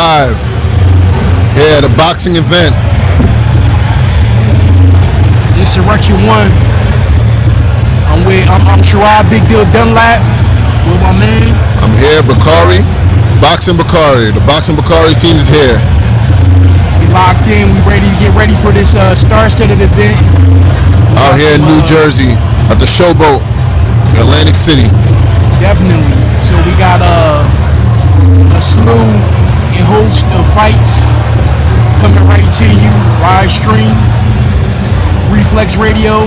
live here at a boxing event. Insurrection 1. I'm Sherrod Big Deal Dunlap with my man. I'm here, Bakari. Boxing Bakari. The Boxing Bakari team is here. We locked in. We ready to get ready for this star-studded event. Out here in New Jersey at the Showboat, Atlantic City. Definitely. So we got a slew and host of fights coming right to you, live stream, Reflex Radio,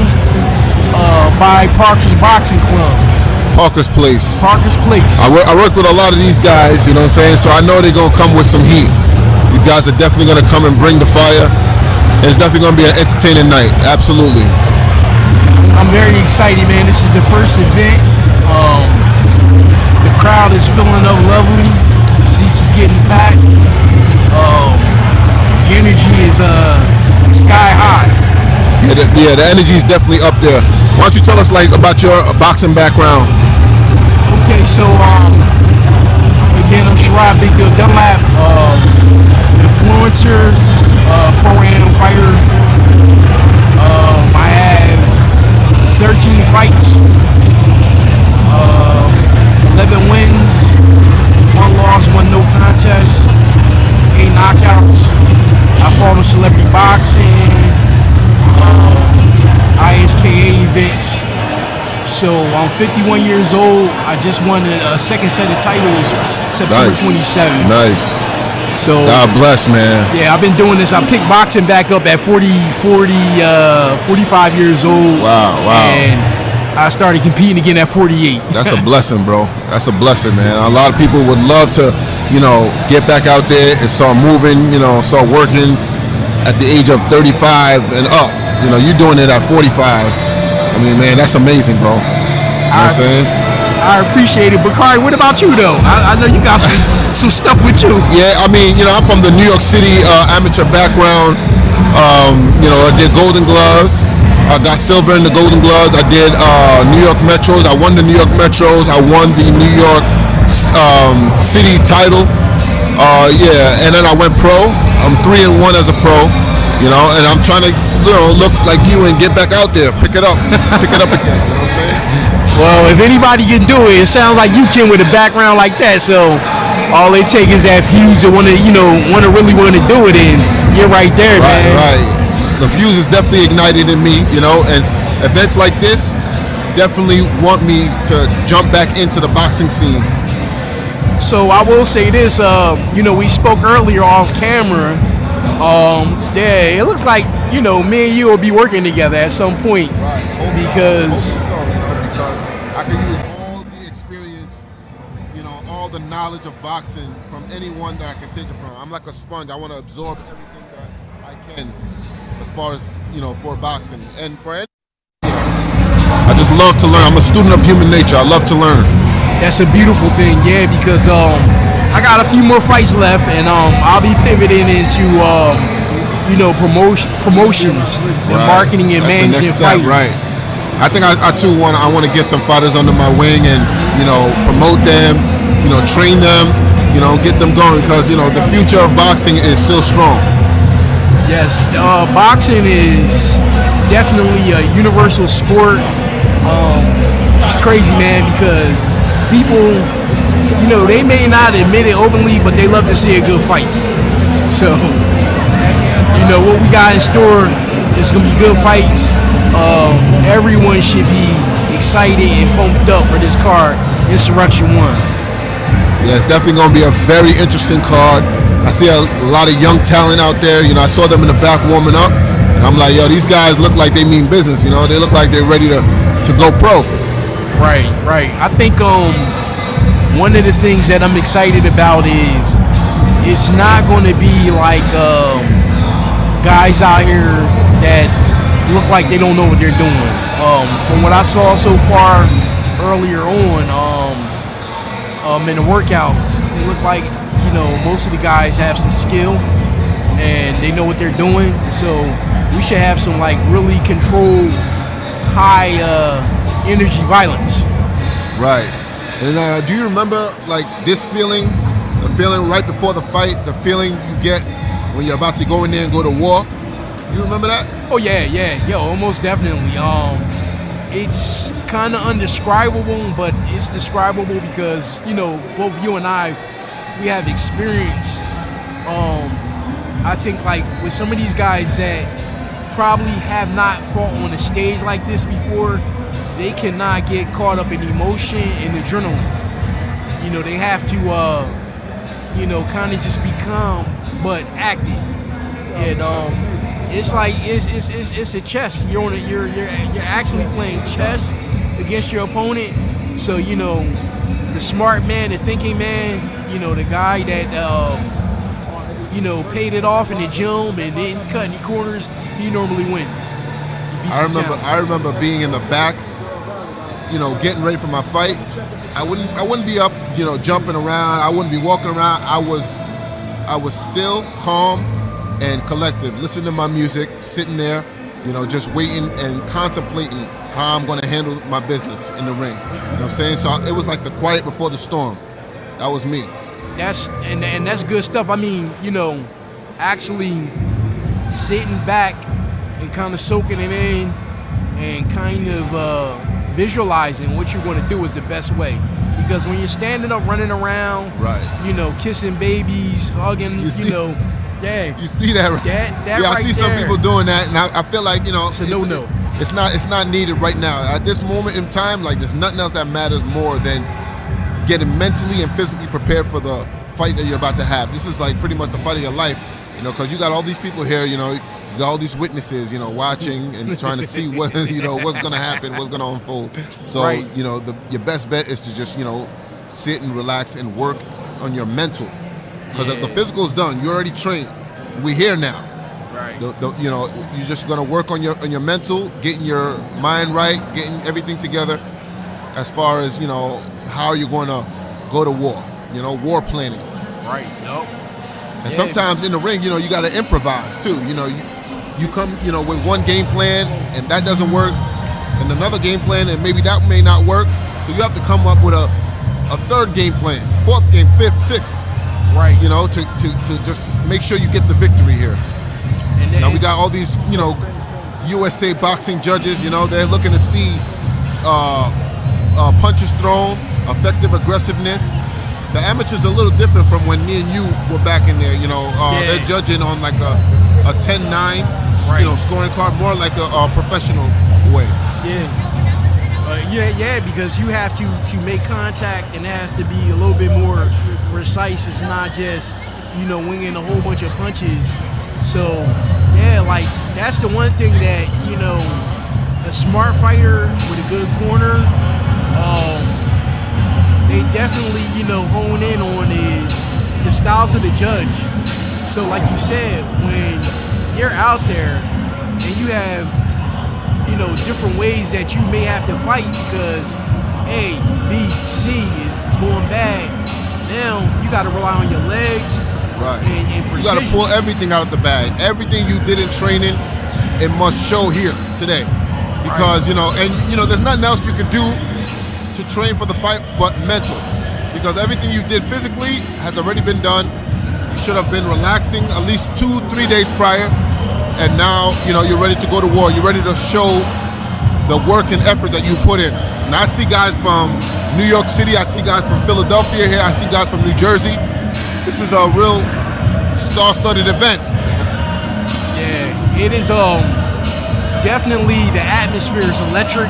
by Parker's Boxing Club. Parker's Place. Parker's Place. I work with a lot of these guys, you know what I'm saying? So I know they're going to come with some heat. You guys are definitely going to come and bring the fire. And it's definitely going to be an entertaining night. Absolutely. I'm very excited, man. This is the first event. The crowd is filling up lovely. The seats is getting packed. The energy is sky high. Yeah, the energy is definitely up there. Why don't you tell us about your boxing background? Okay, so again, I'm Sherrod Big Deal Dunlap, influencer, pro-am fighter. I have 13 fights, 11 wins, 1 loss, 1 no contest, 8 knockouts. I fought in celebrity boxing, ISKA events. So I'm 51 years old. I just won a second set of titles September 27th. Nice. So God bless, man. Yeah, I've been doing this. I picked boxing back up at 45 years old. Wow. And I started competing again at 48. That's a blessing, bro. That's a blessing, man. A lot of people would love to, get back out there and start moving, start working at the age of 35 and up. You're doing it at 45. I mean, man, that's amazing, bro. You know what I'm saying? I appreciate it. Bakari, what about you, though? I know you got some stuff with you. Yeah, I mean, I'm from the New York City amateur background. I did Golden Gloves. I got silver in the Golden Gloves. I did New York Metros. I won the New York Metros. I won the New York City title. And then I went pro. I'm 3-1 as a pro. And I'm trying to look like you and get back out there, pick it up again. You know what I'm saying? Well, if anybody can do it, it sounds like you can with a background like that. So all they take is that fuse to want to do it, and you're right there, man. Right. The fuse is definitely ignited in me, and events like this definitely want me to jump back into the boxing scene. So I will say this, we spoke earlier off camera. Yeah, it looks like, me and you will be working together at some point. Right. Because I can use all the experience, all the knowledge of boxing from anyone that I can take it from. I'm like a sponge. I want to absorb everything that I can as far as, for boxing. And for any, I just love to learn. I'm a student of human nature. I love to learn. That's a beautiful thing, yeah, because I got a few more fights left, and I'll be pivoting into promotions and marketing and managing fighters. Right. I think I too want to get some fighters under my wing and promote them, train them, get them going, because the future of boxing is still strong. Yes, boxing is definitely a universal sport. It's crazy, man, because people, they may not admit it openly, but they love to see a good fight. So, what we got in store is going to be good fights. Everyone should be excited and pumped up for this card, Insurrection 1. Yeah, it's definitely going to be a very interesting card. I see a lot of young talent out there. I saw them in the back warming up, and I'm like, yo, these guys look like they mean business. They look like they're ready to go pro. Right. I think one of the things that I'm excited about is it's not going to be like guys out here that look like they don't know what they're doing. From what I saw so far earlier on in the workouts, it looked like most of the guys have some skill and they know what they're doing. So we should have some really controlled, high energy violence. Right. And do you remember this feeling, the feeling right before the fight, the feeling you get when you're about to go in there and go to war. You remember that? Oh yeah, yo, almost definitely. It's kind of undescribable, but it's describable because both you and I, we have experience. I think like with some of these guys that probably have not fought on a stage like this before, they cannot get caught up in emotion and adrenaline. They have to, kind of just be calm but active. And it's like it's a chess. You're actually playing chess against your opponent. So the smart man, the thinking man, the guy that paid it off in the gym and didn't cut any corners, he normally wins. I remember being in the back, getting ready for my fight. I wouldn't be up, jumping around. I wouldn't be walking around. I was still calm and collective, listening to my music, sitting there, just waiting and contemplating how I'm going to handle my business in the ring. You know what I'm saying? So it was like the quiet before the storm. That was me. That's good stuff. I mean, actually sitting back and kind of soaking it in and kind of visualizing what you're going to do is the best way. Because when you're standing up, running around, right, kissing babies, hugging, you see yeah, you see that, right? That yeah, right I see there. some people doing that, and I feel like it's a no-no. It's not needed right now. At this moment in time, like there's nothing else that matters more than getting mentally and physically prepared for the fight that you're about to have. This is like pretty much the fight of your life, because you got all these people here, you got all these witnesses, watching and trying to see what, what's going to happen, what's going to unfold. So, right. Your best bet is to just, sit and relax and work on your mental. Because the physical is done. You're already trained. We're here now. Right. You're just going to work on your mental, getting your mind right, getting everything together as far as, how you're going to go to war, war planning. Right, nope. And sometimes in the ring, you got to improvise too. You come, with one game plan and that doesn't work, and another game plan and maybe that may not work. So you have to come up with a third game plan, fourth game, fifth, sixth. Right. To just make sure you get the victory here. Now we got all these, USA boxing judges, they're looking to see punches thrown, effective aggressiveness. The amateurs are a little different from when me and you were back in there. They're judging on like a 10-9, right, scoring card, more like a professional way. Because you have to make contact, and it has to be a little bit more precise. It's not just winging a whole bunch of punches. So like that's the one thing that a smart fighter with a good corner, they definitely hone in on is the styles of the judge. So like you said, when you're out there and you have different ways that you may have to fight because A, B, C is going bad. Now you got to rely on your legs, right? And you got to pull everything out of the bag. Everything you did in training, it must show here today, because right, there's nothing else you can do to train for the fight but mental, because everything you did physically has already been done. You should have been relaxing at least 2-3 days prior, and now you're ready to go to war. You're ready to show the work and effort that you put in. And I see guys from New York City, I see guys from Philadelphia here, I see guys from New Jersey. This is a real star-studded event. Yeah, it is. Definitely the atmosphere is electric.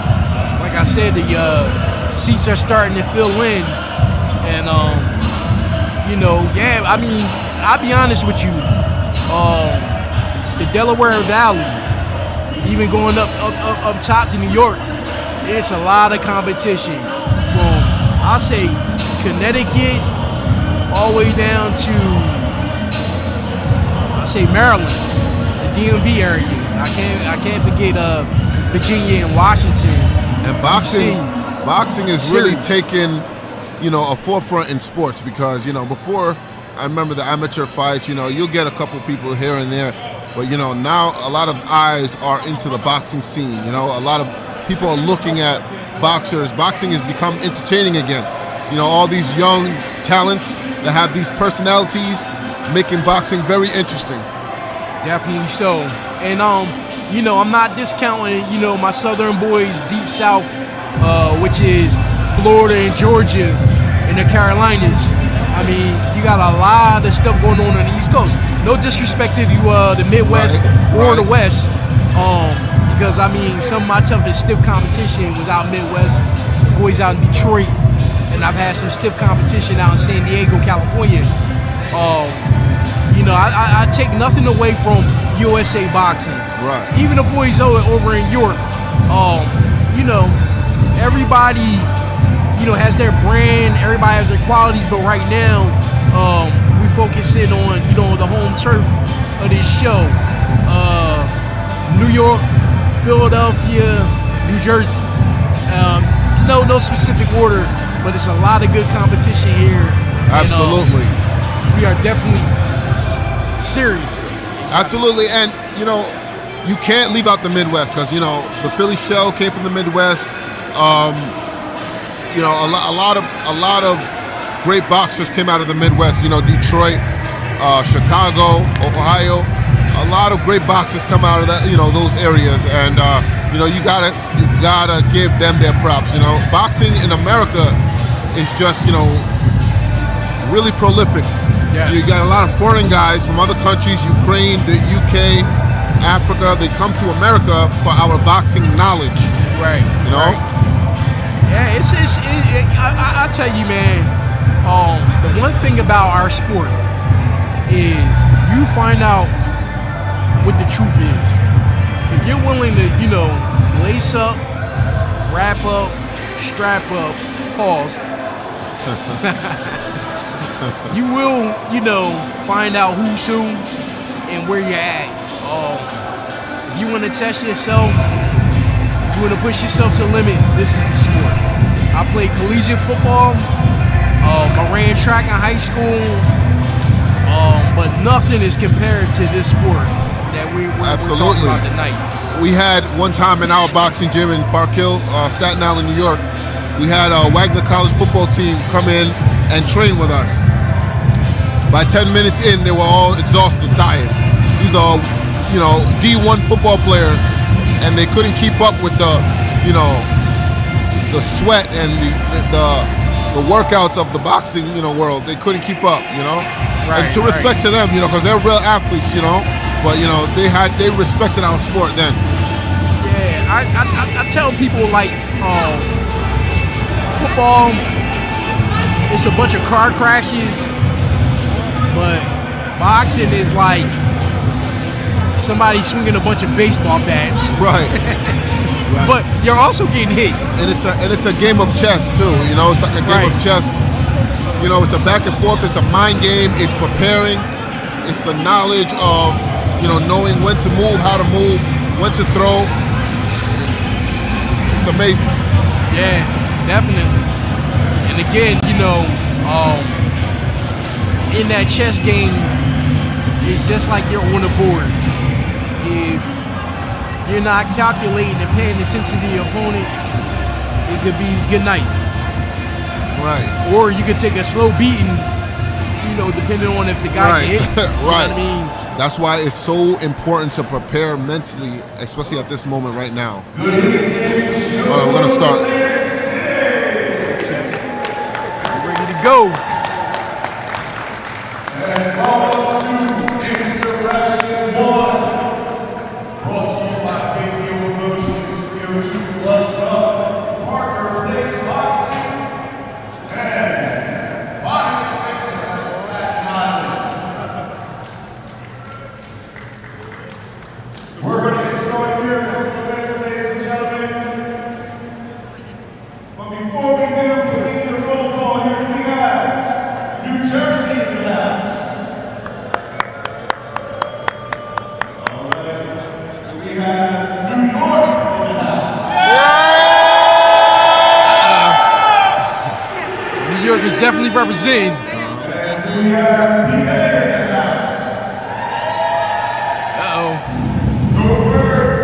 Like I said, the seats are starting to fill in, and I mean, I'll be honest with you, the Delaware Valley, even going up top to New York, it's a lot of competition from, I'll say, Connecticut all the way down to, I'll say, Maryland, the DMV area. I can't forget Virginia and Washington. And boxing is really taking, a forefront in sports, because, before, I remember the amateur fights, you'll get a couple people here and there, but, now a lot of eyes are into the boxing scene. A lot of people are looking at boxers. Boxing has become entertaining again. All these young talents, that have these personalities, making boxing very interesting. Definitely so. And you know, I'm not discounting, you know, my southern boys deep south, which is Florida and Georgia and the Carolinas. I mean, you got a lot of stuff going on the East Coast. No disrespect to you, the Midwest or the West, because I mean, some of my toughest stiff competition was out Midwest, boys out in Detroit, and I've had some stiff competition out in San Diego, California. You know, I take nothing away from USA boxing. Right. Even the boys over in York, you know, everybody, you know, has their brand, everybody has their qualities, but right now, we focusing on, you know, the home turf of this show. New York, Philadelphia, New Jersey. No specific order, but it's a lot of good competition here. Absolutely. And, we are definitely serious. Absolutely, and you know, you can't leave out the Midwest because you know the Philly Shell came from the Midwest. You know, a lot of great boxers came out of the Midwest. You know, Detroit, Chicago, Ohio. A lot of great boxers come out of that. You know, those areas, and you know, you gotta give them their props. You know, boxing in America is just, you know, really prolific. Yes. You got a lot of foreign guys from other countries, Ukraine, the UK, Africa. They come to America for our boxing knowledge. Right. You know. Right. Yeah, I tell you, man. The one thing about our sport is you find out what the truth is. If you're willing to, you know, lace up, wrap up, strap up, pause. You will, you know, find out who's who and where you're at. If you want to test yourself, if you want to push yourself to the limit, this is the sport. I played collegiate football. I ran track in high school. But nothing is compared to this sport that we're talking about tonight. We had one time in our boxing gym in Park Hill, Staten Island, New York, we had a Wagner College football team come in and train with us. By 10 minutes in, they were all exhausted, tired. These are, you know, D1 football players, and they couldn't keep up with the, you know, the sweat and the workouts of the boxing, you know, world. They couldn't keep up, you know. Right, and to respect to them, you know, because they're real athletes, you know. But you know, they respected our sport then. Yeah, I tell people like football, it's a bunch of car crashes, but boxing is like somebody swinging a bunch of baseball bats. Right. Right. But you're also getting hit. And it's a game of chess too. You know, it's like a game of chess. You know, it's a back and forth. It's a mind game. It's preparing. It's the knowledge of, you know, knowing when to move, how to move, when to throw. It's amazing. Yeah, definitely. And again, you know, in that chess game, it's just like you're on a board. If you're not calculating and paying attention to your opponent, it could be good night. Right. Or you could take a slow beating, you know, depending on if the guy can hit. You know what I mean? That's why it's so important to prepare mentally, especially at this moment right now. All right, we're gonna start. Ready to go. And welcome to Insurrection 1. Brought to you by Big Deal Promotions, your two gloves up, Parker Place Boxing, and Finest Fitness out of Staten Island. We're going to get started here in a couple minutes, ladies and gentlemen. But before we do, can we get a roll call here? Do we have New Jersey in the house? All right. Do we have New York in the house? New York is definitely representing. And do we have PA in the house? No words.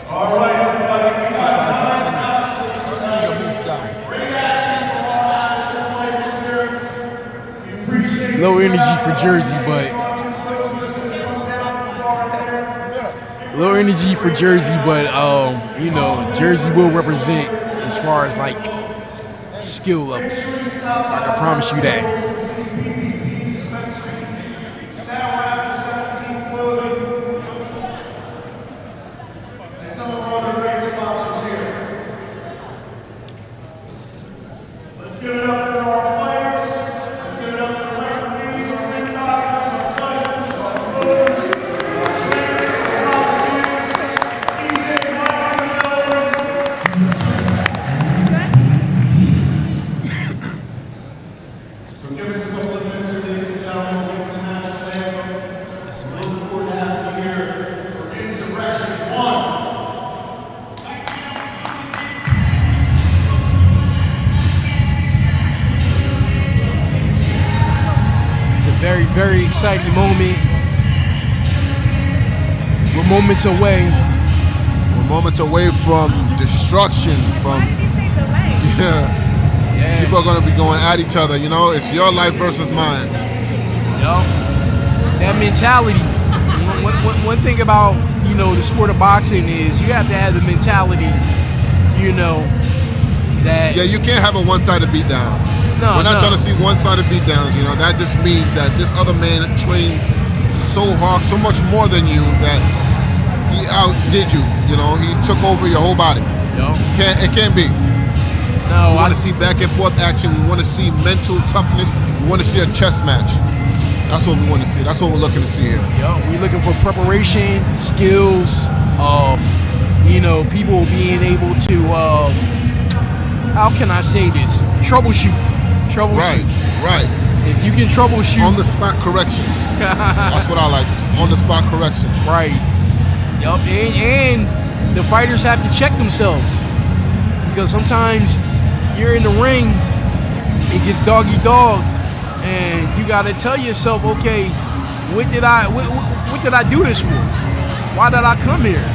All right, everybody. We got 9 announcements tonight. energy for Jersey, but you know, Jersey will represent as far as like skill level. I can promise you that. Let's give it up for our players. Let's give it up for the referees, our ring doctors, our judges, our coaches, our trainers, our volunteers, DJ Mike in the building. So give us a couple of minutes here, ladies and gentlemen. We'll get to the national anthem. We're looking forward to having you here for Insurrection 1. Very, very exciting moment. We're moments away. We're moments away from destruction. From Yeah. people are going to be going at each other. You know, it's your life versus mine. Yup. That mentality. One thing about, you know, the sport of boxing is you have to have the mentality, you know, that Yeah, you can't have a one-sided beatdown. No, We're not no. trying to see one-sided beatdowns. You know, that just means that this other man trained so hard, so much more than you, that he outdid you. You know, he took over your whole body. Yup. It can't be. No, We want to see back and forth action. We want to see mental toughness. We want to see a chess match. That's what we want to see. That's what we're looking to see here. We're looking for preparation, skills, you know, people being able to, how can I say this? Troubleshoot. Right. If you can troubleshoot. On the spot corrections. That's what I like. On the spot correction. Right. Yup. And the fighters have to check themselves, because sometimes you're in the ring, it gets doggy dog, and you got to tell yourself, okay, what did I do this for? Why did I come here?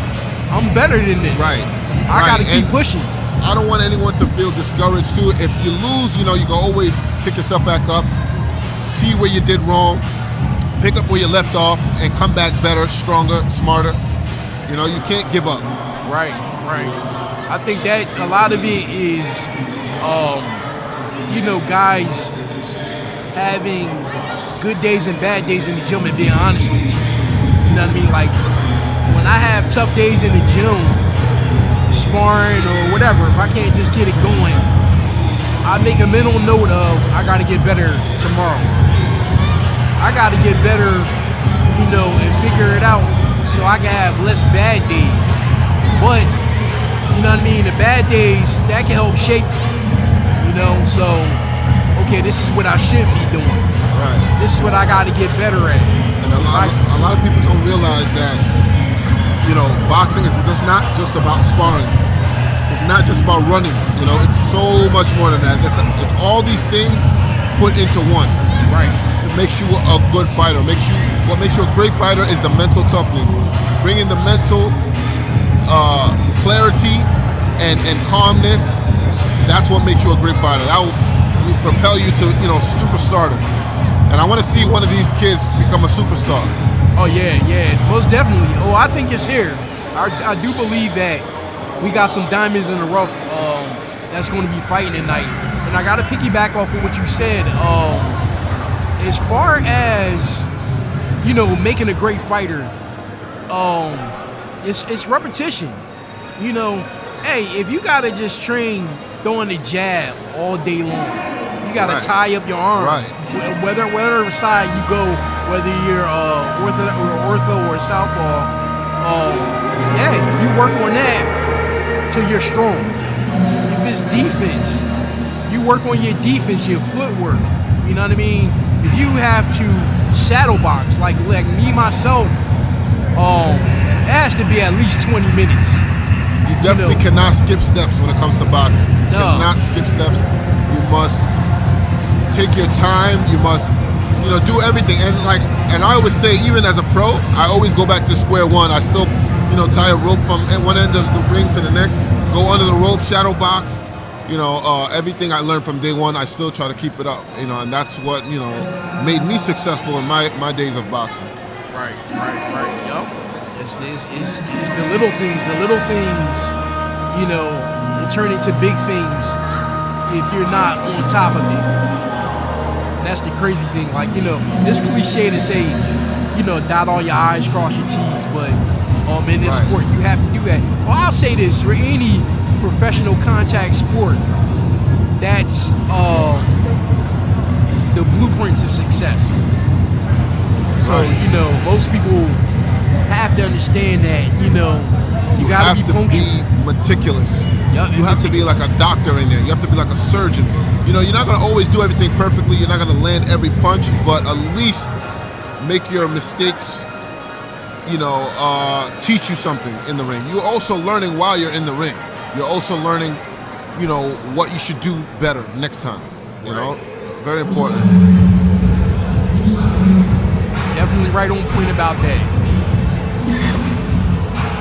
I'm better than this. Right. I got to keep And pushing. I don't want anyone to feel discouraged too. If you lose, you know, you can always pick yourself back up, see where you did wrong, pick up where you left off, and come back better, stronger, smarter. You know, you can't give up. Right. I think that a lot of it is, you know, guys having good days and bad days in the gym and being honest with you. You know what I mean? Like, when I have tough days in the gym, sparring or whatever, if I can't just get it going, I make a mental note of I got to get better tomorrow. I got to get better, you know, and figure it out so I can have less bad days. But, you know what I mean, the bad days, that can help shape you know, so, okay, this is what I should be doing. Right. This is what I got to get better at. And a lot of people don't realize that, you know, boxing is not just about sparring. It's not just about running. You know, it's so much more than that. It's all these things put into one. Right. It makes you a good fighter. What makes you a great fighter is the mental toughness. Bringing the mental clarity and calmness. That's what makes you a great fighter. That will propel you to, you know, superstardom. And I want to see one of these kids become a superstar. Oh yeah, most definitely. Oh, I think it's here. I do believe that we got some diamonds in the rough that's going to be fighting tonight. And I got to piggyback off of what you said. As far as, you know, making a great fighter, it's repetition. You know, hey, if you got to just train throwing the jab all day long, you got to tie up your arm. Right. Whether side you go, whether you're ortho or southpaw, yeah, you work on that till you're strong. If it's defense, you work on your defense, your footwork. You know what I mean? If you have to shadow box, like me myself, it has to be at least 20 minutes. You definitely cannot skip steps when it comes to boxing. You No. cannot skip steps. You must take your time. You must, you know, do everything. And I always say, even as a pro, I always go back to square one. I still, you know, tie a rope from one end of the ring to the next, go under the rope, shadow box, everything I learned from day one, I still try to keep it up. And that's what made me successful in my days of boxing. Right. Yup. It's the little things. The little things, they turn into big things if you're not on top of it. That's the crazy thing. Like, it's cliche to say, dot all your I's, cross your T's, but in this sport, you have to do that. Well, I'll say this, for any professional contact sport, that's the blueprint to success. So, most people have to understand that, you got to be punctual. You have to be meticulous. Yep, you have to be like a doctor in there. You have to be like a surgeon. You're not going to always do everything perfectly. You're not going to land every punch, but at least make your mistakes, teach you something in the ring. You're also learning while you're in the ring. You're also learning, what you should do better next time. Very important. Definitely right on point about that.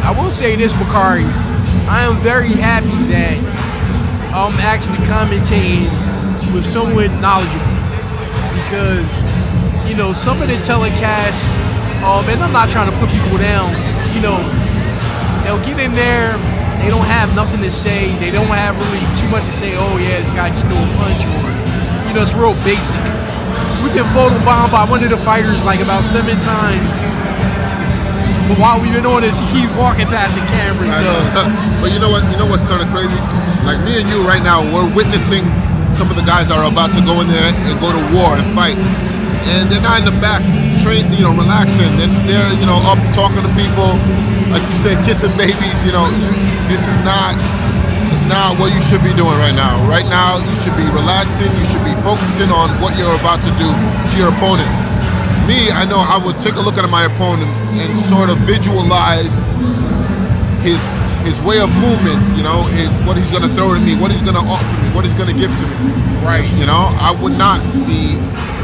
I will say this, Bakari. I am very happy that I'm actually commentating with someone knowledgeable, because some of the telecasts, and I'm not trying to put people down, they'll get in there, they don't have nothing to say, they don't have really too much to say. Oh yeah, this guy just threw a punch, or it's real basic. We've been photobombed by one of the fighters like about 7 times. But while we've been on this, he keeps walking past the camera. So. But you know what's kind of crazy? Like me and you right now, we're witnessing some of the guys that are about to go in there and go to war and fight, and they're not in the back, relaxing. They're up talking to people, like you said, kissing babies. This is not what you should be doing right now. Right now, you should be relaxing. You should be focusing on what you're about to do to your opponent. Me, I know I would take a look at my opponent and sort of visualize his way of movements, what he's going to throw at me, what he's going to offer me, what he's going to give to me. Right. I would not be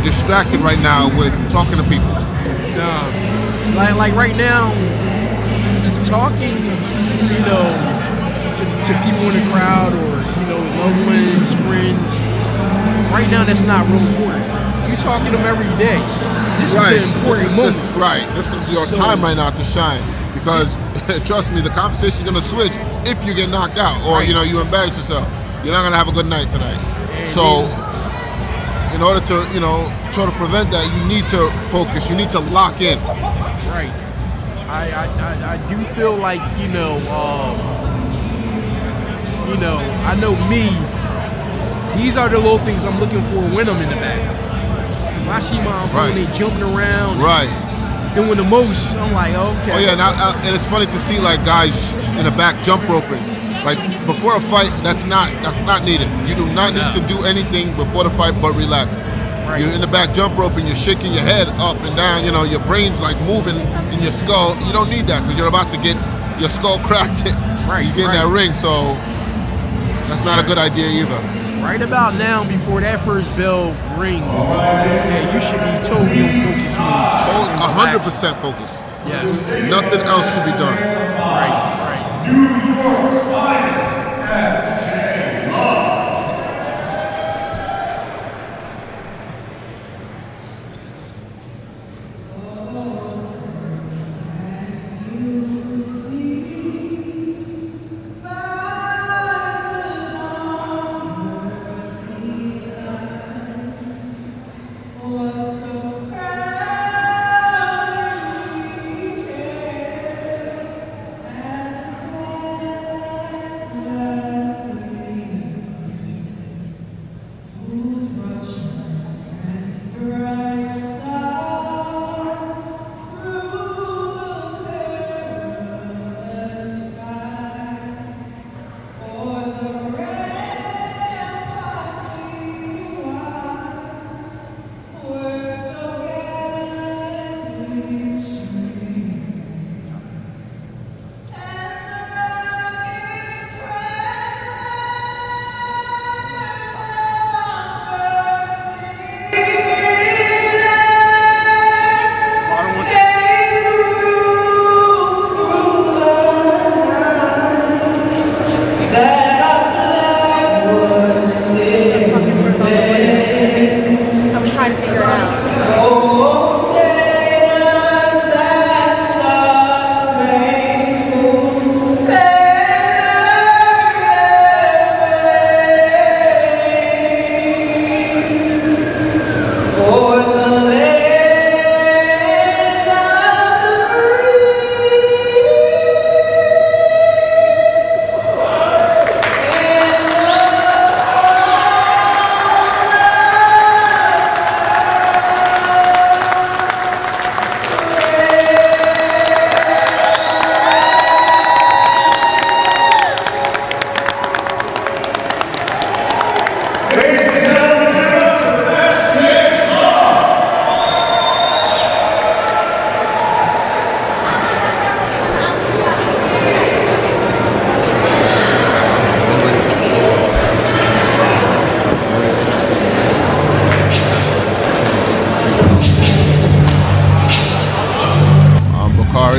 distracted right now with talking to people. No. Like right now, talking, to people in the crowd, or, loved ones, friends, right now that's not real important. You're talking to them every day. This is an important moment. This is your time right now to shine, because trust me, the conversation's gonna switch if you get knocked out, or you embarrass yourself. You're not gonna have a good night tonight. So, in order to try to prevent that, you need to focus. You need to lock in. Right. I do feel like I know me. These are the little things I'm looking for when I'm in the back. If I see my opponent jumping around, doing the most, I'm like, okay. Oh yeah, and it's funny to see like guys in the back jump roping. Like before a fight, that's not needed. You do not need to do anything before the fight but relax. Right. You're in the back jump roping, you're shaking your head up and down, your brain's like moving in your skull. You don't need that, because you're about to get your skull cracked. You get in that ring, so that's not a good idea either. Right about now, before that first bell rings, you should be totally on focus mode. 100% focused. Yes. Nothing else should be done. Right. New York's finest, S.J. Love.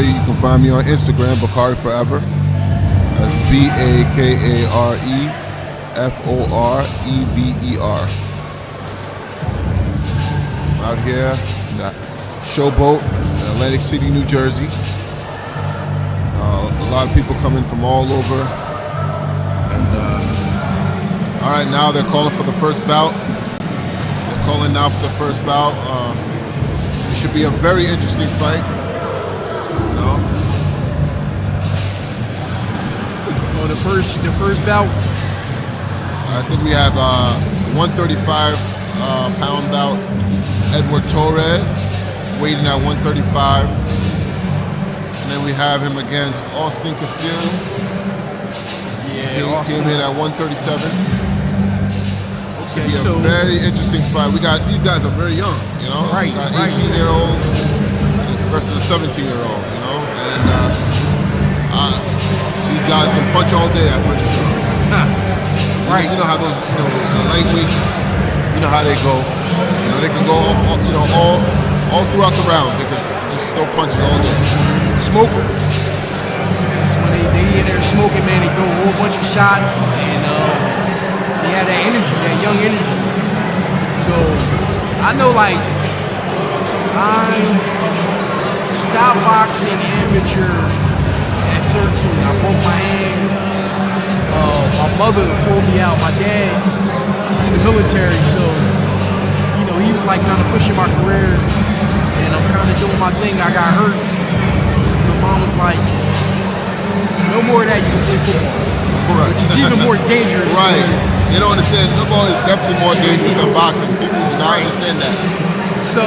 Bakari. You can find me on Instagram, Bakari Forever. That's BAKAREFOREVER. Out here in that showboat in Atlantic City, New Jersey. A lot of people coming from all over. And all right, now they're calling for the first bout. They're calling now for the first bout. It should be a very interesting fight. You know? Oh, the first bout. I think we have 135 pound bout. Edward Torres, weighing at 135. And then we have him against Austin Castillo. Yeah, He came in at 137. Should Okay, be a very interesting fight. These guys are very young, you know? Right, We got right. 18-year-old versus a 17-year-old, you know? And these guys can punch all day, I'm pretty sure. Right. You know how those, the lightweights, you know how they go. You know, they can go, all throughout the rounds. They can just throw punches all day. Smoker. When they in there smoking, man, they throw a whole bunch of shots, and they have that energy, that young energy. So I know, like, I stopped boxing amateur at 13. I broke my hand. My mother pulled me out. My dad, he's in the military, so he was like kind of pushing my career, and I'm kind of doing my thing. I got hurt. My mom was like, no more of that, you can play football. Correct. Which is even more dangerous. Right. They don't understand. Football is definitely more dangerous than boxing. People do not understand that. So,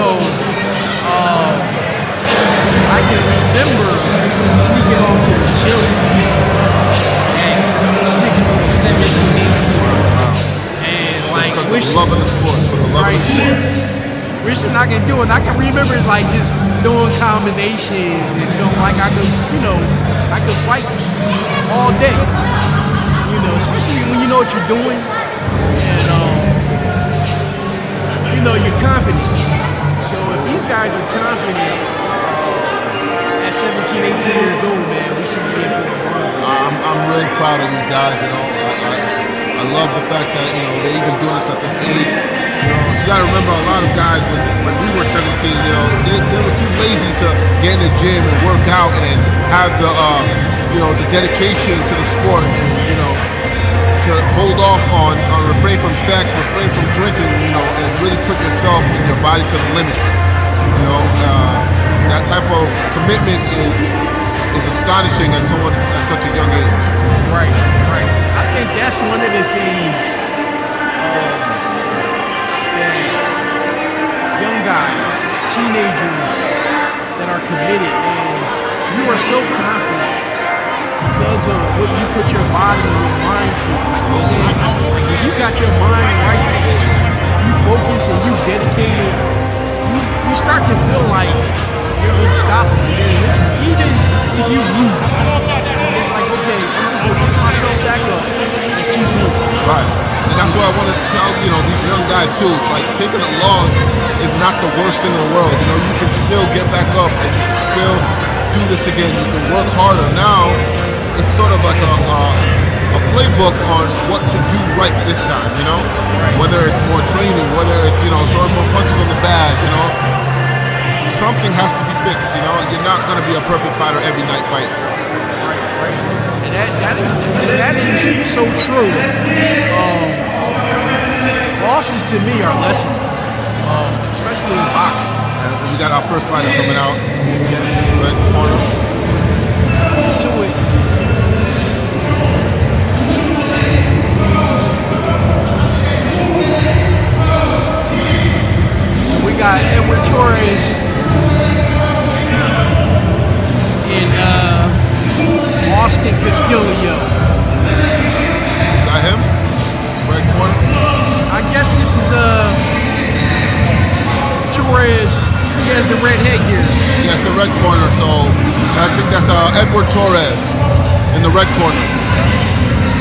I can remember sneaking off to the gym at 16, 17, 18. And like, Because the love of the sport. For the love of the sport. Wishing I could do it. I can remember like just doing combinations and feeling like I could fight all day. Especially when you know what you're doing, and you're confident. So if these guys are confident at 17, 18 years old, man, we should be in for a run. I'm really proud of these guys. I love the fact that they're even doing this at this age. You gotta remember, a lot of guys when we were 17, they were too lazy to get in the gym and work out and have the the dedication to the sport, and to hold off on refrain from sex, refrain from drinking, and really put yourself and your body to the limit. That type of commitment is astonishing at someone at such a young age. Right. I think that's one of the things that young guys, teenagers that are committed, and you are so confident because of what you put your body and your mind to. You see, if you got your mind right, you focus and you dedicated, you start to feel like you're unstoppable. Even if you lose, it's like, okay, I'm just gonna pick myself back up and keep moving. Right. And that's what I want to tell, these young guys too. Like, taking a loss is not the worst thing in the world. You can still get back up and you can still do this again. You can work harder. Now, it's sort of like a playbook on what to do right this time, Right. Whether it's more training, whether it's, throwing more punches on the bag, Something has to be fixed, You're not going to be a perfect fighter every night fighting. Right. And that is so true. Losses to me are lessons, especially in boxing. And we got our first fighter coming out. Red corner. To it. So we got Edward Torres and Austin Castillo. Got him? Red corner? I guess this is Torres. He has the red headgear. Yes, the red corner. So I think that's Edward Torres in the red corner.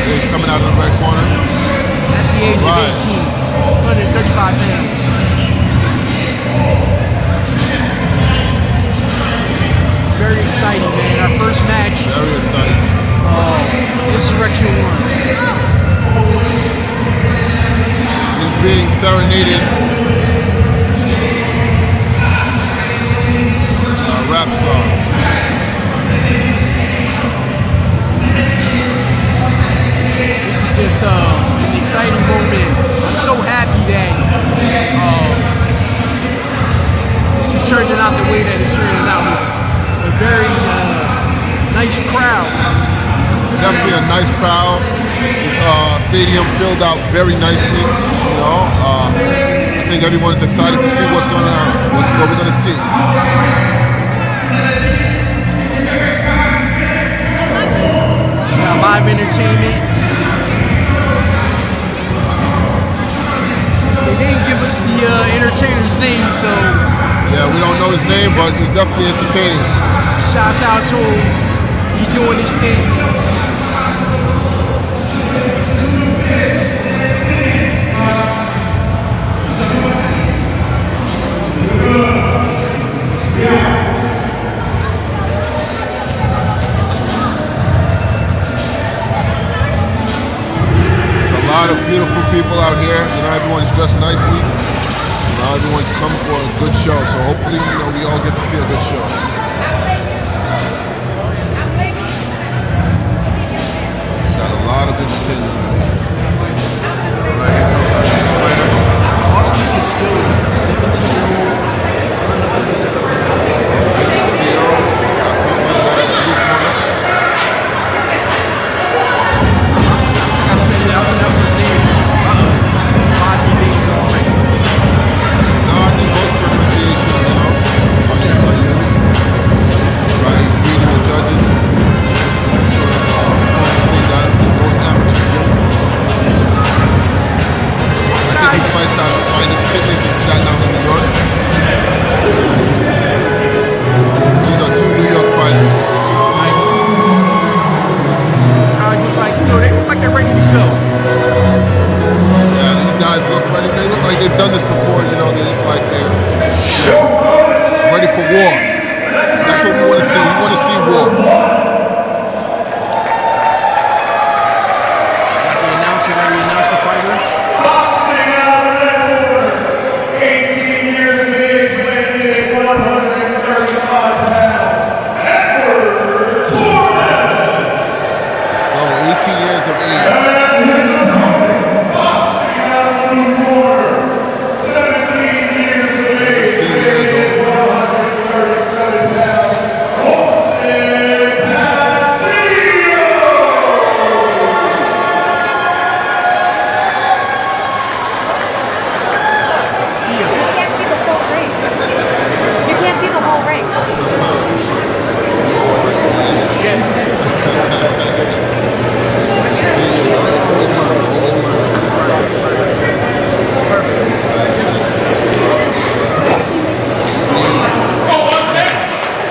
He's coming out of the red corner. At the age of 18, 135 pounds. very exciting, man. Our first match, Very exciting. Insurrection 1. He's being serenaded. Rap song. This is just an exciting moment. I'm so happy that this is turning out the way that it's turning out. It's a very nice crowd. Definitely a nice crowd. This stadium filled out very nicely. You know, I think everyone's excited to see what's going on, what we're going to see. Live entertainment. They didn't give us the entertainer's name, so Yeah, we don't know his name, but he's definitely entertaining. shout out to him. He's doing his thing. A lot of beautiful people out here. You know, everyone's dressed nicely. You know, everyone's come for a good show. So hopefully, you know, we all get to see a good show. Got a lot of entertainment out here. Right here comes our next fighter. Austin is still 17-year-old. Austin Steele. Got a blue corner. I think that's his name. Bobby names already. No, I think most pronunciations, you know, are used. Right, he's beating the judges. That's sort of a formal thing that most amateurs do. I think he fights out of Finest Fitness in Staten Island, New York. These are two New York fighters. Nice. Guys look like, you know, they look like they're ready to go. Yeah, these guys look ready. They look like they've done this before, you know, they look like they're ready for war. That's what we want to see. We want to see war. Got the announcer that we announced the fighters. Boxing out of the red corner, 18 years of age, weighing in 135 pounds, Edward Torres. Let's go, 18 years of age. Boxing out of the blue corner, 17 years of age, 17 years old. 137 pounds, Austin Castillo. Castillo. You can't see the whole ring. You can't see the whole ring.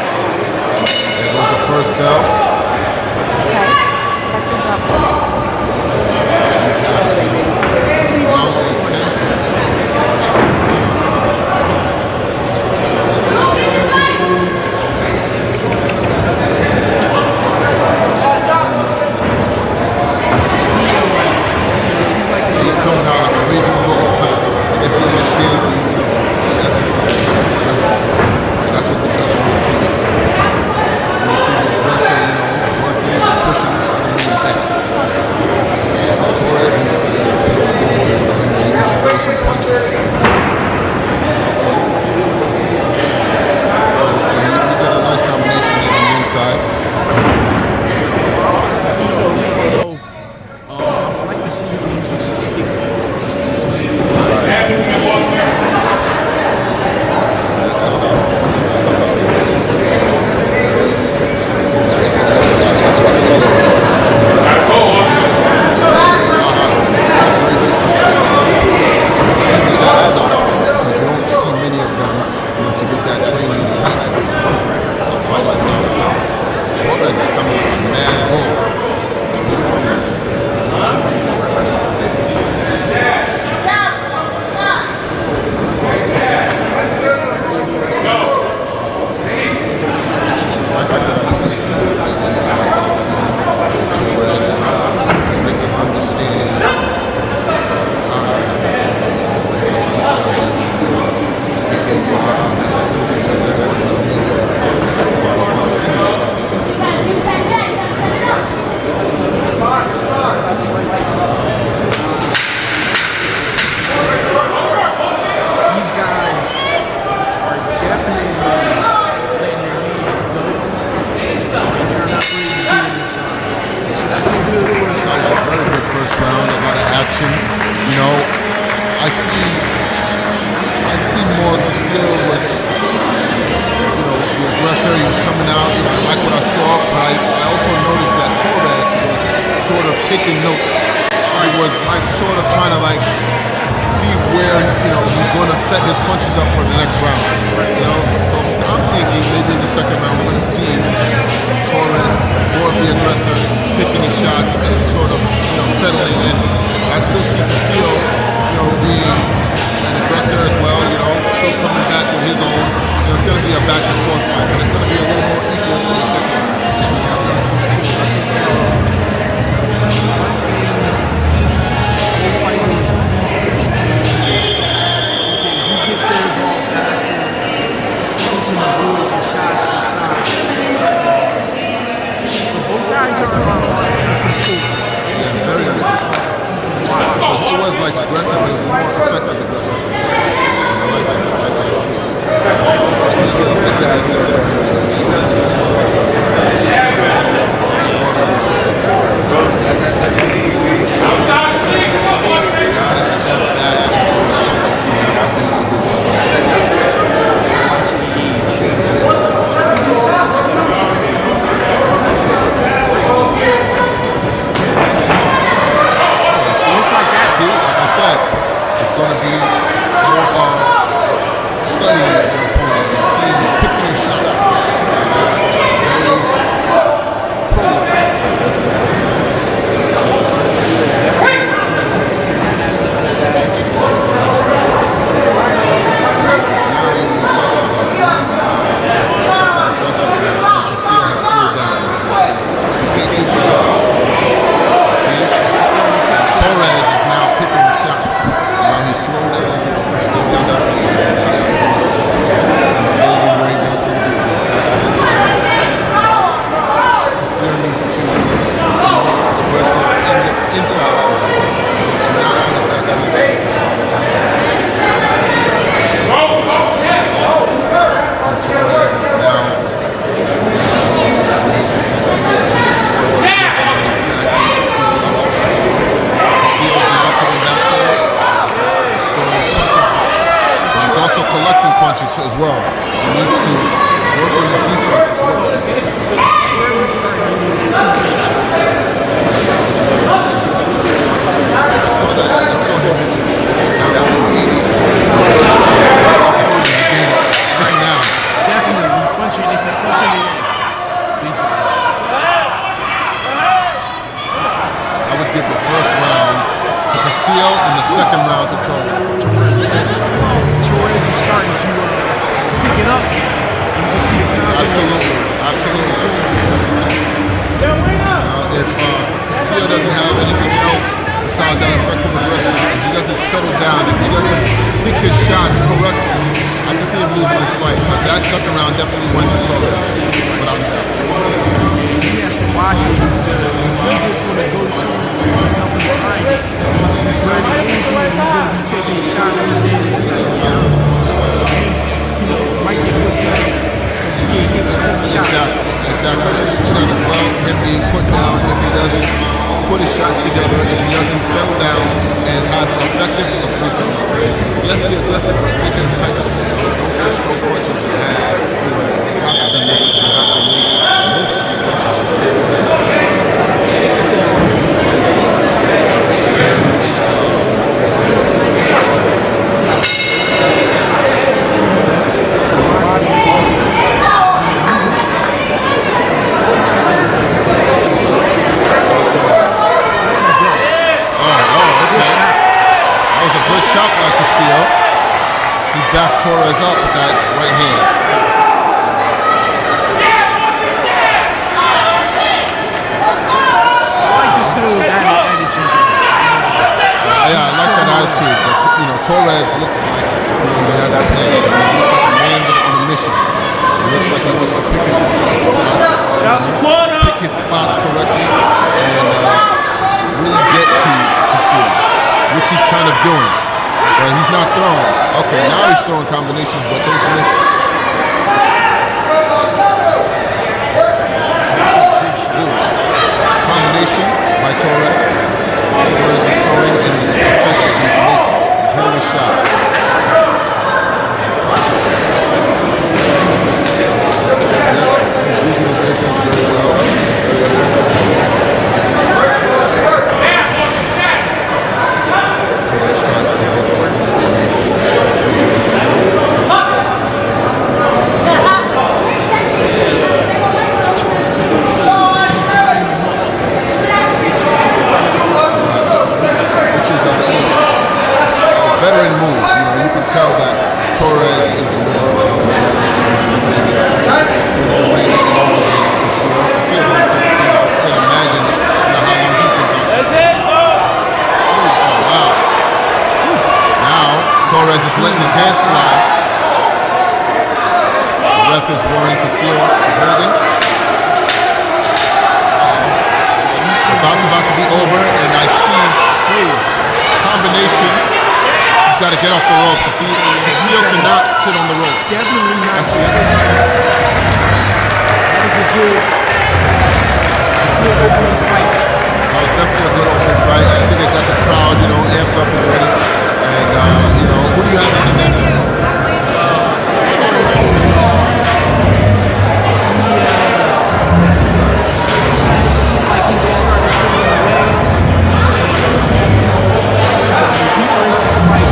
There goes the first bell. Okay. That's your job. These guys, you know, young, intense. He's coming out like a raging bull. I guess he understands the essence of it. That's what the judge want to see. You want to see the aggressor, you know, working and pushing the other man back. Torres needs to, he needs to throw some punches. He did a nice combination there on the inside. So, I like to see him use a stick. Because you don't see many of them, you know, to get that training and practice of fighting sound. Torres is coming like a mad bull. So he's coming. combination. You know, I see more Castillo was, you know, the aggressor. He was coming out. You know, I like what I saw, but I also noticed that Torres was sort of taking notes. He was like sort of trying to like see where, you know, he's going to set his punches up for the next round. You know, so I'm thinking maybe in the second round we're going to see Torres more of the aggressor, picking his shots and sort of, you know, settling in. I still see Castillo, you know, being an aggressor as well. You know, still coming back with his own. You know, it's going to be a back and forth fight, but it's going to be a little more equal in the second round. Very under control. Because it was like aggressive, it was more effective aggressive. And I like that. I like what I see. See, like I said, it's going to be more studying your opponent and seeing him picking his shots. That's very pro. Now you felt like I said, effective aggressiveness, Castillo has slowed down. You can't keep it up. See? Torres is now picking the shots. Now he's slowed down, he's slowed down his speed. Now he's picking the shots. He's getting where he wants him to be. He still needs to be more aggressive in the inside of the ring and not put his back against the ring. So Torres is now also collecting punches as well. He needs to work on his defense as well. I saw him down at 180. Right now. Definitely punching it. He's punching it in. Basically. I would give the first round to Castillo and the second round to Torres. Torres is starting to pick it up. You can see the Absolutely. If Castillo doesn't have anything else besides that effective aggression, if he doesn't settle down, if he doesn't pick his shots correctly, I can see him losing this fight. But that second round definitely went to Torres. Without a doubt. He has to watch it. He's just going to go to nothing behind it. He's going to be taking shots in the end. That's how you know. Might get put down because he can't hit the shot. Exactly. I can see that as well. Him being put down if he doesn't put his shots together, if he doesn't settle down and have effective aggressiveness. Yes, be aggressive, but make it effective. Don't just throw punches and have half of the mix. You have to make most of the punches. Shot by Castillo. He backed Torres up with that right hand. I like Castillo's attitude. Yeah, I like that attitude. But you know, Torres looks like he has a plan. He looks like a man on a mission. He looks like he wants to pick his spots correctly and really get to Castillo, which he's kind of doing. But he's not throwing. Okay, now he's throwing combinations, but those missed. Combination by Torres. Torres is throwing and he's bout's about to be over, and I see combination. He's got to get off the ropes. You see, Castillo cannot sit on the rope. Definitely not. That's the That was a good opening fight. That was definitely a good opening fight. I think it got the crowd, amped up and ready. And, who do you have winning that fight? It seemed like he just started pulling away. People into the fight.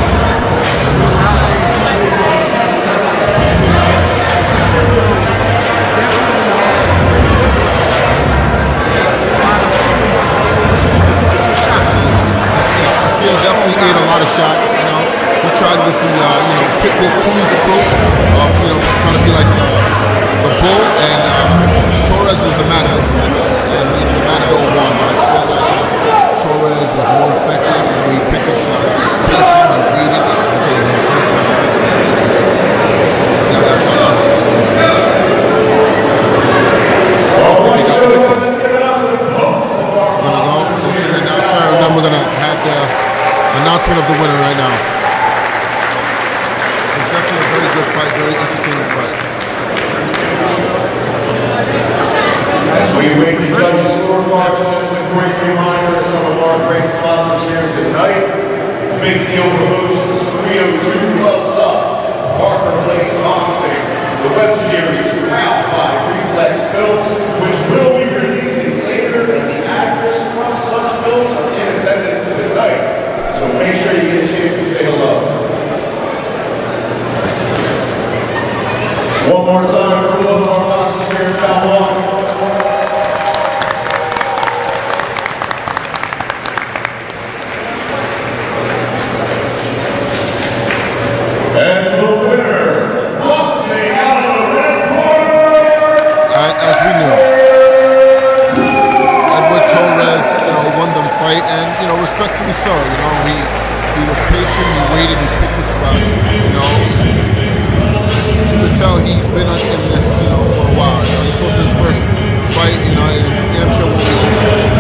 Castillo definitely ate a lot of shots. He tried with the pitbull Cruz approach of trying to be like the bull, and Torres was the matador for this, and the matador won. I feel like Torres was more effective. He picked his shots. He was patient. He waited until it was his time, and then he got that shot. We're gonna have the announcement of the winner right now. It's definitely a very good fight, very entertaining fight. As we wait to judge the scorecard, just a quick reminder of some of our great sponsors here tonight. Big Deal Promotions, 302 Gloves Up, Parker Place Processing, the West Series, powered by Reflex Films, which will be releasing later, and the actors from such films are in attendance tonight. So make sure you get a chance to say hello. One more time for all of our sponsors here at Cal and respectfully so. He was patient. He waited. He picked the spot. You could tell he's been in this for a while. This was his first fight. And damn sure won't be over.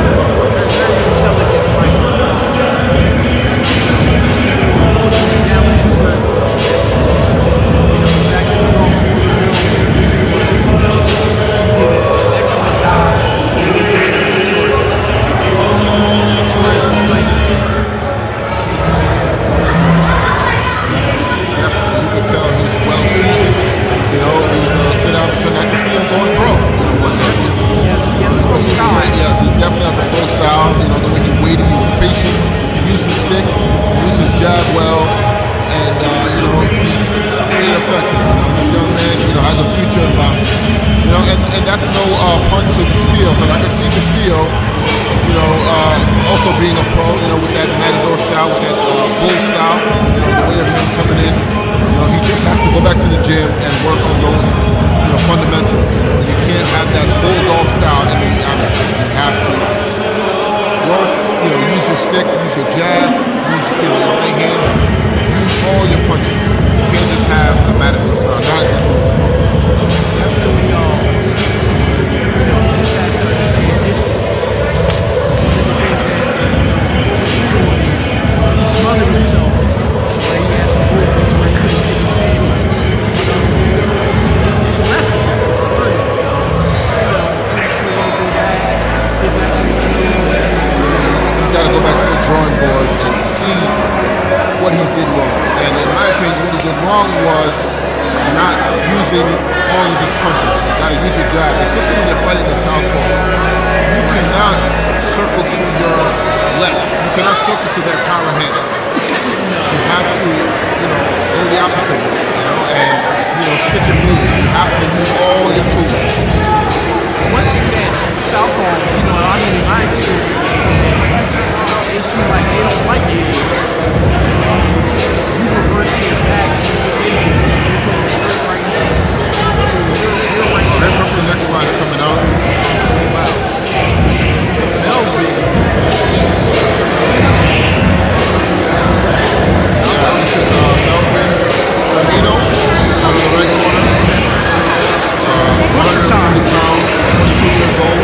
Also being a pro, with that matador style, with that bull style, the way of him coming in, he just has to go back to the gym and work on those, fundamentals. You can't have that bulldog style in the amateur. You have to work, use your stick, use your jab, use your right hand, use all your punches. You can't just have the matador style, not at this point. Definitely, just has to understand distance. He smothered himself, but he has some movements where he couldn't take advantage. It's a lesson. It's learning. So, I'm sure he'll go back, get back in the gym. He's got to go back to the drawing board and see what he did wrong. And in my opinion, what he did wrong was not using all of his punches. You got to use your jab, especially when you're fighting a southpaw. You cannot circle to your left. You cannot circle to their power hand. You have to, go the opposite way, and, stick and move. You have to use all your tools. One thing that's southpaws, in my experience, it seems like they don't like it. You reverse it back, they're going straight right hands. So they're right Here comes the next fighter coming out. Wow. Melvin. This is Melvin Tremino out of the right corner. 130 pounds, 22 years old.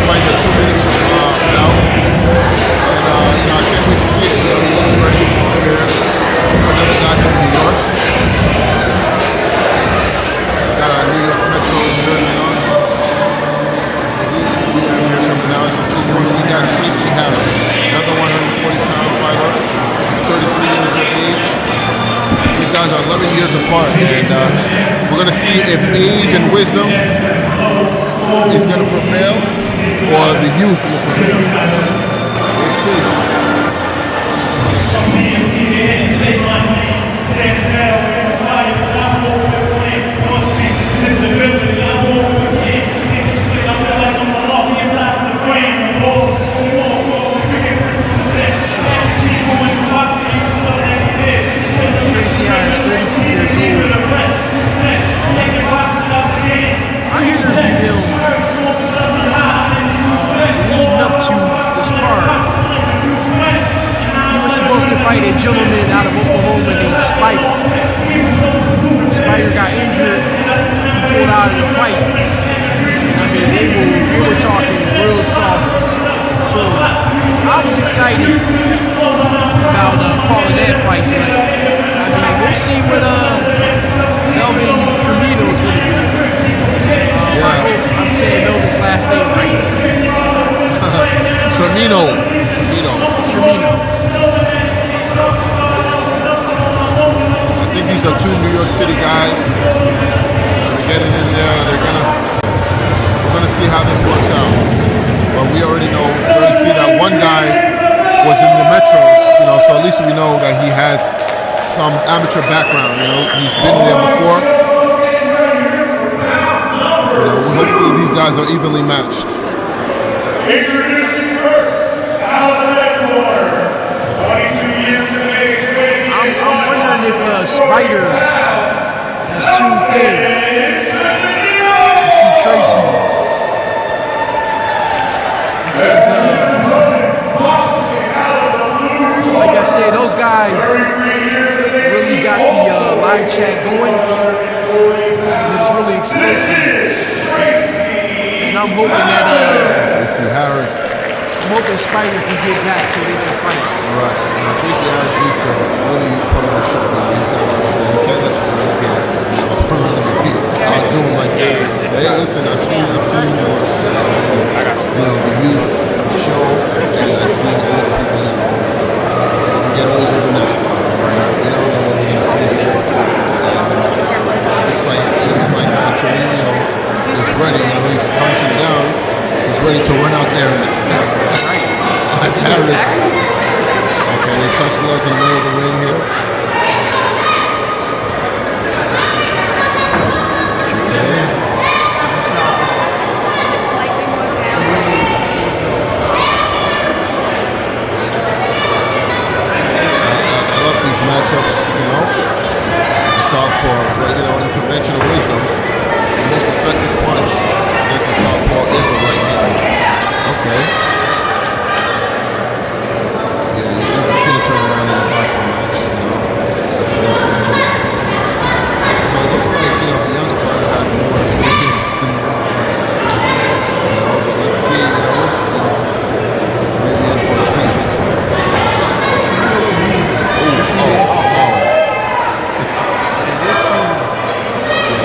Fighting a 2-minute part. And we're going to see if age and wisdom is going to prevail or the youth will prevail. We'll see. Fight a gentleman out of Oklahoma named Spider. Spider got injured, he pulled out of the fight. And I mean, they were talking real soft. So I was excited about calling that fight. But I mean, we'll see what Melvin Tremino is going to do. I hope I'm saying Melvin's last name right. Tremino. I think these are two New York City guys. They're getting in there. We're gonna see how this works out. But we already see that one guy was in the Metros, so at least we know that he has some amateur background. He's been there before. Hopefully these guys are evenly matched. Introducing first, out of the red corner, 22 years of age. I'm wondering if Spider has tuned in to see Tracy. Because, like I said, those guys really got the live chat going, and it was really explosive. And I'm hoping that Tracy Harris. I'm hoping Spider can get back so they can fight. All right. Now Tracy Harris needs to really put on a show. He's got to represent. He can't let this little kid really outdo him like that. Hey, listen, I've seen works. I've seen the youth show, and I've seen older people get old overnight. So we don't know what we're gonna see here. And it looks like Tremino is ready. He's hunching down. He's ready to run out there and attack. That's Harris. Okay, they touch gloves in the middle of the ring here. I love these matchups, the southpaw, but in conventional wisdom, the most effective punch against a southpaw is the right hand. Okay. Yeah, you definitely can't turn around in a boxing match, That's a definite number. So it looks like, the younger fighter has more experience than but let's see, maybe in for a treat on this one.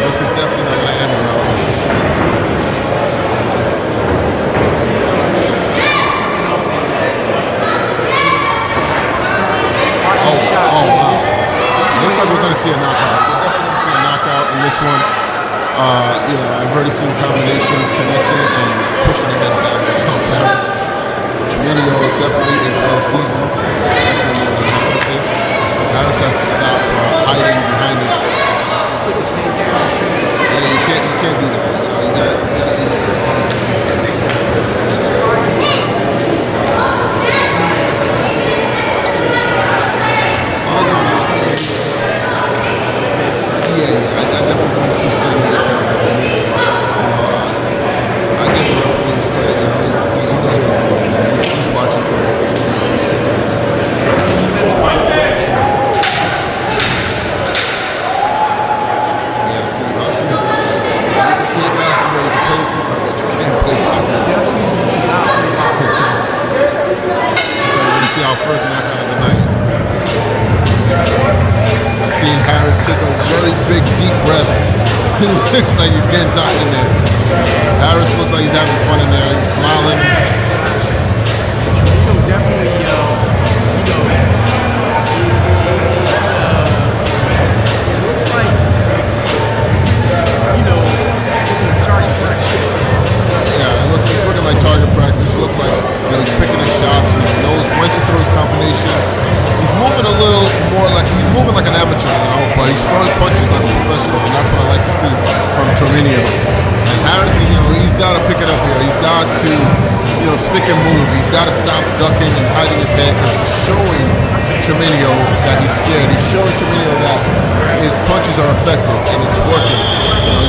This is definitely not going to end well. Looks like we're going to see a knockout. We're definitely going to see a knockout in this one. I've already seen combinations connecting and pushing the head back of Harris. Tremino definitely is well seasoned. Definitely more than Harris is. Harris has to stop hiding behind his. Put his head down and turn his head. Yeah, you can't do that. You gotta use your defense. I definitely see what you're saying in the account of this, but I give the referee his credit. He knows what he's doing. He's watching close. Yeah, see, boxing is not that. You can play basketball, you can play football, but you can't play boxing. So we're gonna see our first knockout of the night. I've seen Harris take a very big, deep breath. It looks like he's getting tired in there. Harris looks like he's having fun in there. He's smiling. Definitely, it looks like to, stick and move. He's got to stop ducking and hiding his head because he's showing Tremenio that he's scared. He's showing Tremenio that his punches are effective and it's working.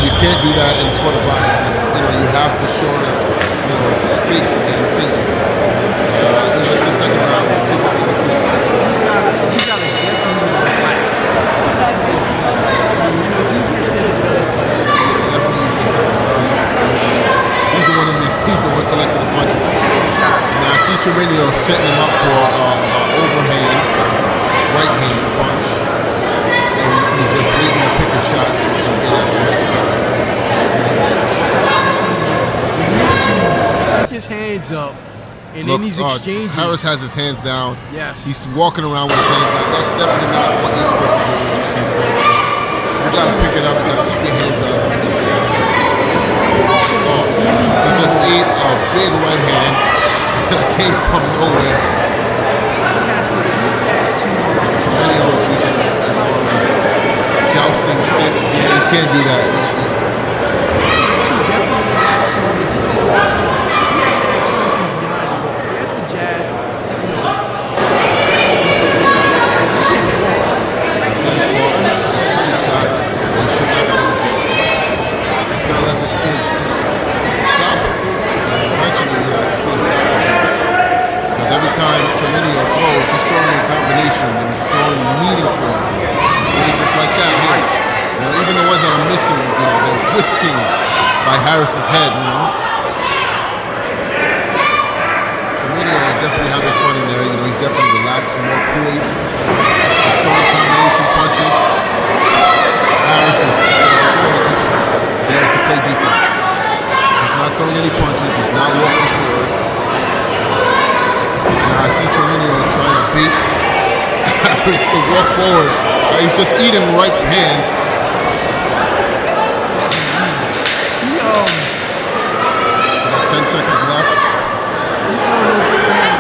You can't do that in the sport of boxing. You have to show them, fake and feint. It's the second round. We'll see what we're going to see. He's got to definitely relax. It's easier said than done. Definitely easier said than done. He's the one in there. He's the one collecting the punches. Now I see Tremenio setting him up for overhand, right hand punch. And he's just waiting to pick his shots and get at the right time. He needs to pick his hands up. And in these exchanges, Harris has his hands down. Yes. He's walking around with his hands down. That's definitely not what you're supposed to do in sport of boxing. You got to pick it up. You got to keep your hands up. He just ate a big right hand that came from nowhere. Tremenio is using his jousting stick. You can't do that. Every time Tremenio throws, he's throwing in combination and he's throwing meaningfully. You see, just like that here. Even the ones that are missing, they're whisking by Harris's head, Tremenio is definitely having fun in there. He's definitely relaxed, more poised. He's throwing combination punches. Harris is sort of just there to play defense. He's not throwing any punches. He's not walking forward. I see Tremenio trying to beat Harris to walk forward. He's just eating right hands. We got 10 seconds left. He's going those right hands.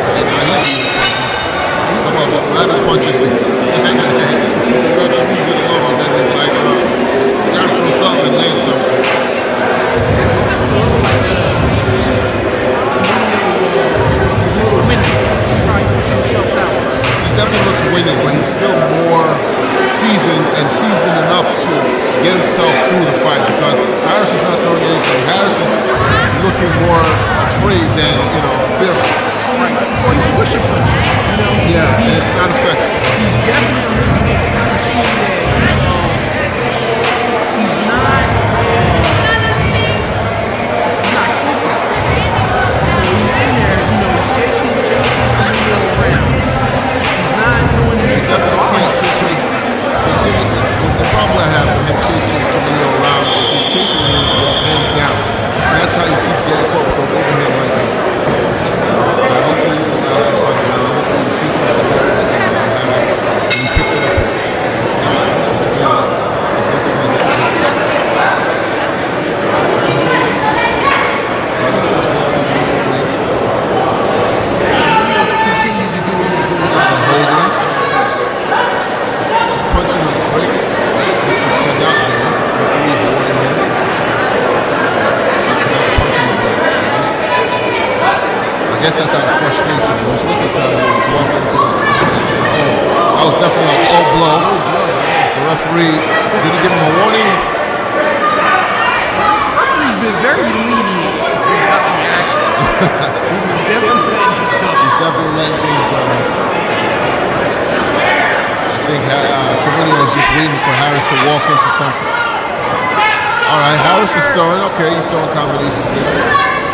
Okay, now he's eating punches. Come on, but grab the punches. Grab the moves it alone, and then he's like, you gotta throw something and land something. He definitely looks winning, but he's still more seasoned and seasoned enough to get himself through the fight because Harris is not throwing anything. Harris is looking more afraid than, fearful. Right. Well, he's pushing punches. Yeah, and it's not effective. He's definitely see that he's not so he's in there, he's chasing Tremenio around. He's not doing anything. He's definitely chasing. The problem I have with him chasing Tremenio around is he's chasing him with his hands down. And that's how he keeps getting caught with those overhand right hands. Hopefully this is out of the final round. Hopefully we see something different in Harris and he picks it up. If not, Tremenio is nothing going to get him. Continues to do what he's doing. Holding. He's punching on the break, which you cannot do. Referees warning him. You cannot punch on the break. I guess that's out of frustration. He's looking to he's walking to that was definitely an low blow. The referee, did he give him a warning? The referee's been very lenient about the action. He's definitely letting things go. I think Tremenio is just waiting for Harris to walk into something. All right, Harris is throwing. Okay, he's throwing combinations here.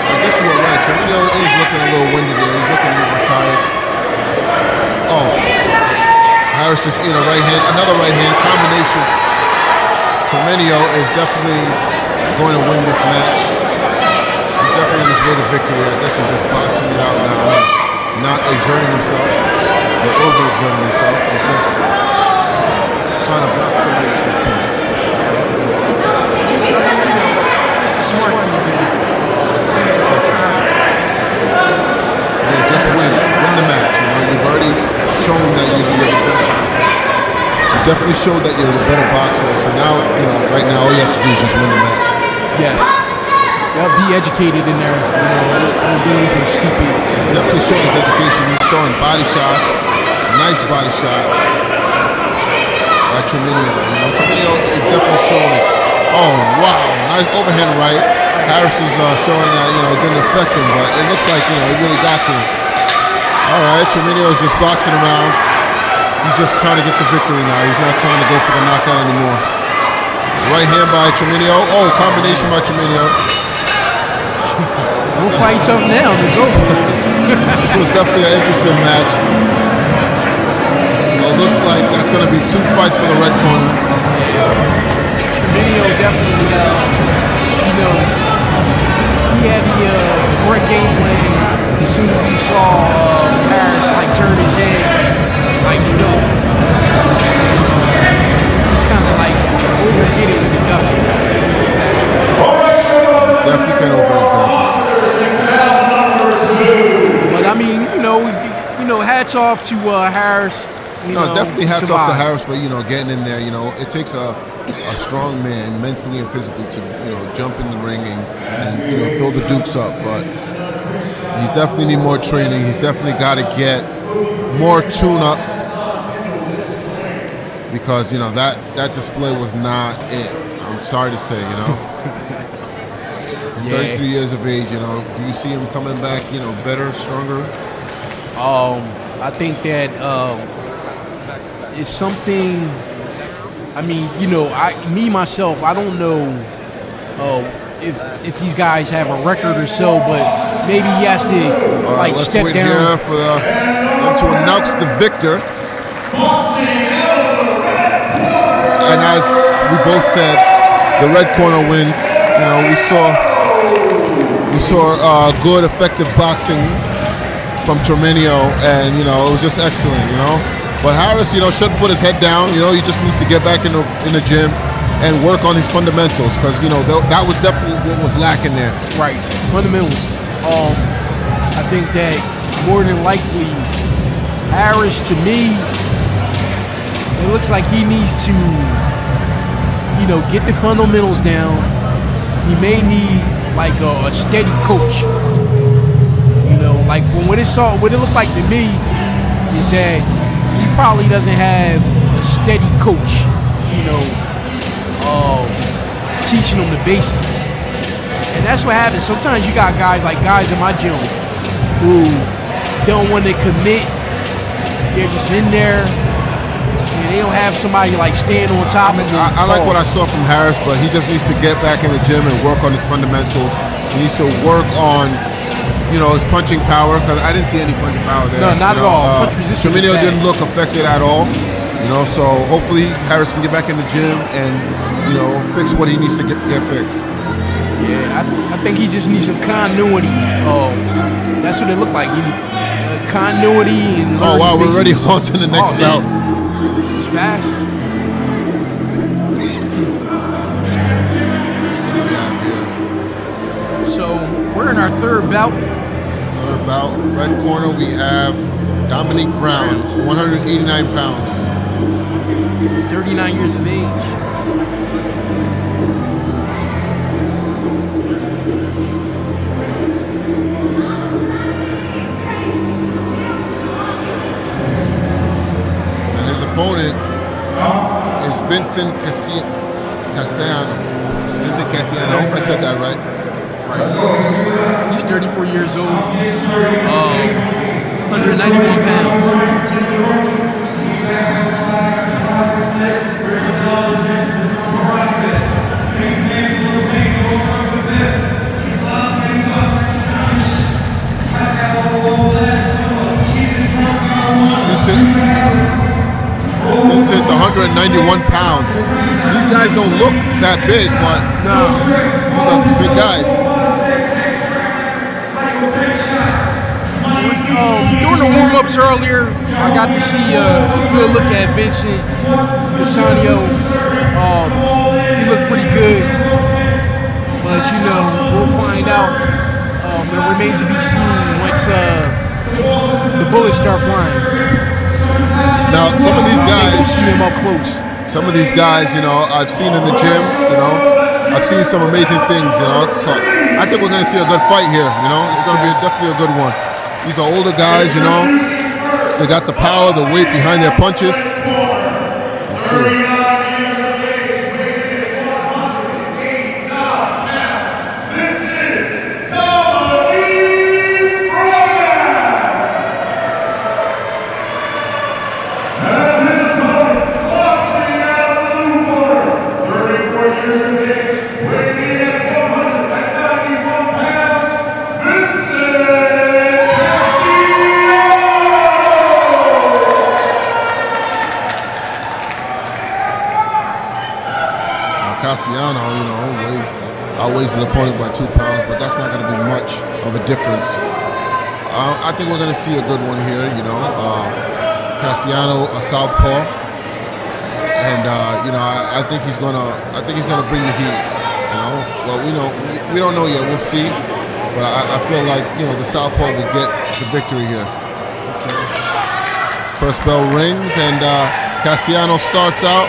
I guess you were right. Tremenio is looking a little winded there. He's looking a little tired. Oh, Harris just ate a right hand, another right hand combination. Tremenio is definitely going to win this match. He's definitely on his way to victory. I guess he's just boxing it out now. He's not exerting himself or overexerting himself. He's just trying to box Tremenio at this point. This is smart. Yeah, just win the match. You've already shown that you're the better. You definitely showed that you're the better boxer. So now, right now, all you have to do is just win the match. Yes. They'll be educated in there. Don't do anything stupid. He's definitely showing his education. He's throwing body shots. Nice body shot by Treminio. Treminio is definitely showing. Oh, wow. Nice overhand right. Harris is showing that, it didn't affect him, but it looks like, it really got to him. All right, Treminio is just boxing around. He's just trying to get the victory now. He's not trying to go for the knockout anymore. Right hand by Treminio. Oh, combination by Treminio. We'll fight tough now. It's over. This was definitely an interesting match. So it looks like that's going to be 2 fights for the red corner. Treminio definitely, he had the correct game plan as soon as he saw Harris turn his head, kind of overdid it with the ducking. Definitely kind of over-exaggerated. But I mean, hats off to Harris. Definitely hats off to Harris for getting in there. It takes a strong man mentally and physically to jump in the ring and throw the dukes up. But he's definitely need more training. He's definitely got to get more tune-up because that display was not it. I'm sorry to say, At 33 years of age, do you see him coming back, better, stronger? I think that it's something. I mean, myself, I don't know if these guys have a record or so, but maybe he has to let's step wait down here for them to announce the victor. And as we both said, the red corner wins. We saw good, effective boxing from Treminio, and it was just excellent. But Harris, shouldn't put his head down. He just needs to get back in the gym and work on his fundamentals because that was definitely what was lacking there. Right, fundamentals. I think that more than likely, Harris, to me, it looks like he needs to, get the fundamentals down. He may need a steady coach. From what it looked like to me is that he probably doesn't have a steady coach, teaching him the basics. And that's what happens. Sometimes you got guys in my gym who don't want to commit. They're just in there and they don't have somebody staying on top of them. I like what I saw from Harris, but he just needs to get back in the gym and work on his fundamentals. He needs to work on his punching power, because I didn't see any punching power there. No, not at all. Punch resistance. Treminio didn't look affected at all. So hopefully Harris can get back in the gym and fix what he needs to get fixed. Yeah, I think he just needs some continuity. That's what it looked like. Continuity and. Oh wow, we're already on to the next bout. This is fast. So we're in our third bout. Red corner, we have Dominique Brown, 189 pounds. 39 years of age. And his opponent is Vincent Cassiano. Vincent Cassiano, I hope I said that right. He's 34 years old, 191 pounds. Vincent's 191 pounds. These guys don't look that big, but no, these are some big guys. During the warm-ups earlier, I got to see a good look at Vincent Cassano. He looked pretty good, but we'll find out. It remains to be seen once the bullets start flying. Now, some of these You guys, see him up close. I've seen in the gym, I've seen some amazing things, So I think we're going to see a good fight here, It's going to be definitely a good one. These are older guys, They got the power, the weight behind their punches. Let's see. Cassiano, outweighs his opponent by 2 pounds, but that's not going to be much of a difference. I think we're going to see a good one here. Cassiano, a southpaw, and I think he's gonna bring the heat. Well, we don't know yet. We'll see, but I feel like the southpaw will get the victory here. First bell rings, and Cassiano starts out.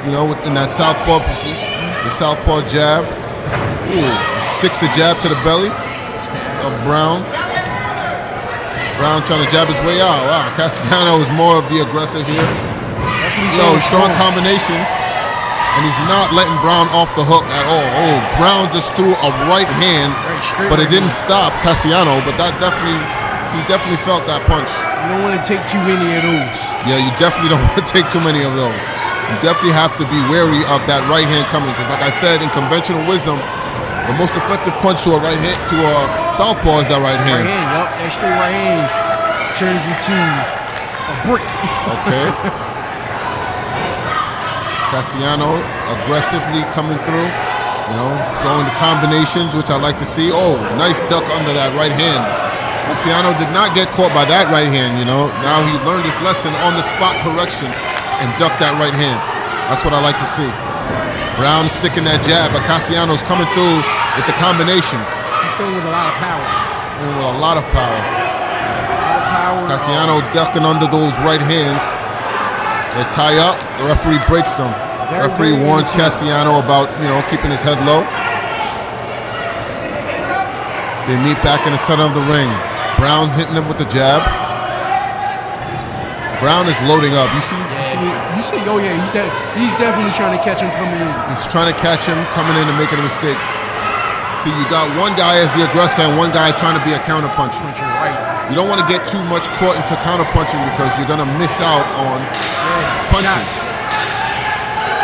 Within that southpaw position, the southpaw jab. Sticks the jab to the belly of Brown. Brown trying to jab his way out. Wow, Cassiano is more of the aggressor here. He's throwing combinations, and he's not letting Brown off the hook at all. Oh, Brown just threw a right hand, but it didn't stop Cassiano. But he definitely felt that punch. You don't want to take too many of those. Yeah, you definitely don't want to take too many of those. You definitely have to be wary of that right hand coming, because like I said, in conventional wisdom, the most effective punch to a southpaw is that right hand. Right hand, yup. That straight right hand turns into a brick. Okay. Cassiano aggressively coming through, throwing the combinations, which I like to see. Oh, nice duck under that right hand. Cassiano did not get caught by that right hand, Now he learned his lesson on the spot correction and duck that right hand. That's what I like to see. Brown is sticking that jab, but Cassiano's coming through with the combinations. He's throwing with a lot of power. With a lot of power. Cassiano ducking under those right hands. They tie up. The referee breaks them. The referee warns Cassiano about, keeping his head low. They meet back in the center of the ring. Brown hitting him with the jab. Brown is loading up. You see? Oh yeah, he's definitely trying to catch him coming in. He's trying to catch him coming in and making a mistake. See, you got one guy as the aggressor and one guy trying to be a counterpuncher. Right. You don't want to get too much caught into counterpunching because you're gonna miss out on punches. Shots.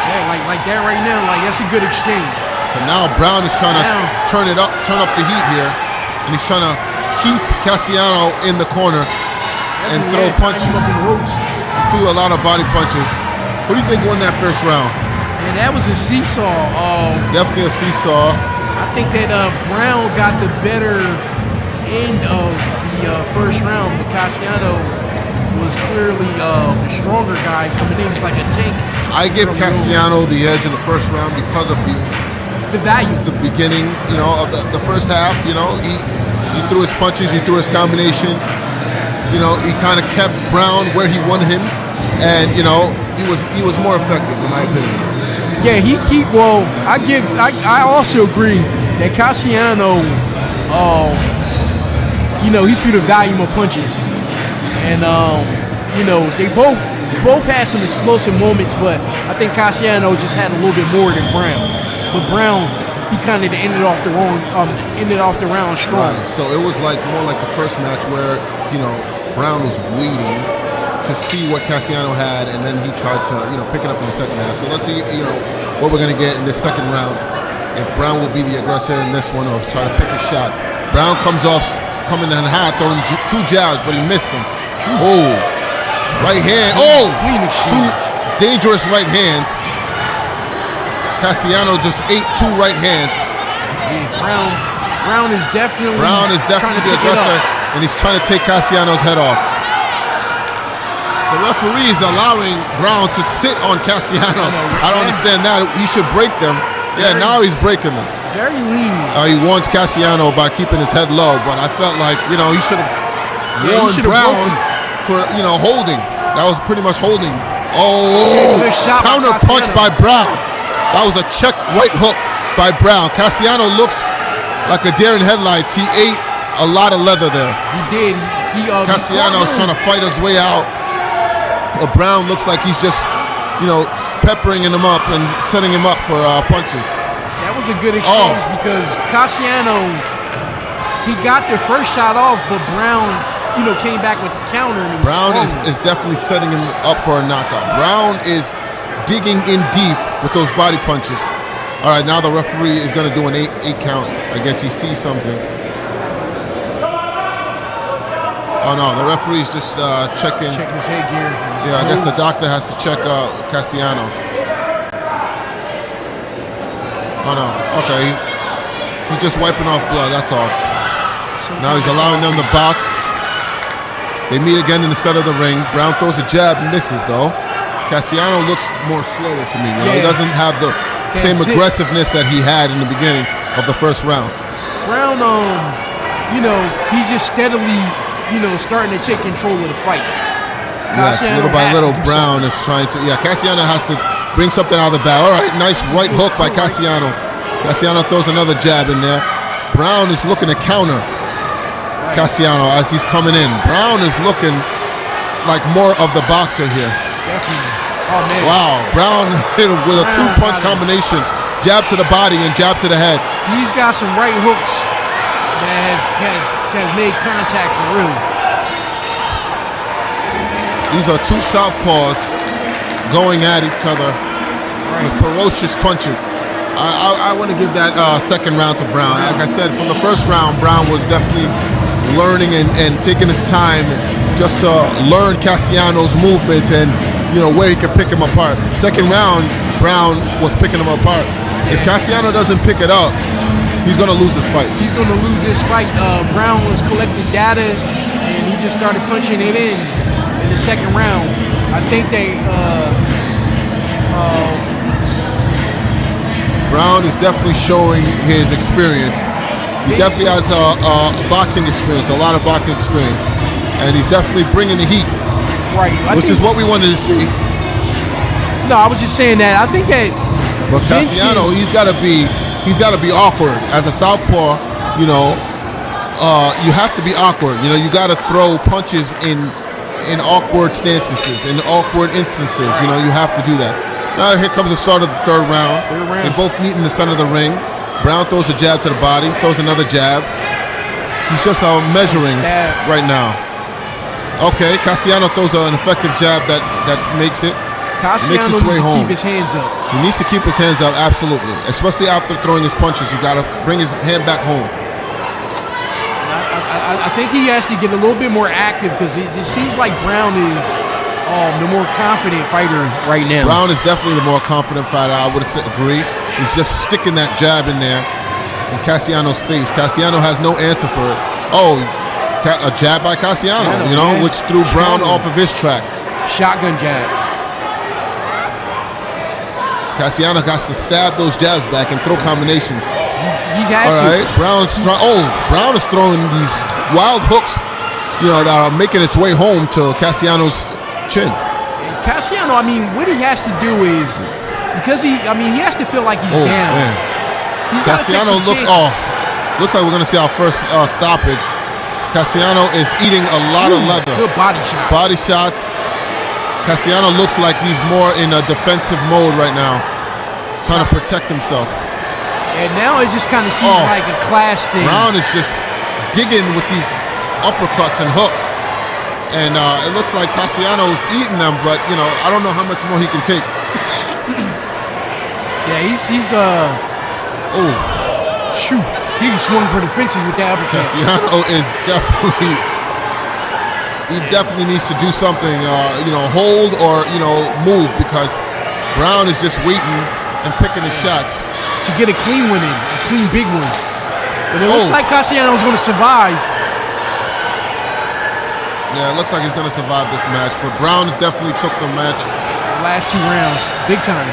Yeah, like that right now. Like that's a good exchange. So now Brown is trying to turn up the heat here, and he's trying to keep Cassiano in the corner and throw punches. He threw a lot of body punches. Who do you think won that first round? And that was a seesaw. Definitely a seesaw. I think that Brown got the better end of the first round, but Cassiano was clearly the stronger guy coming in. It's like a tank. I give Cassiano the edge in the first round because of the value. The beginning, of the first half. He threw his punches, he threw his combinations. He kind of kept Brown where he wanted him, and he was more effective in my opinion. Yeah, I also agree that Cassiano, he threw the volume of punches, and they both had some explosive moments, but I think Cassiano just had a little bit more than Brown. But Brown, he kind of ended off the round strong. Right. So it was more like the first match where Brown was waiting to see what Cassiano had, and then he tried to pick it up in the second half. So let's see what we're gonna get in this second round. If Brown will be the aggressor in this one or try to pick his shots. Brown coming in hot, throwing 2 jabs, but he missed them. Oh, right hand. Oh, 2 dangerous right hands. Cassiano just ate 2 right hands. Yeah, Brown is definitely the aggressor, and he's trying to take Cassiano's head off. The referee is allowing Brown to sit on Cassiano. I don't understand that. He should break them. Yeah, now he's breaking them. Very lenient. He warns Cassiano by keeping his head low, but I felt like, he should have warned Brown for, holding. That was pretty much holding. Oh, Good shot by counter punch Cassiano. by Brown. That was a check right hook by Brown. Cassiano looks like a deer in headlights. He ate a lot of leather there. He did. Cassiano is trying to fight his way out. Brown looks like he's just, peppering him up and setting him up for punches. That was a good exchange because Cassiano, he got the first shot off, but Brown, came back with the counter. And Brown is definitely setting him up for a knockout. Brown is digging in deep with those body punches. All right, now the referee is going to do an eight count. I guess he sees something. Oh no, the referee's just checking his headgear. Yeah, I guess the doctor has to check Cassiano. Oh no, okay. He's just wiping off blood, that's all. Now he's allowing them to box. They meet again in the center of the ring. Brown throws a jab, misses though. Cassiano looks more slower to me. He doesn't have the same aggressiveness that he had in the beginning of the first round. Brown, he's just steadily, starting to take control of the fight. Yes, little by little, Brown is trying to. Yeah, Cassiano has to bring something out of the bag. All right, nice right hook by Cassiano. Cassiano throws another jab in there. Brown is looking to counter Cassiano as he's coming in. Brown is looking like more of the boxer here. Definitely. Oh man. Wow, Brown hit him with a two-punch combination. Jab to the body and jab to the head. He's got some right hooks that has made contact for real. These are two southpaws going at each other with ferocious punches. I want to give that second round to Brown. Like I said, from the first round, Brown was definitely learning and taking his time just to learn Cassiano's movements and where he could pick him apart. Second round, Brown was picking him apart. If Cassiano doesn't pick it up, he's going to lose this fight. He's going to lose this fight. Brown was collecting data, and he just started punching it in the second round. I think Brown is definitely showing his experience. He definitely has boxing experience, a lot of boxing experience, and he's definitely bringing the heat. Right. Which is what we wanted to see. No, I was just saying that. I think that. But Cassiano, he's got to be awkward as a southpaw. You have to be awkward. You got to throw punches in awkward stances, in awkward instances. You have to do that. Now here comes the start of the third round. They both meet in the center of the ring. Brown throws a jab to the body, throws another jab. He's just measuring right now. Okay, Cassiano throws an effective jab that makes it. Cassiano makes its way home. Keep his hands up. He needs to keep his hands up, absolutely. Especially after throwing his punches, you got to bring his hand back home. I think he has to get a little bit more active because it just seems like Brown is the more confident fighter right now. Brown is definitely the more confident fighter. I would agree. He's just sticking that jab in there in Cassiano's face. Cassiano has no answer for it. Oh, a jab by Cassiano, which threw Brown off of his track. Shotgun jab. Cassiano has to stab those jabs back and throw combinations. He's actually. All right, Brown is throwing these wild hooks, that are making its way home to Cassiano's chin. And Cassiano, what he has to do is because he has to feel like he's down. Man. Cassiano looks like we're gonna see our first stoppage. Cassiano is eating a lot of leather. Good body shot. Body shots. Cassiano looks like he's more in a defensive mode right now, trying to protect himself. And now it just kind of seems like a class thing. Brown is just digging with these uppercuts and hooks. And it looks like Cassiano's eating them, but, I don't know how much more he can take. Yeah, he swung for the fences with that uppercut. Cassiano is definitely, he definitely needs to do something, hold or, move, because Brown is just waiting and picking his shots. To get a clean one in, a clean big one. But it looks like Cassiano's going to survive. Yeah, it looks like he's going to survive this match, but Brown definitely took the match. Last 2 rounds, big time.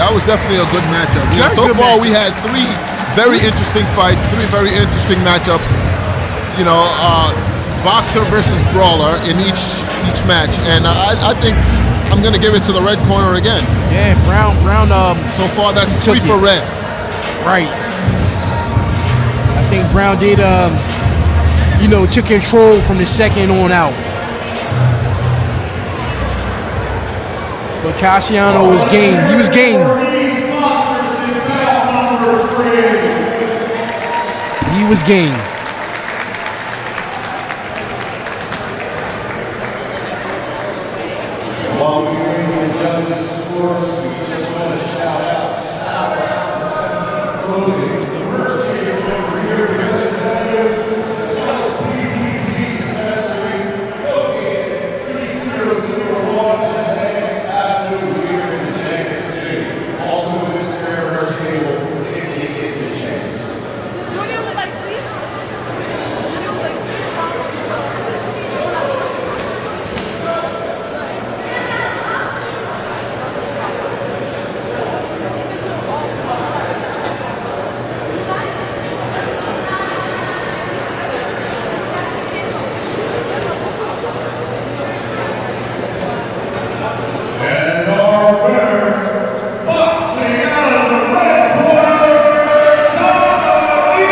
That was definitely a good matchup. So far we had 3 very interesting fights, 3 very interesting matchups. boxer versus brawler in each match, and I think I'm gonna give it to the red corner again. Yeah, Brown. So far, that's took 3 for it. red. Right. I think Brown did, took control from the second on out. But Cassiano was game. He was game. He was game. While we're hearing the judges' scores, we just want to shout out clothing. The merch table over here, as well as PPP accessory, located 3001 Avenue here in the next city. Also, visit their merch table if you get the chance. And our winner, boxing out of the red corner,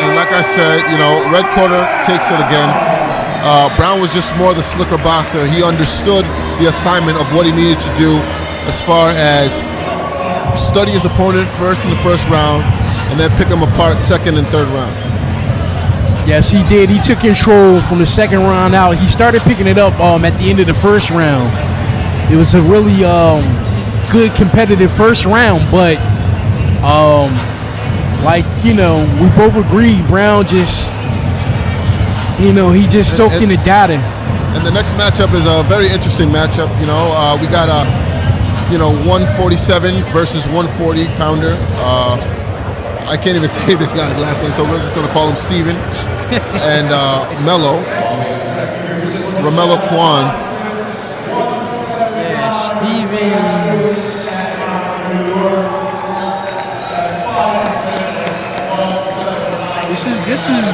And like I said, red corner takes it again. Brown was just more the slicker boxer. He understood the assignment of what he needed to do as far as study his opponent first in the first round and then pick him apart second and third round. Yes, he did. He took control from the second round out. He started picking it up at the end of the first round. It was a really good competitive first round, but we both agree, Brown just, he just soaked in the data. And the next matchup is a very interesting matchup. We got a 147 versus 140 pounder. I can't even say this guy's last name, so we're just going to call him Steven. And Romello Kwan. Yeah, Stevens. This is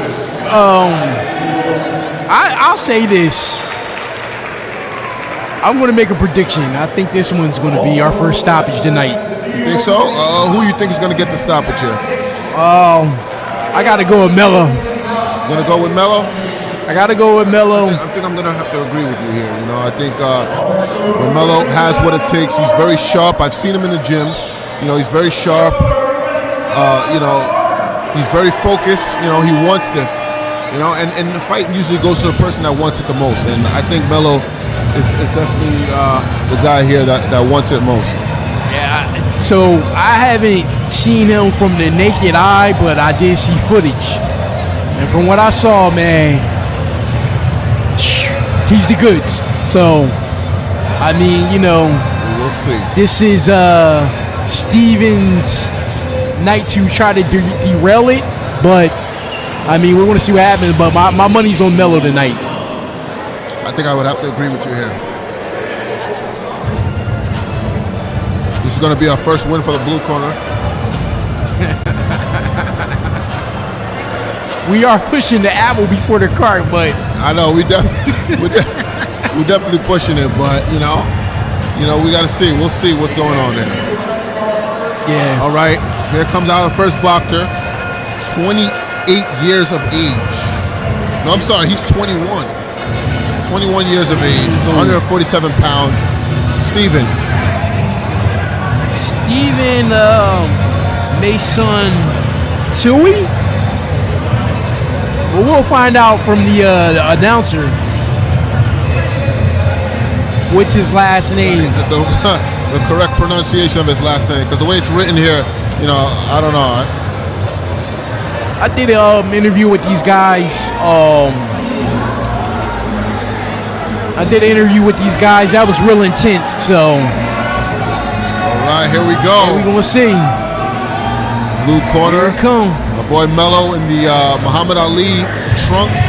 I'll say this. I'm going to make a prediction. I think this one's going to be our first stoppage tonight. You think so? Who you think is going to get the stoppage here? I got to go with Mello. Going to go with Mello? I got to go with Mello. I think I'm going to have to agree with you here. I think Romello has what it takes. He's very sharp. I've seen him in the gym. He's very sharp. He's very focused. He wants this. And the fight usually goes to the person that wants it the most. And I think Mello is definitely the guy here that wants it most. Yeah, so I haven't seen him from the naked eye, but I did see footage. And from what I saw, man, he's the goods. So, We'll see. This is Stevens' night to try to derail it, but we're going to see what happens. But my money's on Mello tonight. I think I would have to agree with you here. This is going to be our first win for the blue corner. We are pushing the apple before the cart, but I know we're definitely pushing it, but we got to see. We'll see what's going on there. yeah. All right, here comes our first boxer, 28 years of age. No, I'm sorry, he's 21. 21 years of age, 147 pound. Steven Mason Tui? Well, we'll find out from the announcer what's his last name. the correct pronunciation of his last name, because the way it's written here, I don't know. I did an interview with these guys. That was real intense. So, All right, here we go. we're gonna see. Blue corner. Here it come. My boy Mello in the Muhammad Ali trunks.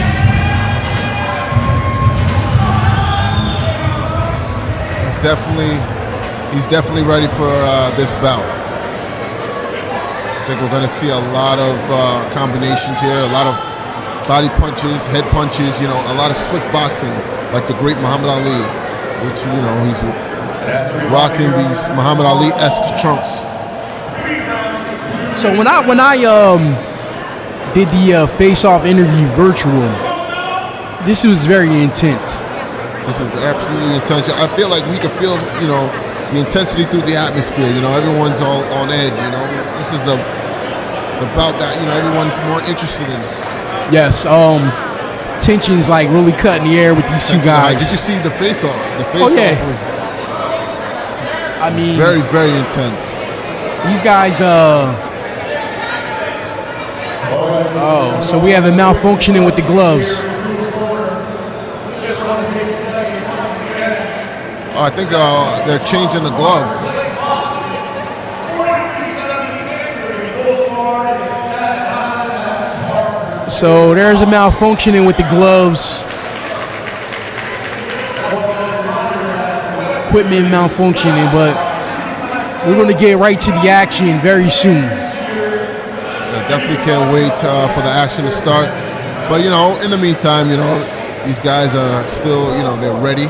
He's definitely ready for this bout. I think we're going to see a lot of combinations here, a lot of body punches, head punches, a lot of slick boxing, like the great Muhammad Ali, which, he's rocking these Muhammad Ali-esque trunks. So when I did the face-off interview virtual, this was very intense. This is absolutely intense. I feel like we can feel, the intensity through the atmosphere. Everyone's all on edge. This is the bout that everyone's more interested in. Yes. Tension's like really cutting the air with these two guys. Did you see the face-off? The face-off was, very, very intense. These guys. So we have a malfunctioning with the gloves. I think they're changing the gloves. So there's a malfunctioning with the gloves. Equipment malfunctioning, but we're going to get right to the action very soon. I definitely can't wait for the action to start. But, in the meantime, these guys are still, they're ready.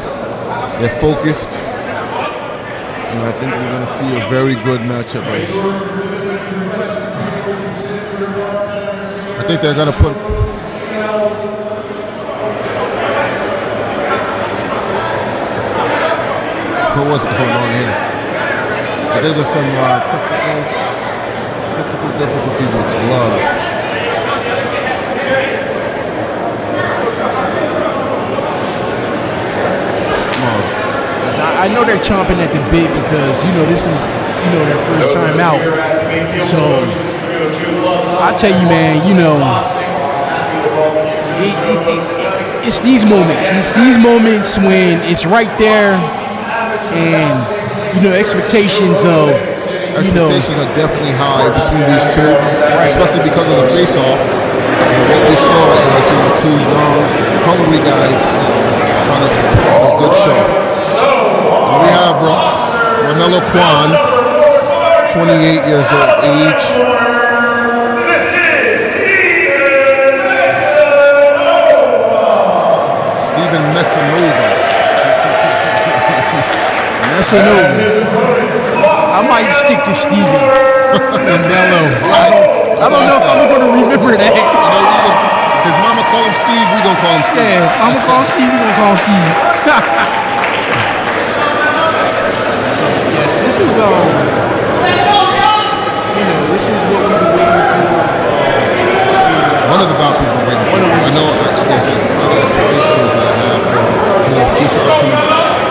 They're focused. I think we're going to see a very good matchup right here. I think they're going to put... What's going on here? I think there's some technical difficulties with the gloves. I know they're chomping at the bit because this is their first time out. So I tell you, man, it's these moments. It's these moments when it's right there, and expectations of expectations are definitely high between these two, especially because of the face-off. What we saw was two young, hungry guys, trying to put on a good show. We have Romelo Kwan, 28 years of age. Steven Messanova. I might stick to Steven and Melo. I don't know if I'm going to remember that. His mama call him Steve, we going to call him Steve. Yeah, I'm going to call him Steve, we going to call him Steve. Yes, this is this is what we've been waiting for. One of the bouts we've been waiting for. I know there's other expectations that I have for future upcoming bouts.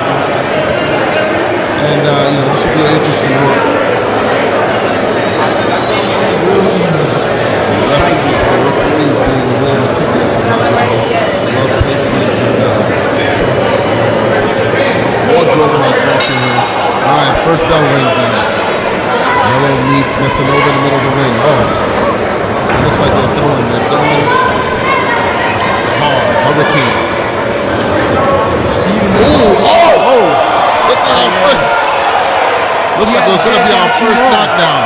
And this should be an interesting one. The referees being real meticulous about glove placement and trunks. Wardrobe malfunction here. All right, first bell rings now. Melo meets Messanova in the middle of the ring. Oh, it looks like they're throwing hard. Hurricane. Looks like it was going to be our first knockdown.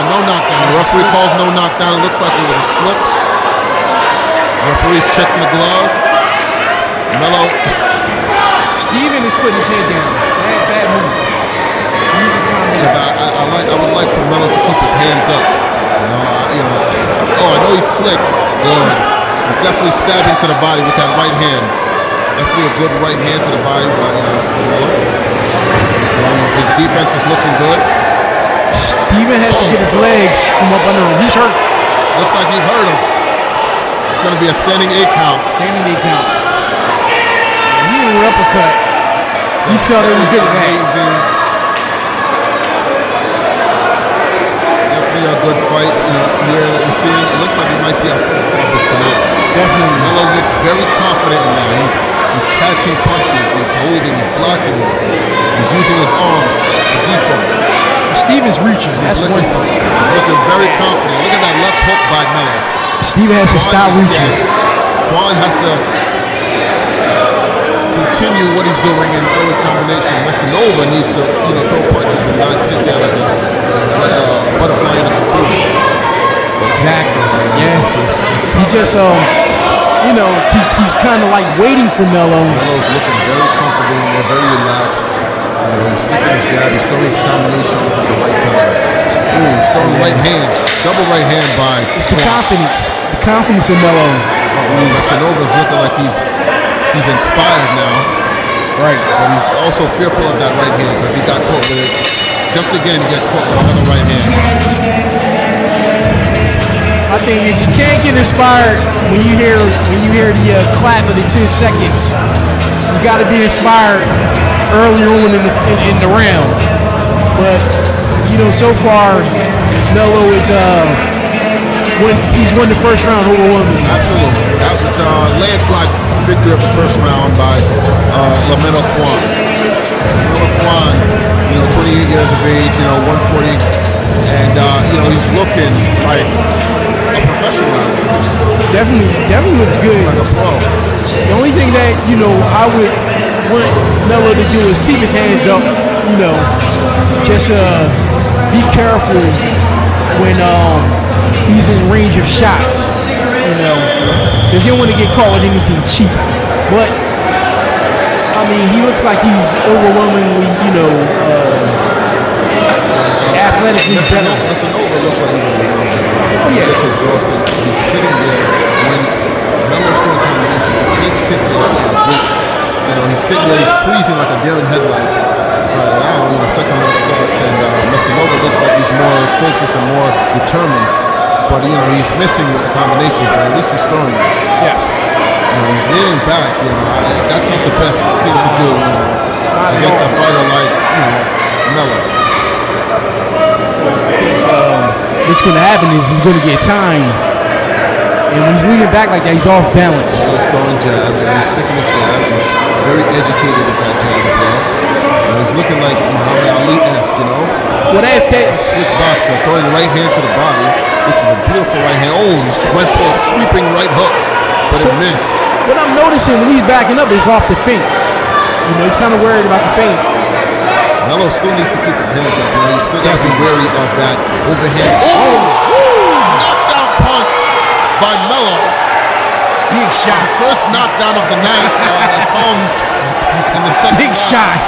No knockdown. The referee calls no knockdown. It looks like it was a slip. The referee's checking the gloves. Melo. Steven is putting his head down. Bad move. I would like for Melo to keep his hands up. I know he's slick. Good. He's definitely stabbing to the body with that right hand. Definitely a good right hand to the body by Melo. His defense is looking good. Steven has to get his legs from up under him. He's hurt. Looks like he hurt him. It's going to be a standing 8 count. Standing 8 count. He did an uppercut. He felt it was good at that. Amazing. Definitely a good fight, here that we're seeing. It looks like we might see our first stoppage tonight. Definitely. Melo looks very confident in there. He's catching punches. He's holding. He's blocking. He's using his arms for defense. Steven's reaching. That's one thing. He's looking very confident. Look at that left hook by Melo. Steven has to stop reaching. Quan has to continue what he's doing and throw his combination. Messanova needs to, throw punches and not sit there like a butterfly in a cocoon. Exactly. Yeah. He just he's kind of like waiting for Melo. Melo's looking very comfortable in there, very relaxed. He's sticking his jab, he's throwing his combinations at the right time. Ooh, he's throwing right hands, double right hand by. It's the confidence of Melo. Masanova's looking like he's inspired now. Right. But he's also fearful of that right hand because he got caught with it. Just again, he gets caught with another right hand. My thing is, you can't get inspired when you hear the clap of the 10 seconds. You got to be inspired early on in the round. But so far, Melo is he's won the first round overwhelmingly. Absolutely, that was a landslide victory of the first round by Lamelo Kwan. Lamelo Kwan, 28 years of age, 140, and he's looking like a professional. Definitely looks good. Like a pro. The only thing that I would want Melo to do is keep his hands up. Just be careful when he's in range of shots. Because you don't want to get caught with anything cheap. But he looks like he's overwhelmingly, athletically better. Masanova looks like he's overwhelmed. Oh yeah. He looks exhausted. He's sitting there when Melo's throwing combinations. He can't sit there and wait. He's sitting there. He's freezing like a deer in headlights. Now, second round starts, and Masanova looks like he's more focused and more determined. But he's missing with the combinations. But at least he's throwing them. Yes. He's leaning back. That's not the best thing to do. Against a fighter like Melo. What's going to happen is he's going to get time, and when he's leaning back like that, he's off balance. He's throwing jabs, and he's sticking his jab. He's very educated with that jab as well. He's looking like Muhammad Ali-esque, Well, that's a slick boxer, throwing the right hand to the body, which is a beautiful right hand. Oh, he went for a sweeping right hook, but it missed. What I'm noticing when he's backing up is off the feint. He's kind of worried about the feint. Melo still needs to keep his hands up. He's still got to be wary of that overhand. Oh! Knockdown punch by Melo. Big shot. First knockdown of the night that comes in the second Big shot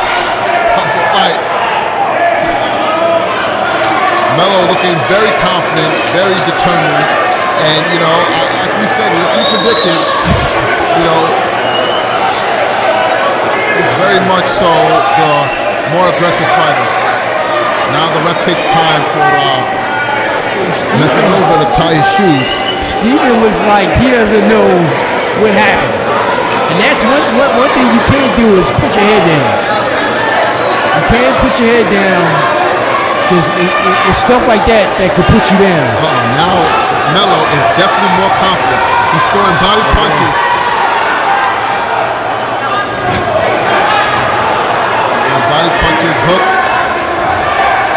of the fight. Melo looking very confident, very determined, and like we said, like we predicted, he's very much so the more aggressive fighter. Now the ref takes time for Masanova to tie his shoes. Steven looks like he doesn't know what happened. And that's one thing you can't do is put your head down. You can't put your head down because it's stuff like that could put you down. Now Melo is definitely more confident. He's throwing body punches. Body punches, hooks.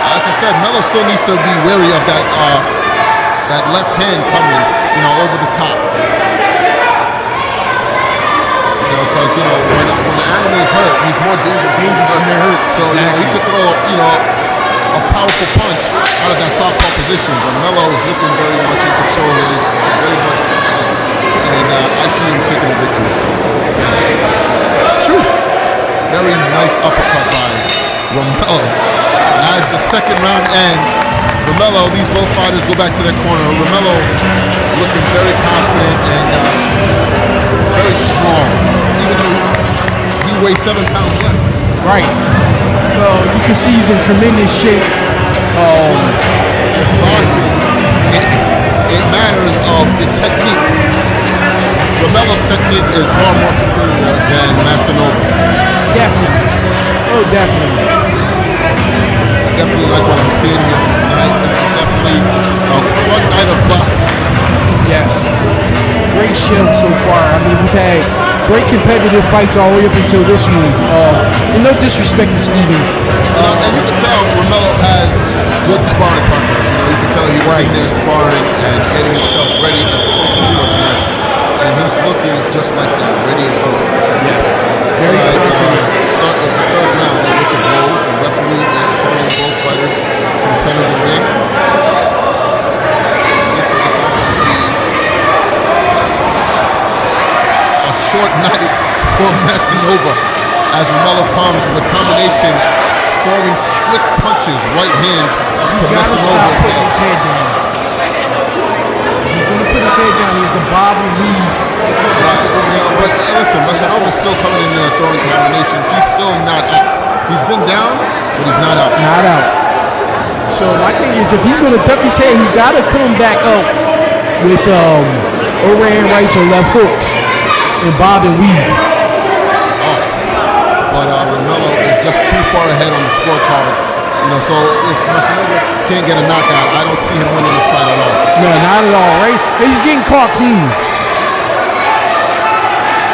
Like I said, Melo still needs to be wary of that left hand coming, over the top. Because when the animal is hurt, he's more dangerous when they're hurt. So he could throw a powerful punch out of that southpaw position. But Melo is looking very much in control here. He's very much confident, and I see him taking the victory. True. Very nice uppercut by Romelo. As the second round ends, Romelo, these both fighters go back to their corner. Romelo looking very confident and very strong, even though he weighs 7 pounds less. Right. Well, you can see he's in tremendous shape. It matters of the technique. Romelo's technique is far more superior than Masanova. Definitely. Oh, definitely. I definitely like what I'm seeing here tonight. This is definitely a fun night of boxing. Yes. Great show so far. We've had great competitive fights all the way up until this one. And no disrespect to Steven. And you can tell Romelo has good sparring partners. You can tell he was in there sparring and getting himself ready and focused for tonight. And he's looking just like that, ready and focused. Yes. Very confident. Start of the third round, the whistle blows. The referee is calling both fighters to the center of the ring. This is about to be short night for Masanova as Romelo comes with combinations, throwing slick punches, right hands to He's got to stop Masanova's putting his head. head down. If he's going to put his head down, he's going to bob and weave. Right, you know, but listen, Masanova's still coming in there throwing combinations. He's still not out. He's been down, but he's not out. Not out. So my thing is, if he's going to duck his head, he's got to come back up with overhand rights or left hooks and bob and weave. But Romelo is just too far ahead on the scorecards. You know, so if Masanova can't get a knockout, I don't see him winning this fight at all. No, not at all, right? He's getting caught clean.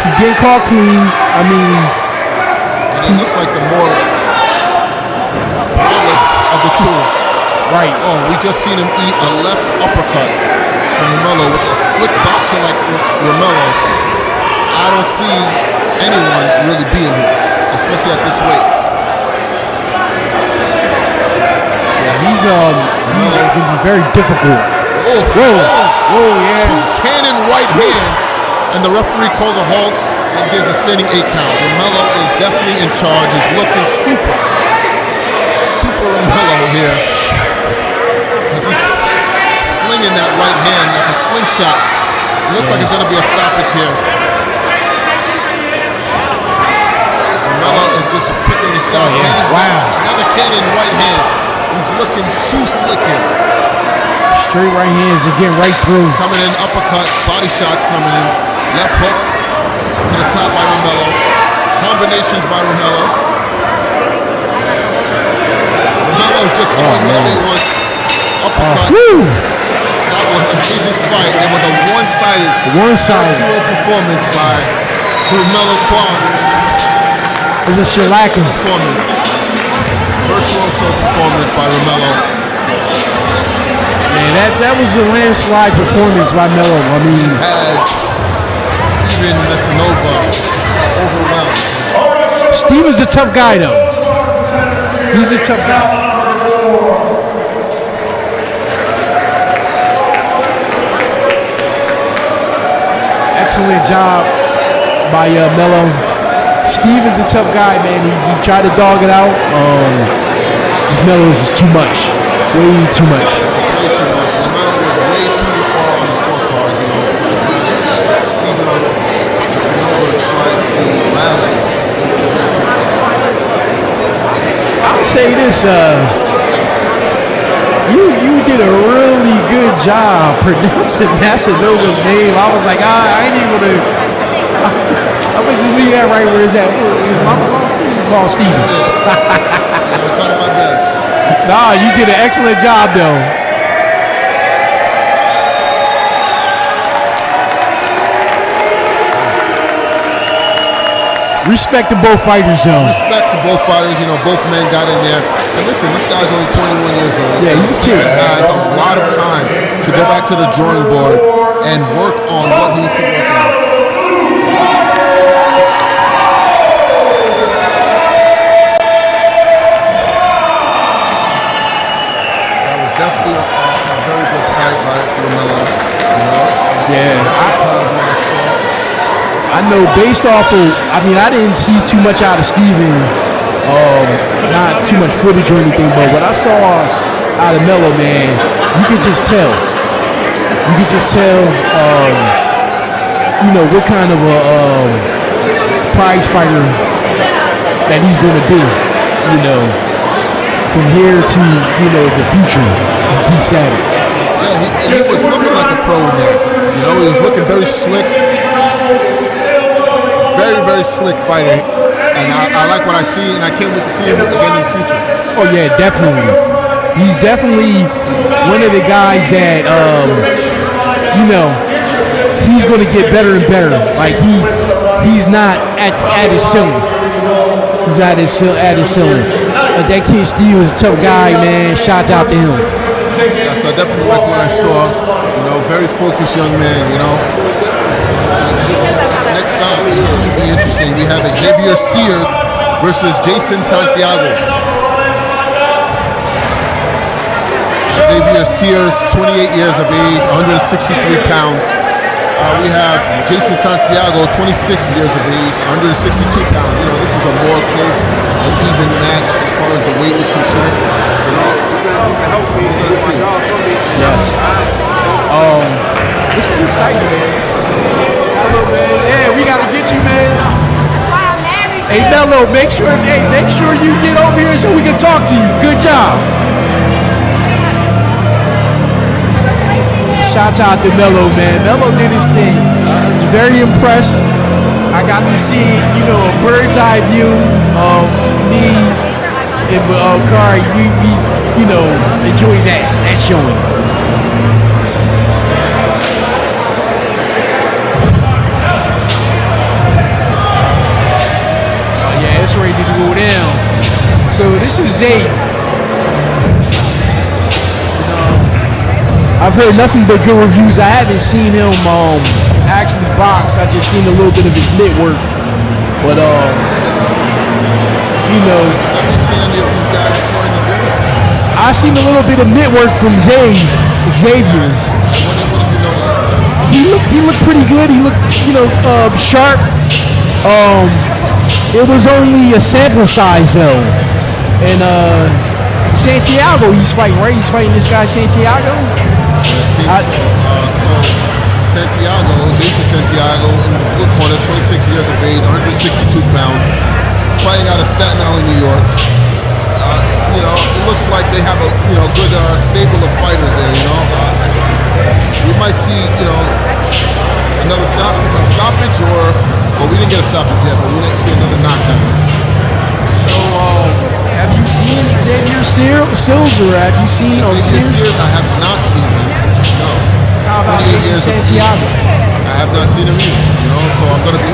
He's getting caught clean. I mean, And it looks like the more prolific of the two. right. Oh, we just seen him eat a left uppercut from Romelo with a slick boxer like Romelo. I don't see anyone really beating him, especially at this weight. Yeah, he's going to be very difficult. Oh, Whoa, whoa, yeah. Two cannon right hands, and the referee calls a halt and gives a standing 8 count. Romelo is definitely in charge. He's looking super Romelo here, because he's slinging that right hand like a slingshot. It looks like it's going to be a stoppage here. Romelo is just picking his shots. yeah. Hands Wow. down. Another cannon right hand. He's looking too slick here. Straight right hands are getting right through. Coming in, uppercut, body shots coming in. Left hook to the top by Romelo. Combinations by Romelo. Romelo's just throwing whatever he wants. Uppercut. Woo! That was an easy fight. It was a one-sided virtual performance by Romelo Kwan. It's a shellacking. Performance. Virtuoso performance by Romelo. Man, that was a landslide performance by Melo. I mean, Has Steven Masanova overwhelmed. Steven's a tough guy, though. He's a tough guy. Excellent job by Melo. Steve is a tough guy, man. He tried to dog it out. Just Melo is just too much. Way too much. It's way too much. Romelo was way too far on the scorecards, you know. From the time Steven Masanova tried to rally. I'll say this, you did a really good job pronouncing Masanova's name. I was like, I ain't even gonna. I was just leave that right where it's at. Is my call Steven? I'm trying my best. Nah, you did an excellent job though. Respect to both fighters though. Respect to both fighters, you know, both men got in there. And listen, this guy's only 21 years old. Yeah, he's a kid. Steven has a lot of time to go back to the drawing board and work on what he needs to work on. That was definitely a very good fight by Romelo, you know. Yeah, Proud of what I saw. I know based off of, I mean, I didn't see too much out of Steven, not too much footage or anything, but what I saw out of Melo, man, you could just tell. You could just tell, you know, what kind of a prize fighter that he's going to be, you know, from here to, you know, the future. He keeps at it. Yeah, he was looking like a pro in there. You know, he was looking very slick. Very slick fighter, and I like what I see, and I can't wait to see him again in the future. Oh yeah, definitely. He's definitely one of the guys that, you know, he's going to get better and better. Like he's not at his ceiling. He's not at his ceiling. But that kid Steve was a tough guy, man. Shouts out to him. Yes, I definitely like what I saw. You know, very focused young man. You know. Next bout should be interesting. We have Xavier Sears versus Jason Santiago. Xavier Sears, 28 years of age, 163 pounds. We have Jason Santiago, 26 years of age, 162 pounds. You know, this is a more close and even match as far as the weight is concerned. You know, we're gonna see. Yes. This is exciting, man. Hello, man. Yeah, we gotta get you, man. That's why I'm married. Hey, Mello, make sure you get over here so we can talk to you. Good job. Shouts out to Mello, man. Mello did his thing. I was very impressed. I got to see, you know, a bird's eye view of me and Kari. We, you know, enjoy that showing. Oh yeah, it's ready to go down. So this is Zayd. I've heard nothing but good reviews. I haven't seen him actually box. I just seen a little bit of his mitt work. But you know, Have you seen any of these guys before in the gym? I seen a little bit of mitt work from Xavier. What did you notice? He looked pretty good. He looked, you know, sharp. It was only a sample size though. And Santiago, he's fighting, right? He's fighting this guy Santiago. So Santiago, Jason Santiago, in the blue corner, 26 years of age, 162 pounds, fighting out of Staten Island, New York. You know, it looks like they have a good stable of fighters there. You know, we might see another stoppage, or we didn't get a stoppage yet, but we didn't see another knockdown. So have you seen Xavier Sills, or have you seen Sears? I have not seen him. No. How about 28 Jason years of Santiago? I have not seen him either. You know, so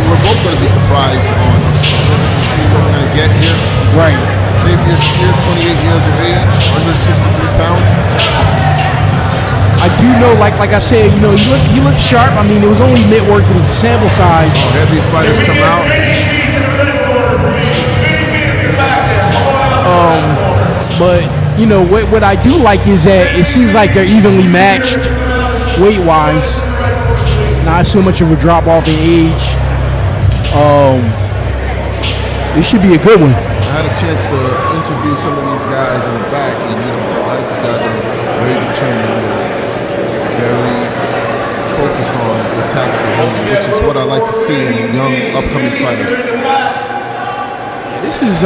we're both gonna be surprised on see what we're gonna get here. Right. Xavier Sears, 28 years of age, 163 pounds. I do know, like I said, you know, he looked sharp. I mean, it was only mitt work, it was a sample size. Had these fighters come out. But you know what I do like is that it seems like they're evenly matched weight-wise. Not so much of a drop off in age. It should be a good one. I had a chance to interview some of these guys in the back, and you know, a lot of these guys are very determined, they're very focused on the task at hand, which is what I like to see in the young upcoming fighters. This is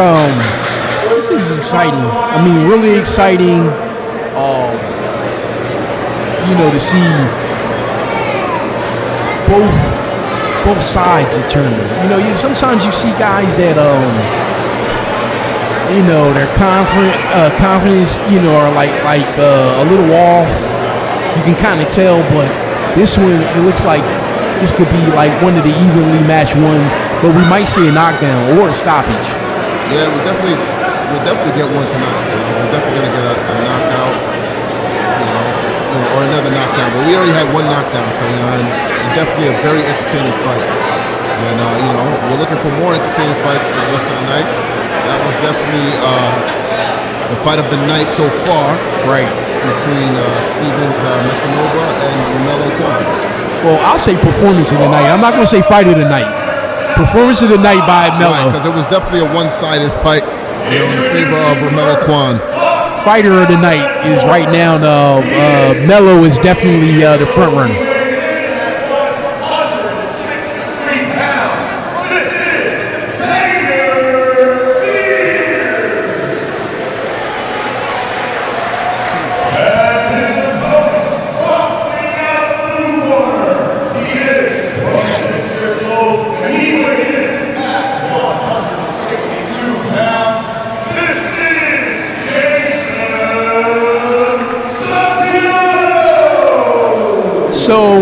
exciting. I mean, really exciting. You know, to see both sides determined. You know, sometimes you see guys that you know, their confidence, you know, are like a little off. You can kind of tell, but this one, it looks like this could be like one of the evenly matched one, but we might see a knockdown or a stoppage. Yeah, we'll definitely get one tonight. You know, we're definitely gonna get a knockout, or another knockdown. But we already had one knockdown, so and definitely a very entertaining fight. And you know, we're looking for more entertaining fights for the rest of the night. That was definitely the fight of the night so far. Right. Between Stevens Messinova and Romelo Kwan. Well, I'll say performance of the night. I'm not going to say fight of the night. Performance of the night by Mello. Because it was definitely a one-sided fight, in favor of Romelo Kwan. Fighter of the night is right now. Mello is definitely the front runner. So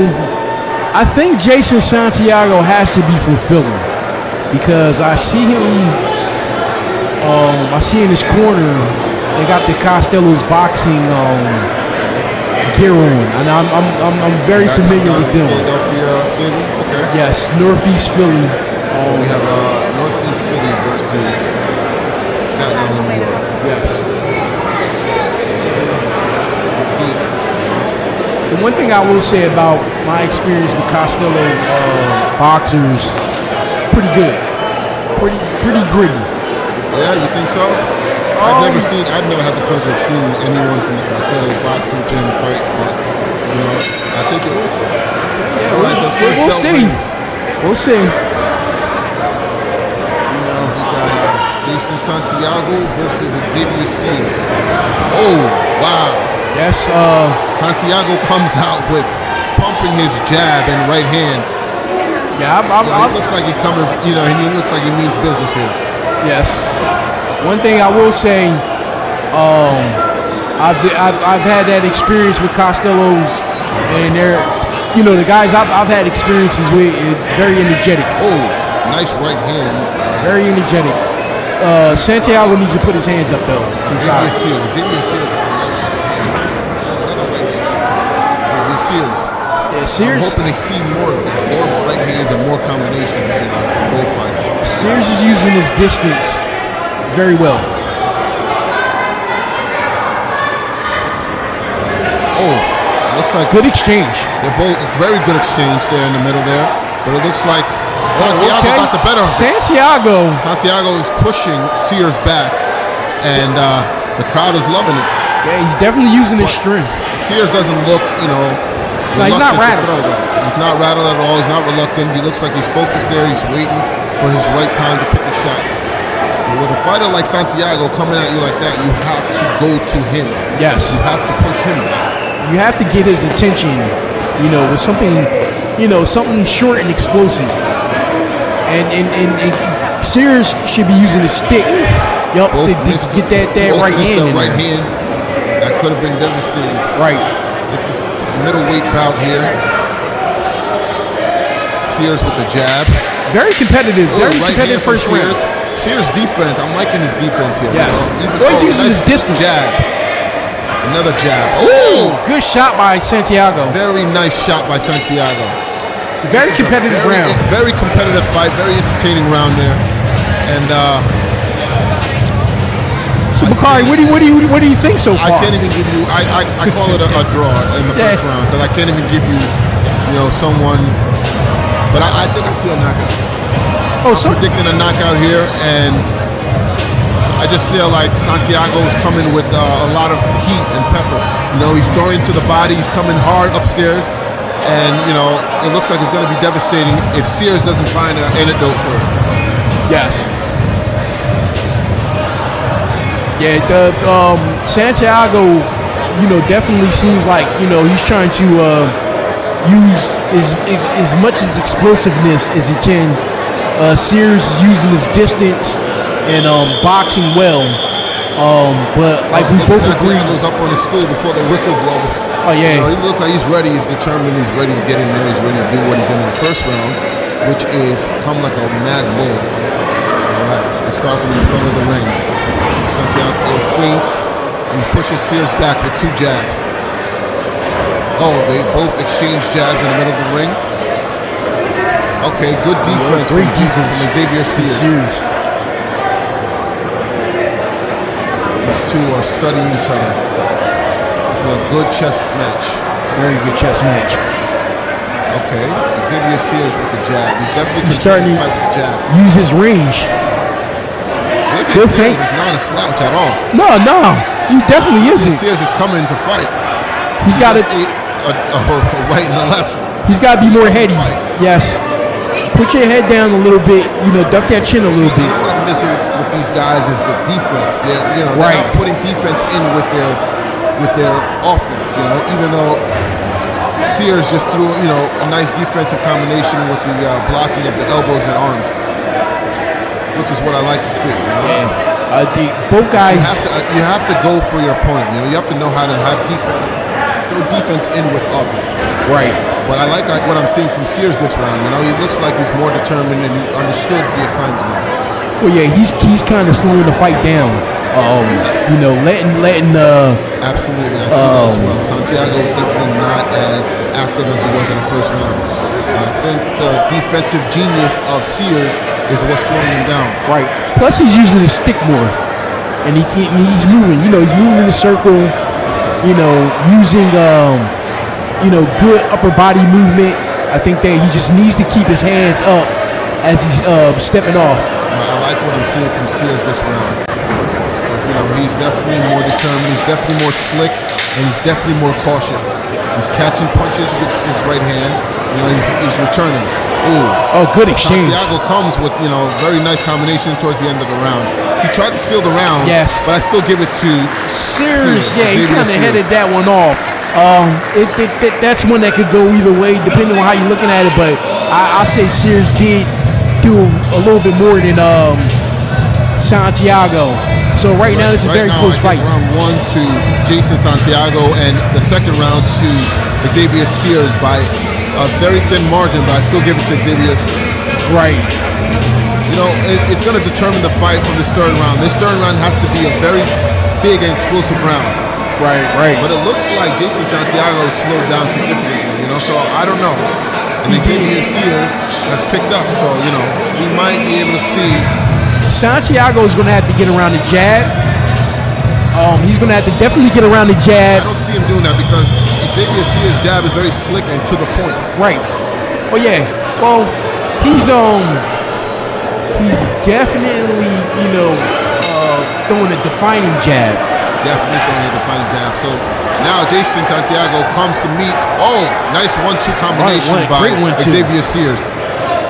I think Jason Santiago has to be fulfilling because I see him. I see in his corner they got the Costello's boxing gear on, and I'm very familiar with them. Philadelphia stable. Okay. Yes, Northeast Philly. So we have Northeast Philly versus Staten Island, New York. Yes. The one thing I will say about my experience with Costello boxers, pretty good, pretty gritty. Yeah, you think so? I've never had the pleasure of seeing anyone from the Costello boxing gym fight, but you know, I take it over. Yeah, All right, the first we'll bell see. rings. We'll see. We got Jason Santiago versus Xavier Sears. Oh, wow. Yes. Santiago comes out with pumping his jab and right hand. Yeah. It looks like he's coming. You know, he looks like he means business here. Yes. One thing I will say, I've had that experience with Costello's, and they're, you know, the guys I've had experiences with, very energetic. Oh, nice right hand. Very energetic. Santiago needs to put his hands up though. Xavier Sears. Xavier Sears. Yeah, Sears. I'm hoping they see more of that, more right hands and more combinations, you know, from both fighters. Sears is using his distance very well. Oh, looks like Good exchange. they're both very good exchange there in the middle there, but it looks like Santiago got the better of it. Santiago is pushing Sears back, and the crowd is loving it. Yeah, he's definitely using his strength. Sears doesn't look, you know, No, he's not reluctant to rattled. throw though. He's not rattled at all. He's not reluctant. He looks like he's focused there. He's waiting for his right time to pick a shot. But with a fighter like Santiago coming at you like that, you have to go to him. Yes. You have to push him. You have to get his attention, you know, with something, you know, something short and explosive. And Sears should be using his stick. Yup, to get that right hand in right there. hand. That could have been devastating. Right. This is middleweight bout here. Sears with the jab. Very competitive. Oh, Very right competitive hand from first round. Sears defense. I'm liking his defense here. Yes. You know? Well, he's using his distance. Jab. Another jab. Ooh, Oh, good shot by Santiago. very nice shot by Santiago. Very competitive round. Very competitive fight. Very entertaining round there. And So Bakari, what do you think so far? I can't even give you. I call it a draw in the first round because I can't even give you, you know, someone. But I think I see a knockout. I'm predicting a knockout here, and I just feel like Santiago's coming with a lot of heat and pepper. You know, he's throwing to the body. He's coming hard upstairs, and you know, it looks like it's going to be devastating if Sears doesn't find an antidote for it. Yes. Yeah, the Santiago, you know, definitely seems like, you know, he's trying to use as much as explosiveness as he can. Sears is using his distance and boxing well. But like we both agree, Santiago's up on the stool before the whistle blow. Oh yeah, You know, he looks like he's ready. He's determined. He's ready to get in there. He's ready to do what he did in the first round, which is come like a mad bull. All right, let's start from the center of the ring. Santiago feints. He pushes Sears back with two jabs. Oh, they both exchange jabs in the middle of the ring. Okay, good defense from Xavier Sears. These two are studying each other. This is a good chess match. very good chess match. Okay, Xavier Sears with the jab. He's definitely starting to fight with the jab. Use his range. Xavier Sears is not a slouch at all. No, he definitely Xavier isn't. Sears is coming to fight. He's got a it. right and a left. He's got to be more heady. Fight. Yes. Put your head down a little bit. You know, duck that chin a little You bit. know what I'm missing with these guys is the defense. They're Right. not putting defense in with their offense. You know, even though Sears just threw a nice defensive combination with the blocking of the elbows and arms, which is what I like to see. You know? Yeah. Both guys. You have to go for your opponent. You know, you have to know how to have defense, throw defense in with offense. Right. But I like what I'm seeing from Sears this round. You know, he looks like he's more determined and he understood the assignment now. Well, yeah, he's kind of slowing the fight down. Yes. You know, letting. Absolutely, I see that as well. Santiago is definitely not as active as he was in the first round. I think the defensive genius of Sears is what's slowing him down. Right. Plus, he's using his stick more, and he's moving. You know, he's moving in the circle. You know, using good upper body movement. I think that he just needs to keep his hands up as he's stepping off. I like what I'm seeing from Sears this round. He's definitely more determined. He's definitely more slick, and he's definitely more cautious. He's catching punches with his right hand. He's returning. Oh, good exchange. Santiago comes with very nice combination towards the end of the round. He tried to steal the round, yes, but I still give it to Sears. Yeah, he kind of headed that one off. That's one that could go either way depending on how you're looking at it. But I say Sears did do a little bit more than Santiago. So right now it's a very close fight. Round 1 to Jason Santiago, and the second round to Xavier Sears by a very thin margin, but I still give it to Xavier. Right. It's going to determine the fight from this third round. This third round has to be a very big and explosive round. Right. But it looks like Jason Santiago slowed down significantly, so I don't know. And Xavier Sears has picked up, so, we might be able to see. Santiago is going to have to get around the jab. He's going to have to definitely get around the jab. I don't see him doing that because Xavier Sears' jab is very slick and to the point. Right. Oh yeah. Well, he's definitely throwing a defining jab. Definitely throwing a defining jab. So now Jason Santiago comes to meet. Oh, nice 1-2 combination by Xavier Sears.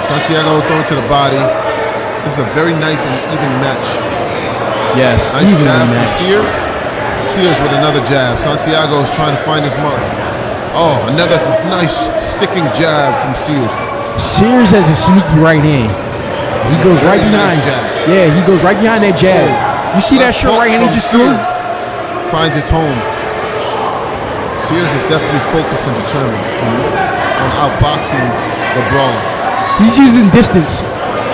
Santiago throwing to the body. This is a very nice and even match. Yes, nice jab from Sears. Sears with another jab. Santiago is trying to find his mark. Oh, another nice sticking jab from Sears. Sears has a sneaky right hand. He goes right behind. Yeah, he goes right behind that jab. You see that short right hand he just threw? Finds its home. Sears is definitely focused and determined on outboxing the brawler. He's using distance.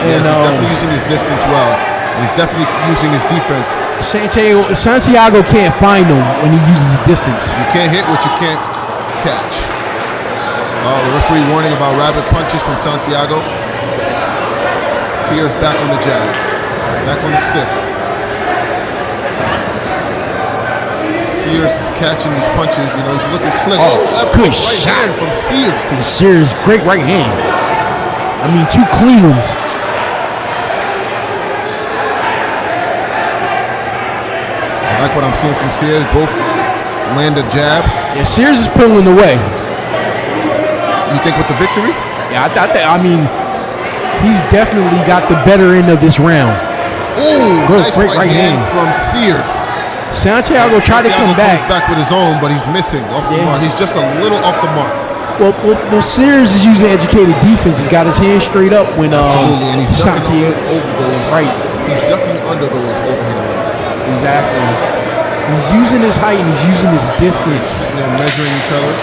Yes, he's definitely using his distance well. And he's definitely using his defense. Santiago can't find him when he uses his distance. You can't hit what you can't catch. Oh, the referee warning about rapid punches from Santiago. Sears back on the jab. Back on the stick. Sears is catching these punches. He's looking slick. Oh, good right shot hand from Sears. Sears, great right hand. I mean, 2 clean ones. I like what I'm seeing from Sears. Both land a jab. Yeah, Sears is pulling away. You think with the victory? Yeah, I mean, he's definitely got the better end of this round. Oh, nice right hand from Sears. Santiago tried to come back. Comes back with his own, but he's missing off the mark. He's just a little off the mark. Well, Sears is using educated defense. He's got his hands straight up when absolutely, and he's ducking over those. Right. He's ducking under those overhand rights. Exactly. He's using his height and he's using his distance. They're measuring each other.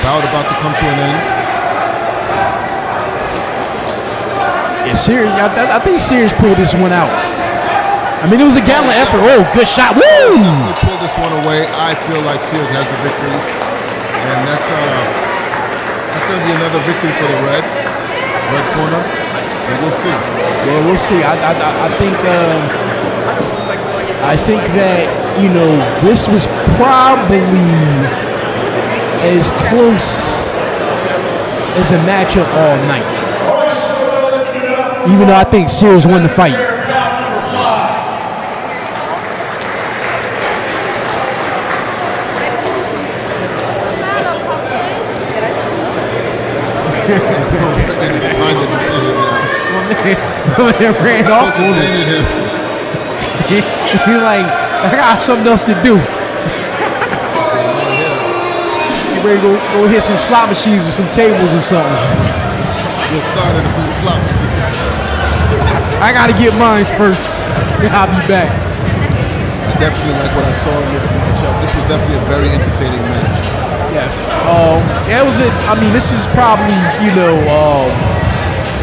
Bout about to come to an end. Yeah, Sears. I think Sears pulled this one out. I mean, it was a gallant effort. Oh, good shot. Woo! Definitely pulled this one away. I feel like Sears has the victory, and that's going to be another victory for the red corner. And we'll see. Yeah, we'll see. I think that this was probably as close as a matchup all night. Even though I think Sears won the fight. Find the decision now. Man ran off with him. He's like, I got something else to do. You ready to go hit some slot machines or some tables or something? Get started on the slot machine. I gotta get mine first. Then I'll be back. I definitely like what I saw in this matchup. This was definitely a very entertaining match. Yes. That was it. I mean, this is probably,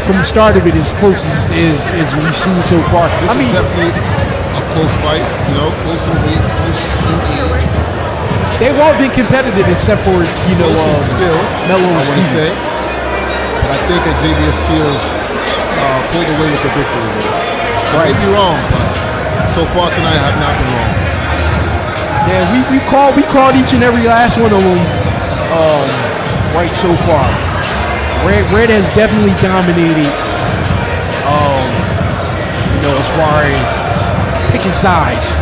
from the start of it, as close as we've seen so far. This is definitely a close fight, close in weight, close in age. They've all been competitive except for, close in skill, Melo I and want to Steven. say. But I think that Xavier Sears pulled away with the victory. I may be wrong, but so far tonight I have not been wrong. Yeah, we called each and every last one of them right so far. Red has definitely dominated. As far as picking sides.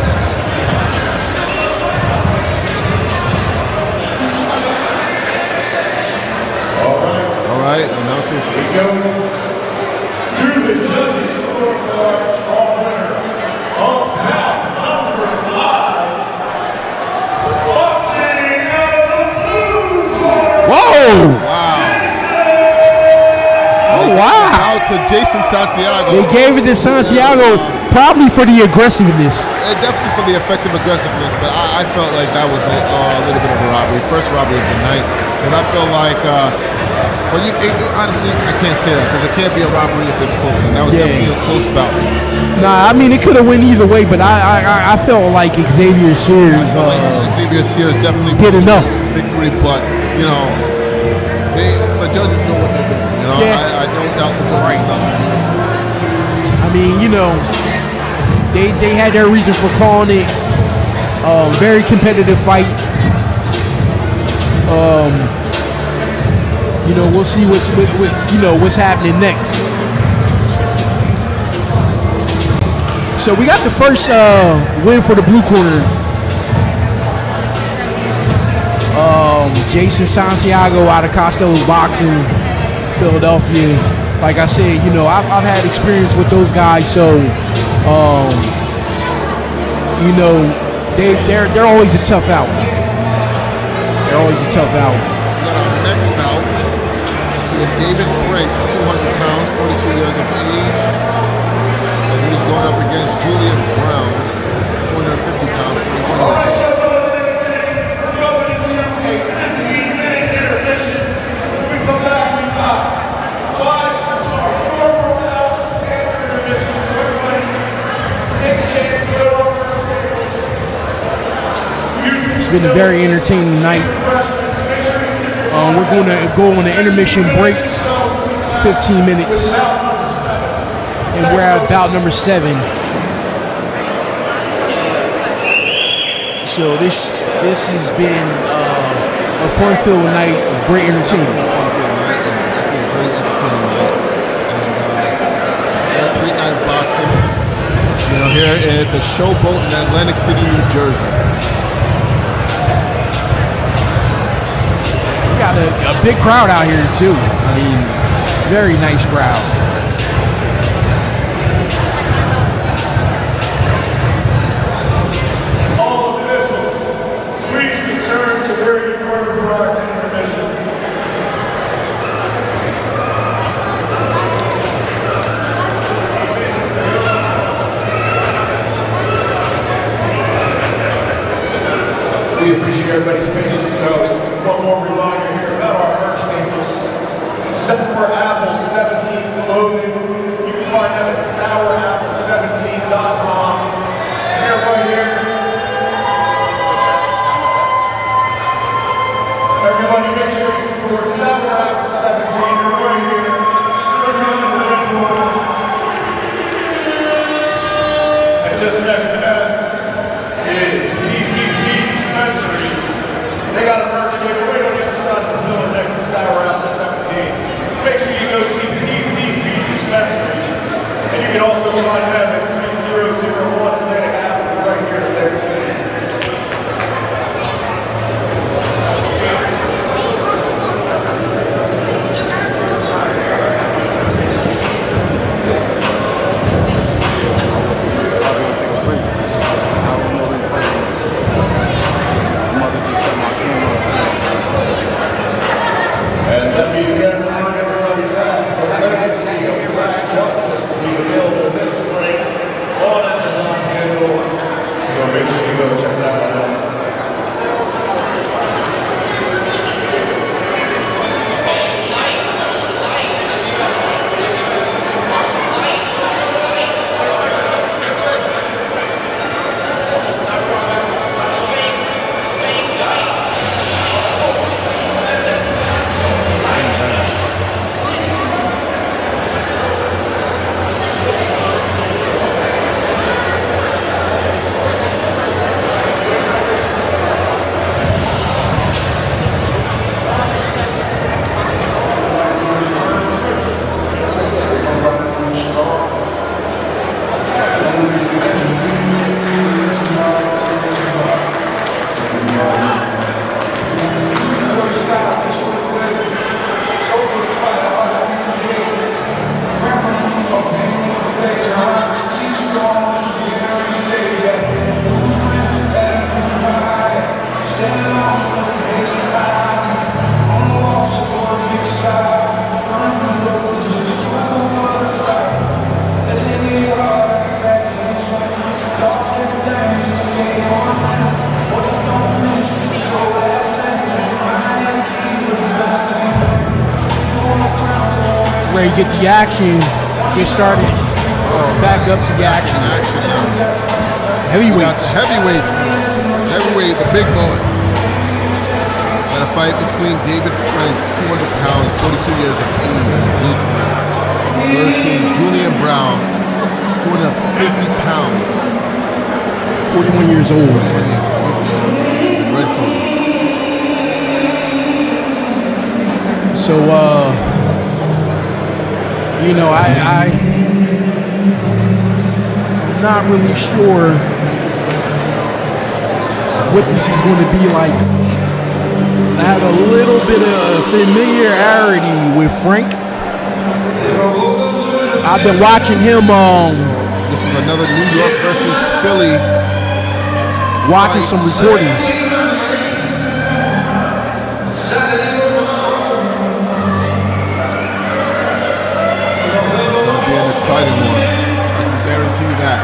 All right, announcers. We go to the judges' scorecards for winner of bout number 5, boxing out of the blue corner. Whoa! Wow. Oh, wow. Out to Jason Santiago. They gave it to Santiago probably for the aggressiveness. Definitely for the effective aggressiveness, but I felt like that was a little bit of a robbery. First robbery of the night. Because I feel like, honestly, I can't say that because it can't be a robbery if it's close. And that was definitely a close bout. Nah, I mean, it could have went either way, but I felt like Xavier Sears. I felt like Xavier Sears definitely did enough. Victory, but, the judges know what they're doing. I don't doubt the judges know. I mean, they had their reason for calling it. Very competitive fight. We'll see what's happening next. So we got the first win for the blue corner. Jason Santiago out of Costello's Boxing, Philadelphia. Like I said, I've had experience with those guys, so they're always a tough out. They're always a tough out. We got our next bout between David Frank, 200 pounds, 42 years of age, and he's going up against Julius Brown, 250 pounds, 41 years old. It's been a very entertaining night. We're going to go on an intermission break, 15 minutes, and we're at bout number 7. So this has been a fun-filled night of great entertainment. Fun-filled night and definitely a very entertaining night, and a great night of boxing. Here at the Showboat in Atlantic City, New Jersey. Got a big crowd out here too. I mean, very nice crowd. All officials, please return to where you were prior to intermission. We appreciate everybody's patience. So one more reminder here about our merch labels. Except for Apple 17 clothing, you can find them at sourapple17.com. Here, right here. Everybody make sure you support Sour Apple 17 right here. And just next to that is PPP Dispensary. They got a merch giveaway on the other side of the building next to Sour Apple 17. Make sure you go see the PPP Dispensary. And you can also find them at 3001 Atlantic Avenue right here in Atlantic City. And let me again remind everybody that the legacy of black justice will be available this spring ready to get the action, get started, back up to the action. Action now. We got Heavyweights. the heavyweights now. Heavyweight, the big boy. Got a fight between David Frank, 200 pounds, 42 years of age in the blue corner, versus Julian Brown, 250 pounds, 41 years old. 41 years old, in the red corner. So, you know, I'm not really sure what this is going to be like. I have a little bit of familiarity with Frank. I've been watching him, This is another New York versus Philly. watching some recordings. It's going to be an exciting one. I can guarantee you that.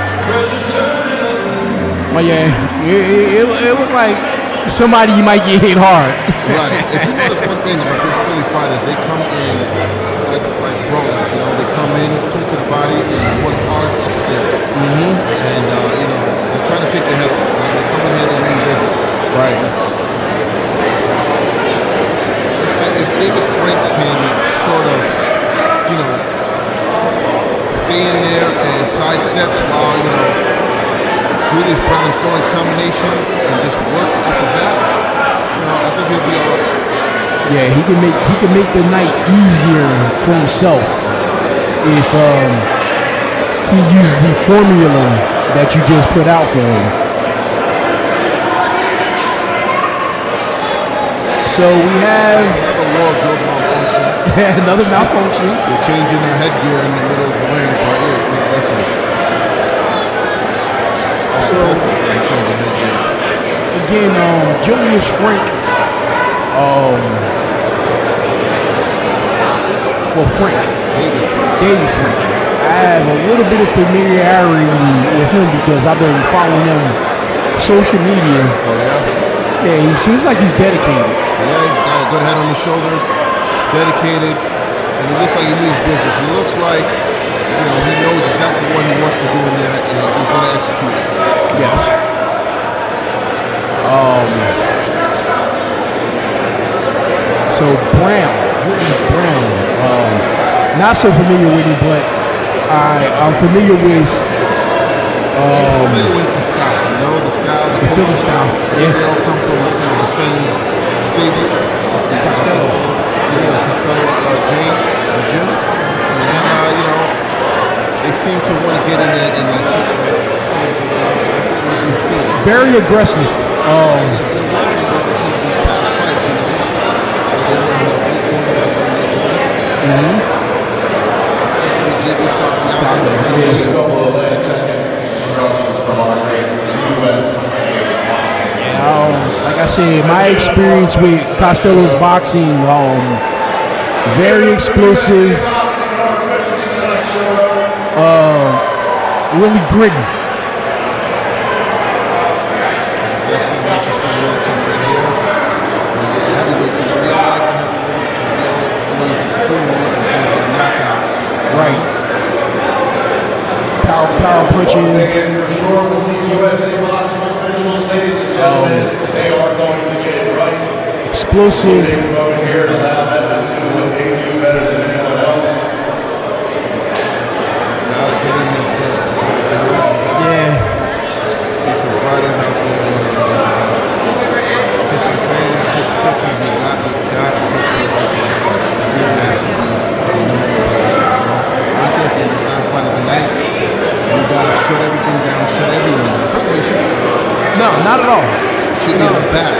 But yeah, it looked like somebody you might get hit hard. Right. If you notice one thing about these Philly fighters, they come in like brawlers. You know, they come in two to the body and one hard upstairs. And you know, they're trying to take their head off. You know, they come in here, they mean business. Right. Let's say if David Frank can sort of, you know, stay in there and sidestep while, you know, Julius Brown's throwing his combination and just work off of that, you know, I think he'll be all right. Yeah, he can make the night easier for himself if he uses the formula that you just put out for him. So we have Another wardrobe malfunction. another malfunction. We're changing our headgear in the middle of the ring, but yeah, you know, listen. So Both of them are changing headgears. again, Julius Frank, Frank, David Frank. I have a little bit of familiarity with him because I've been following him social media. Oh yeah? Yeah, he seems like he's dedicated. Yeah, he's got a good head on his shoulders, dedicated, and he looks like he means business. He looks like, you know, he knows exactly what he wants to do in there, and he's going to execute it. Yes. So Brown, Julius Brown. Not so familiar with him, but I'm familiar with Familiar with the style, you know, the style, the Philly culture. style. I think they all come from, you know, the same stable. Costello. Yeah, the Costello gym. And, you know, they seem to want to get in there and, like, take it. That's what we've been seeing. very aggressive. He's been working with, you know, these past fights, you know, where they were in the blue corner, that's when they won. Especially with Jason Santiago. It's just... Like I said, my experience with Costello's boxing, very explosive, really gritty. Definitely an interesting matchup right here. Heavyweights, you know, we all like the heavyweights, but we all always assume it's going to be a knockout. Right. Power punching. Explosive. Gotta get in there first before you get in. Yeah. See some fighters out there, you know, get some fans sit quickly. You got to sit this fight. It has to be, you know. I don't care if you're the last fight of the night. You gotta shut everything down, shut everyone down. First of all, you should be. No, not at all. Should be in the back.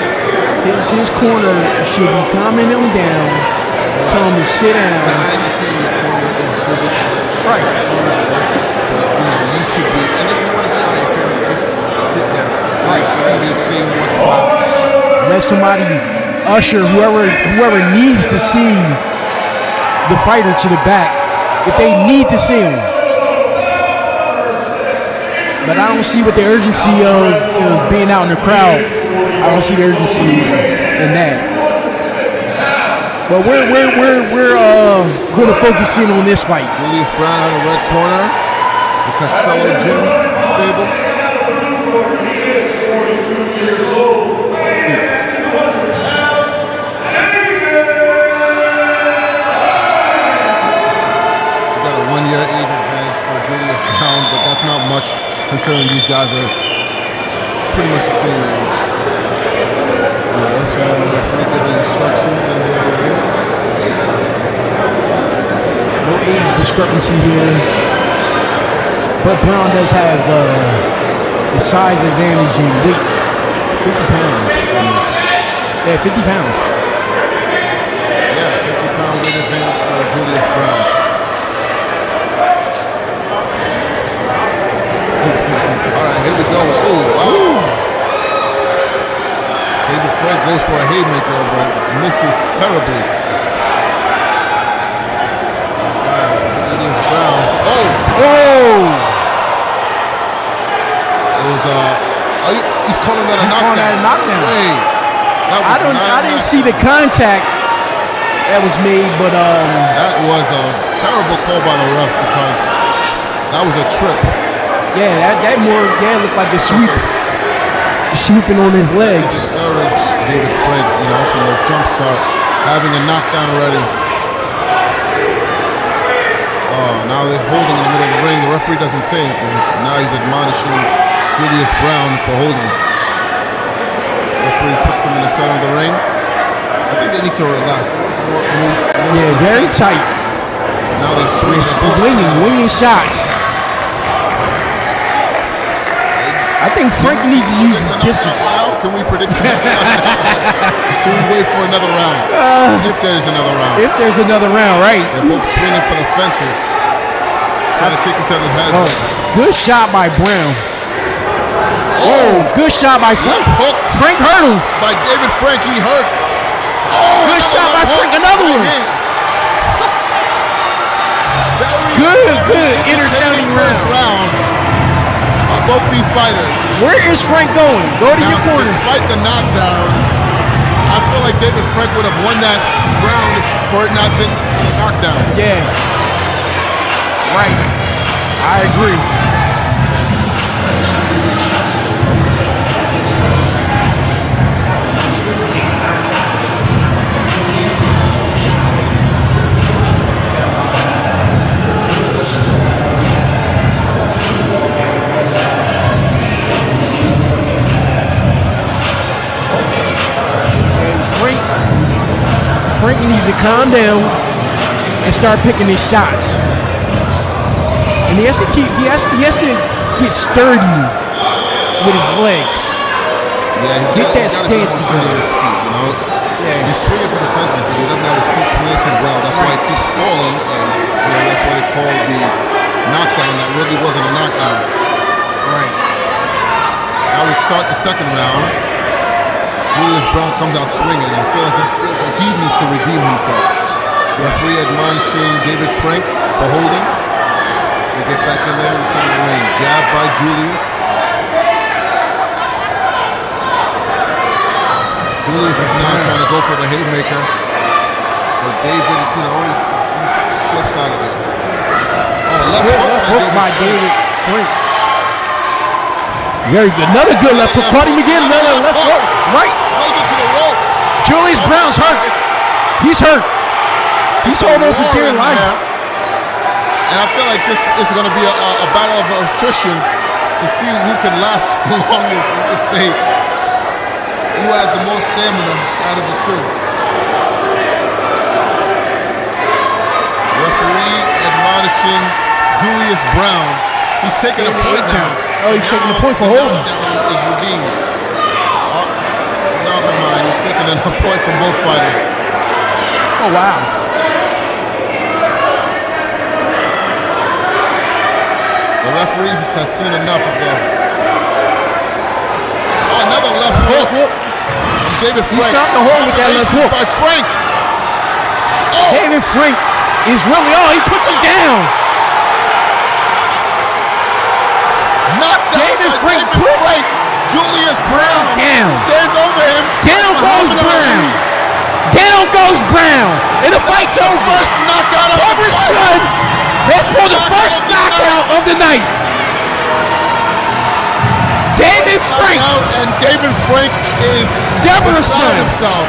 His corner should be calming him down, telling him to sit down. I understand your corner is busy. Right. But, you know, you should be. And if you want to be out of your family, just sit down. Stay seated, stay in one spot. Let somebody usher whoever needs to see the fighter to the back, if they need to see him. But I don't see what the urgency of being out in the crowd. I don't see the urgency in that. But we're going to focus in on this fight. Julius Brown in the red corner. The Costello Gym stable. Got a 1 year age advantage for Julius Brown, but that's not much considering these guys are pretty much the same age. Yeah, so Referee giving instructions in the other ring. no age discrepancy here. But Brown does have the size advantage in weight. 50 pounds. Almost. Yeah, 50 pounds. Yeah, 50-pound weight advantage for Julius Brown. All right, here we go. Oh, wow. David Frank goes for a haymaker, but misses terribly. Julius Brown. Oh! Whoa! It was he's calling that a He's knockdown. calling that a knockdown. Wait, that was I didn't see the contact that was made, but That was a terrible call by the ref because that was a trip. yeah, that looked like a sweep, sweeping on his It legs. discouraged David Frank, from the jump start, having a knockdown already. Now they're holding in the middle of the ring. The referee doesn't say anything. Now he's admonishing Julius Brown for holding. Referee puts them in the center of the ring. I think they need to relax. Yeah, very tight. Now they're swinging. Winging shots. I think Frank needs to use his distance. Now, can we predict the knockout? Should we wait for another round? If there's another round. If there's another round, right? They're both swinging for the fences. Trying to take each other's heads. Oh, good shot by Brown. Oh, good shot by Frank. Left hook Frank hurt him. by David Frank. He hurt. Oh, Good shot by left hook. Frank. Another one. Good. Entertaining First round. round by both these fighters. Where is Frank going? Go to Now, your corner. despite the knockdown, I feel like David Frank would have won that round for it not been a knockdown. Yeah. Right. I agree. Frank needs to calm down and start picking his shots. And he has to get sturdy with his legs. Yeah, Get that stance to together. his feet, Yeah. He's swinging for the fences, but he doesn't have his feet planted well. That's why he keeps falling, and that's why they call the knockdown that really wasn't a knockdown. Right. Now we start the second round. Julius Brown comes out swinging. I feel like he feels like he needs to redeem himself. Referee admonishing David Frank for holding. They get back in there in the center of the ring. Jab by Julius. Julius is now trying to go for the haymaker. But David, he slips out of there. Oh, left hook by David Frank. Very good. Another good left hook. Caught him again. Another left hook. Right. Goes into the rope. Julius Brown's hurt. He's hurt. He's holding on for dear life. And I feel like this is going to be a battle of attrition to see who can last the longest in this state. Who has the most stamina out of the two. Referee admonishing Julius Brown. He's taking a point now. Oh, he's taking a point for holding. Knockdown is redeemed. Oh, never mind. He's taking a point from both fighters. Oh, wow. The referees has seen enough of the. Oh, another left hook. From David Frank. He stopped the hold with that left hook. By Frank. Oh. David Frank is really. Oh, he puts him down. Knocked down David by Frank David puts Frank. Julius Brown down. stands over him. Down goes Muhammad Brown. Ali. Down goes Brown. And the fight's over. First knockout of the Deborah's fight. son has for the first knockout of the night. David Frank. And David Frank is Deborah's beside son. himself.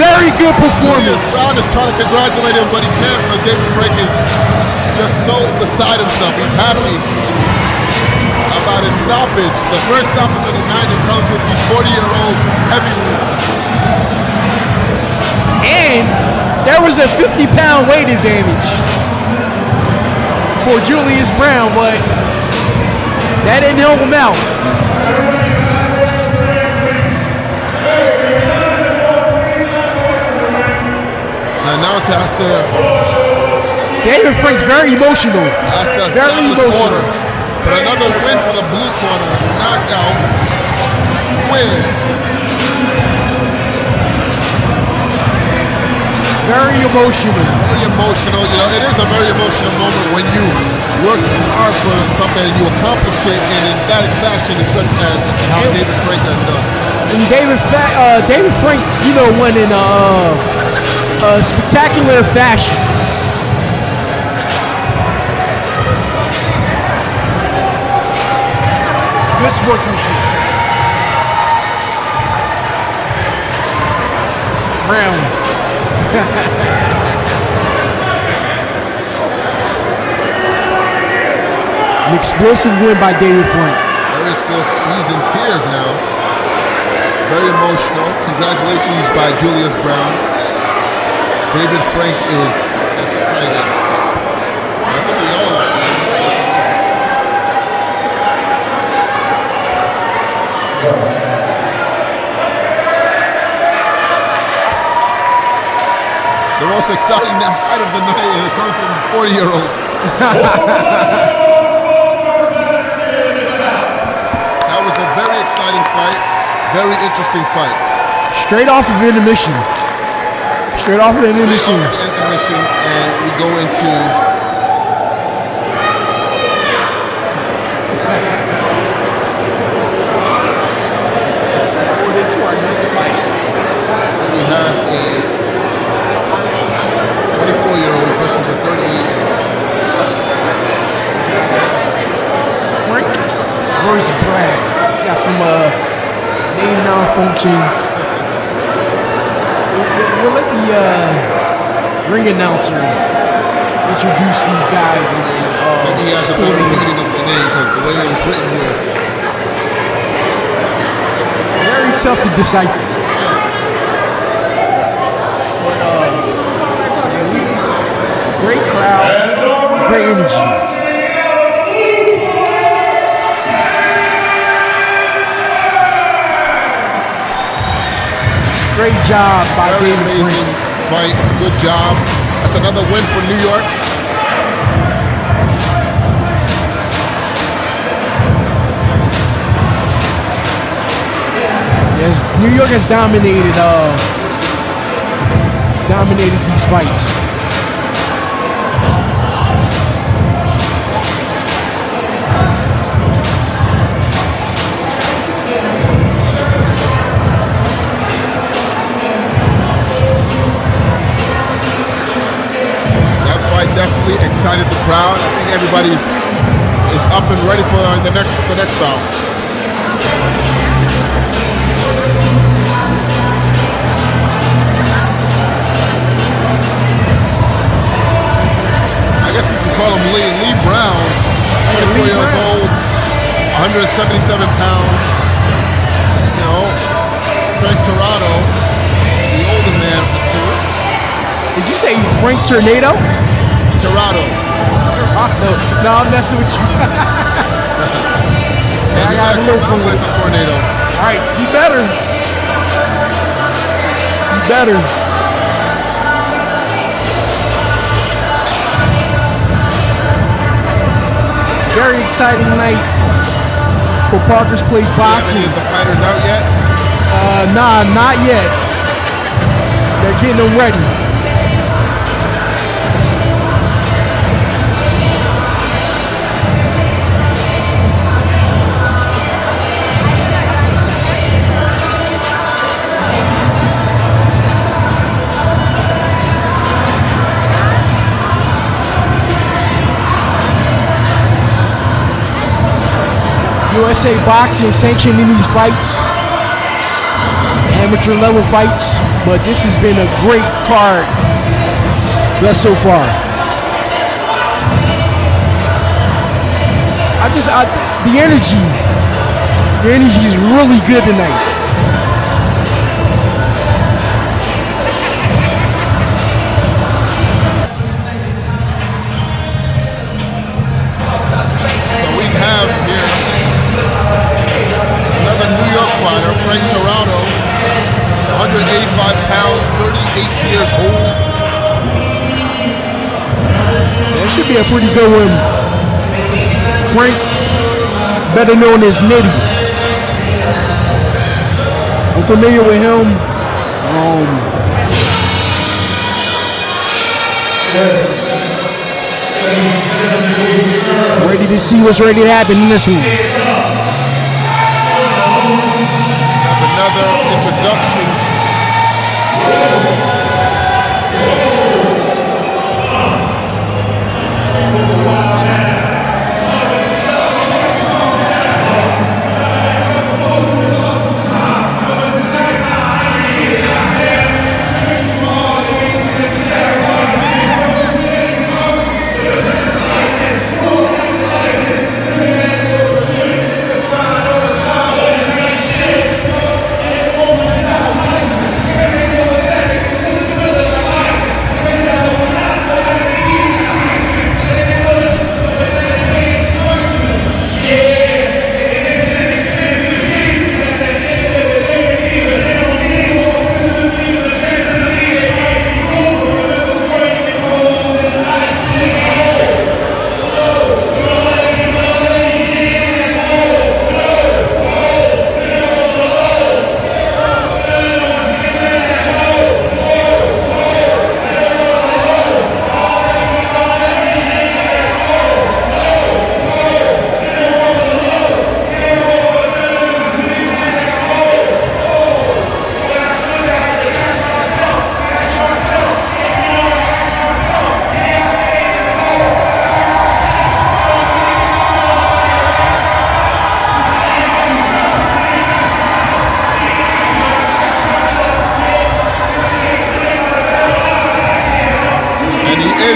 Very good Julius performance. Brown is trying to congratulate him, but he can't because David Frank is just so beside himself. He's happy about his stoppage. The first stoppage of the night that comes with these 40-year-old heavyweights. And there was a 50-pound weight advantage for Julius Brown, but that didn't help him out. And now to has to David Frank's very emotional. Very establish emotional. order. But another win for the blue corner. Knockout win. Very emotional. Very emotional. You know, it is a very emotional moment when you work hard for something and you accomplish it in that fashion, such as how David Frank has done. And David Frank, you know, won in a spectacular fashion. Good sportsmanship. Brown. An explosive win by David Frank. Very explosive. He's in tears now. Very emotional. Congratulations by Julius Brown. David Frank is excited. I think we all are. The most exciting fight of the night, and it comes from 40-year-olds. That was a very exciting fight, very interesting fight. Straight off of intermission. Straight off of intermission. Straight off the intermission, and we go into our next fight. we have a 24-year-old versus a 38. Frank versus Brad. Got some name malfunctions. We'll let the ring announcer introduce these guys. Maybe he has a better reading of the name because the way it was written here. Very tough to decipher. But great crowd, great energy. Great job by Very David amazing Frank. fight. Good job. That's another win for New York. Yes, New York has dominated these fights. That fight definitely excited the crowd. I think everybody is up and ready for the next bout. I guess you can call him Lee Brown, 24 years old, 177 pounds. You know, Frank Torado, the older man of the two. Did you say Frank Tornado? Torado. No, I'm messing with you. I got a little fun with it. Tornado. All right, you better. You better. Very exciting night for Parker's Place Have Boxing. any of the fighters out yet? Nah, not yet. They're getting them ready. USA Boxing sanctioning these fights, amateur level fights, but this has been a great card thus so far. The energy is really good tonight. Fighter, Frank Tirado, 185 pounds, 38 years old. That should be a pretty good one. Frank, better known as Nitty. I'm familiar with him. Ready to see what's ready to happen in this one. Another introduction.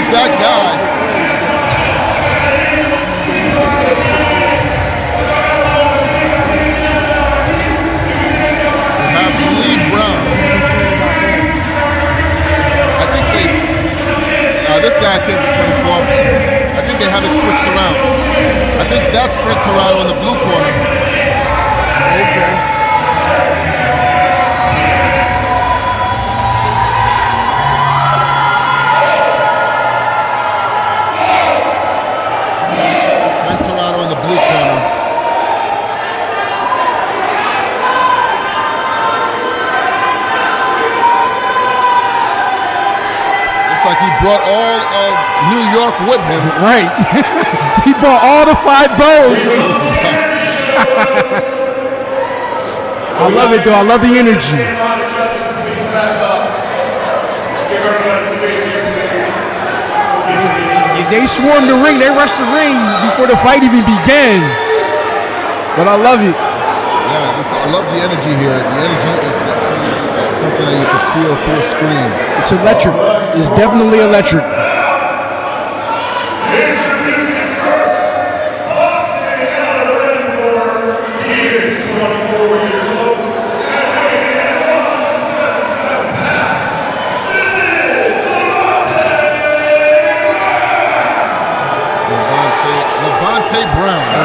That guy. We have Lee Brown. I think this guy came from 24. I think they have it switched around. I think that's Frank Tirado in the blue corner. Okay. In the blue corner. Looks like he brought all of New York with him. Right. He brought all the 5 bows. I love it though. I love the energy. They swarmed the ring. They rushed the ring before the fight even began. But I love it. Yeah, I love the energy here. The energy is something that you can feel through a screen. It's electric. It's definitely electric.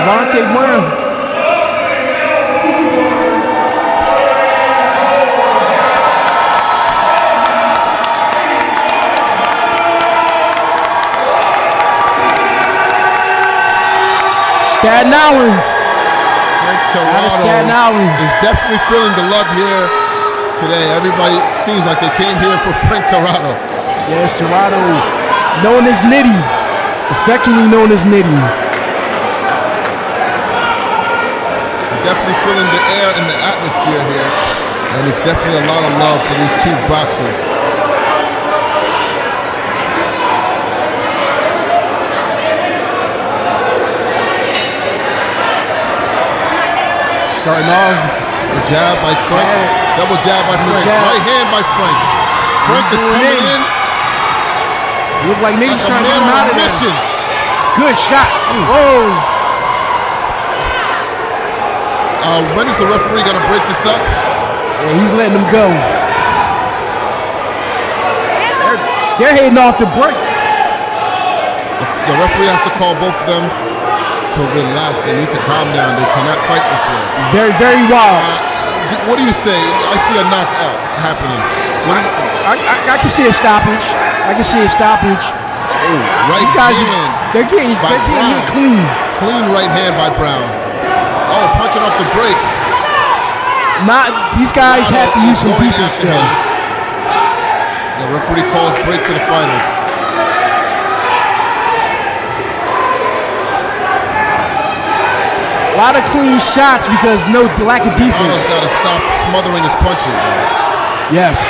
Devontae Brown. Staten Island. Frank Tirado is definitely feeling the love here today. Everybody seems like they came here for Frank Tirado. Yes, Tirado, known as Nitty, affectionately known as Nitty. Definitely feeling the air and the atmosphere here, and it's definitely a lot of love for these two boxers. Starting off. A jab by Frank. Double jab by Frank. Jab. Right hand by Frank. Frank is coming in. Look like niggas Like a trying to man get him on out a of there. mission. Good shot. Whoa. When is the referee gonna break this up? Yeah, he's letting them go. They're heading off the break. The referee has to call both of them to relax. They need to calm down. They cannot fight this way. Very, very wild. What do you say? I see a knockout happening. What do you think? I can see a stoppage. I can see a stoppage. Oh, right These guys, hand. they're getting by hit Brown. clean. Clean right hand by Brown. Oh, punching off the break. These guys Brown have to use some going defense after still. him. The referee calls break to the fighters. A lot of clean shots because no lack of defense. Brown's got to stop smothering his punches now. Yes.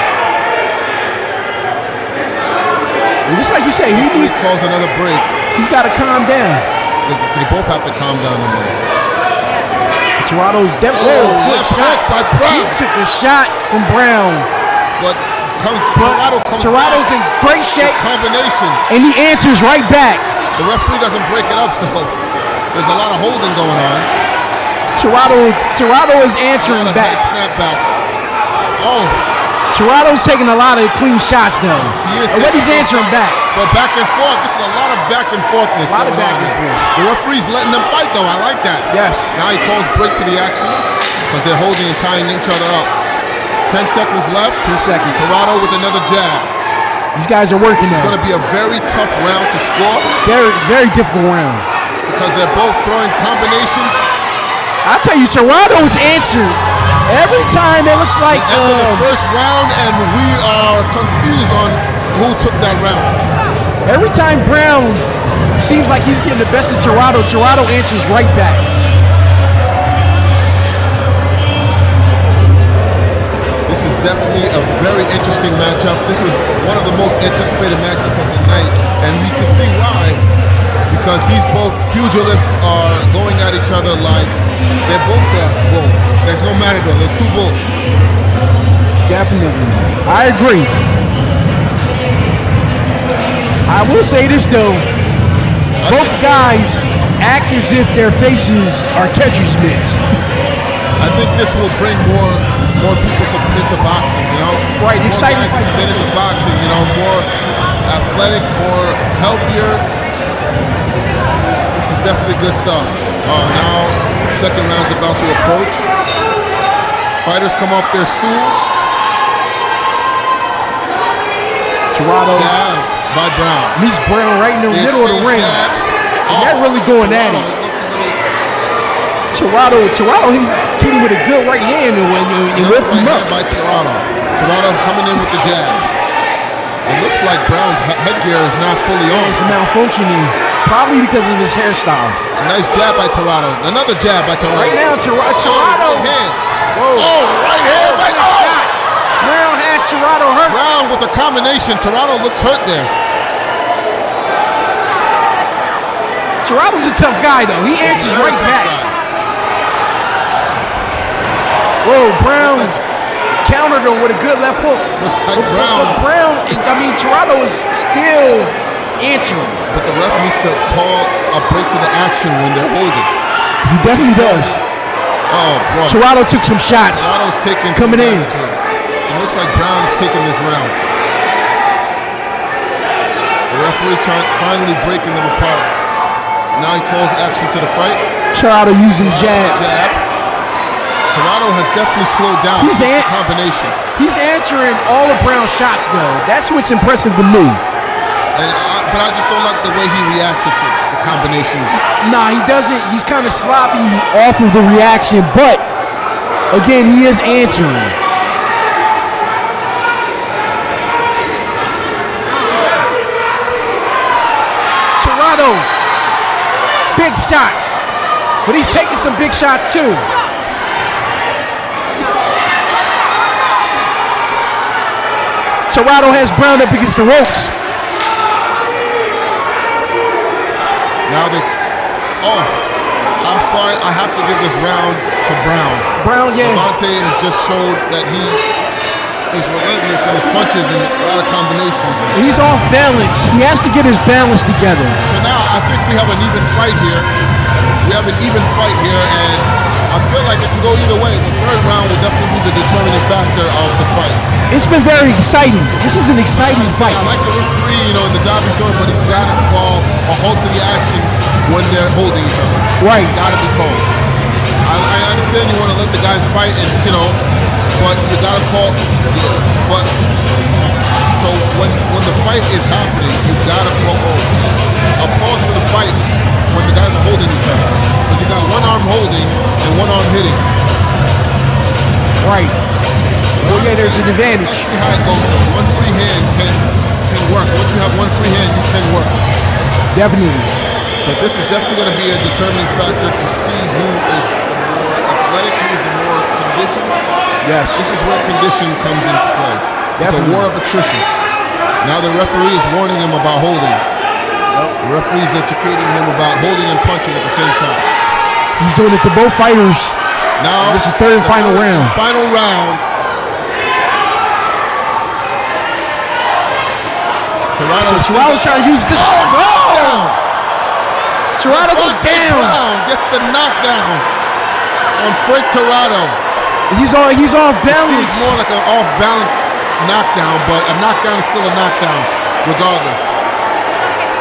And just like you say, He calls another break. he's got to calm down. They both have to calm down in there. Toronto's Oh, left hook by Brown. He took a shot from Brown. But Toronto's in great shape, combinations. and he answers right back. The referee doesn't break it up, so there's a lot of holding going on. Toronto is A answering lot of back. head snapbacks. Oh, Toronto's taking a lot of clean shots though. he is And what he's taking answering some back. But back and forth. This is a lot of back and forthness A lot of going back on and here. forth. The referee's letting them fight, though. I like that. Yes. Now he calls break to the action because they're holding and tying each other up. 10 seconds left. 2 seconds. Toronto with another jab. These guys are working This is now. going to be a very tough round to score Very, very difficult round. because they're both throwing combinations. I tell you, Toronto's answered every time. It looks like End of the first round, and we are confused on who took that round. every time Brown seems like he's getting the best of Toronto answers right back. This is definitely a very interesting matchup. This is one of the most anticipated matchups of the night, and we can see why. Because these both pugilists are going at each other like they're both bull. There's no matador. There's two bulls. Definitely. I agree. I will say this though. Both guys act as if their faces are catcher's mitts. I think this will bring more people into boxing, you know? Right, More exciting guys fights. get into boxing, you know, more athletic, more healthier. This is definitely good stuff. Now, second round's about to approach. Fighters come off their stools. Toronto Jab by Brown. meets Brown right in the They middle of the exchange ring. jabs. And they're really going at it. Toronto hitting with a good right hand and Another woke right him hand up. by Toronto. Toronto coming in with the jab. It looks like Brown's headgear is not fully on. It's malfunctioning, probably because of his hairstyle. A nice jab by Toronto. Another jab by Toronto. Right now, Toronto. Right hand. Whoa. Oh, right hand by Shot. Brown has Toronto hurt. Brown with a combination. Toronto looks hurt there. Toronto's a tough guy, though. He answers Very right tough back. guy. Whoa, Brown Looks like- countered him with a good left hook. Looks like But Brown. Toronto is still answering. But the ref needs to call a break to the action when they're holding. He definitely does. Oh, bro. Toronto took some shots. Toronto's taking Coming some in. damage here. It looks like Brown is taking this round. The referee finally breaking them apart. Now he calls action to the fight. Toronto using jab. Jab. Toronto has definitely slowed down. He's It's a an- combination. He's answering all of Brown's shots, though. That's what's impressive to me. But I just don't like the way he reacted to the combinations. Nah, he doesn't. He's kind of sloppy off of the reaction, but again, he is answering. Toronto, big shots, but he's taking some big shots too. Toronto has Brown up against the ropes. Now they, I'm sorry, I have to give this round to Brown. Brown, yeah. Levante has just showed that he is relentless in his punches and a lot of combinations. He's off balance. He has to get his balance together. So now I think we have an even fight here. We have an even fight here, and I feel like it can go either way. The third round will definitely be the determining factor of the fight. It's been very exciting. This is an exciting fight. I like the referee, the job he's doing, but he's got to call a halt to the action when they're holding each other. Right. It's got to be called. I understand you want to let the guys fight, and but you got to call. Yeah, but so when the fight is happening, you got to call a pause to the fight when the guys are holding each other, because you got one arm holding and one arm hitting. Right. Well, yeah, there's an advantage. That's actually how it goes, though. One free hand can work. Once you have one free hand, you can work. Definitely. But this is definitely going to be a determining factor to see who is the more athletic, who is the more conditioned. Yes. This is where condition comes into play. It's a war of attrition. Now the referee is warning him about holding. The referee is educating him about holding and punching at the same time. He's doing it to both fighters. Now this is third and final round. Final round. Toronto's trying to use this. Down. Toronto goes down. Brown gets the knockdown on Frank Toronto. He's off balance. It seems more like an off balance knockdown, but a knockdown is still a knockdown, regardless.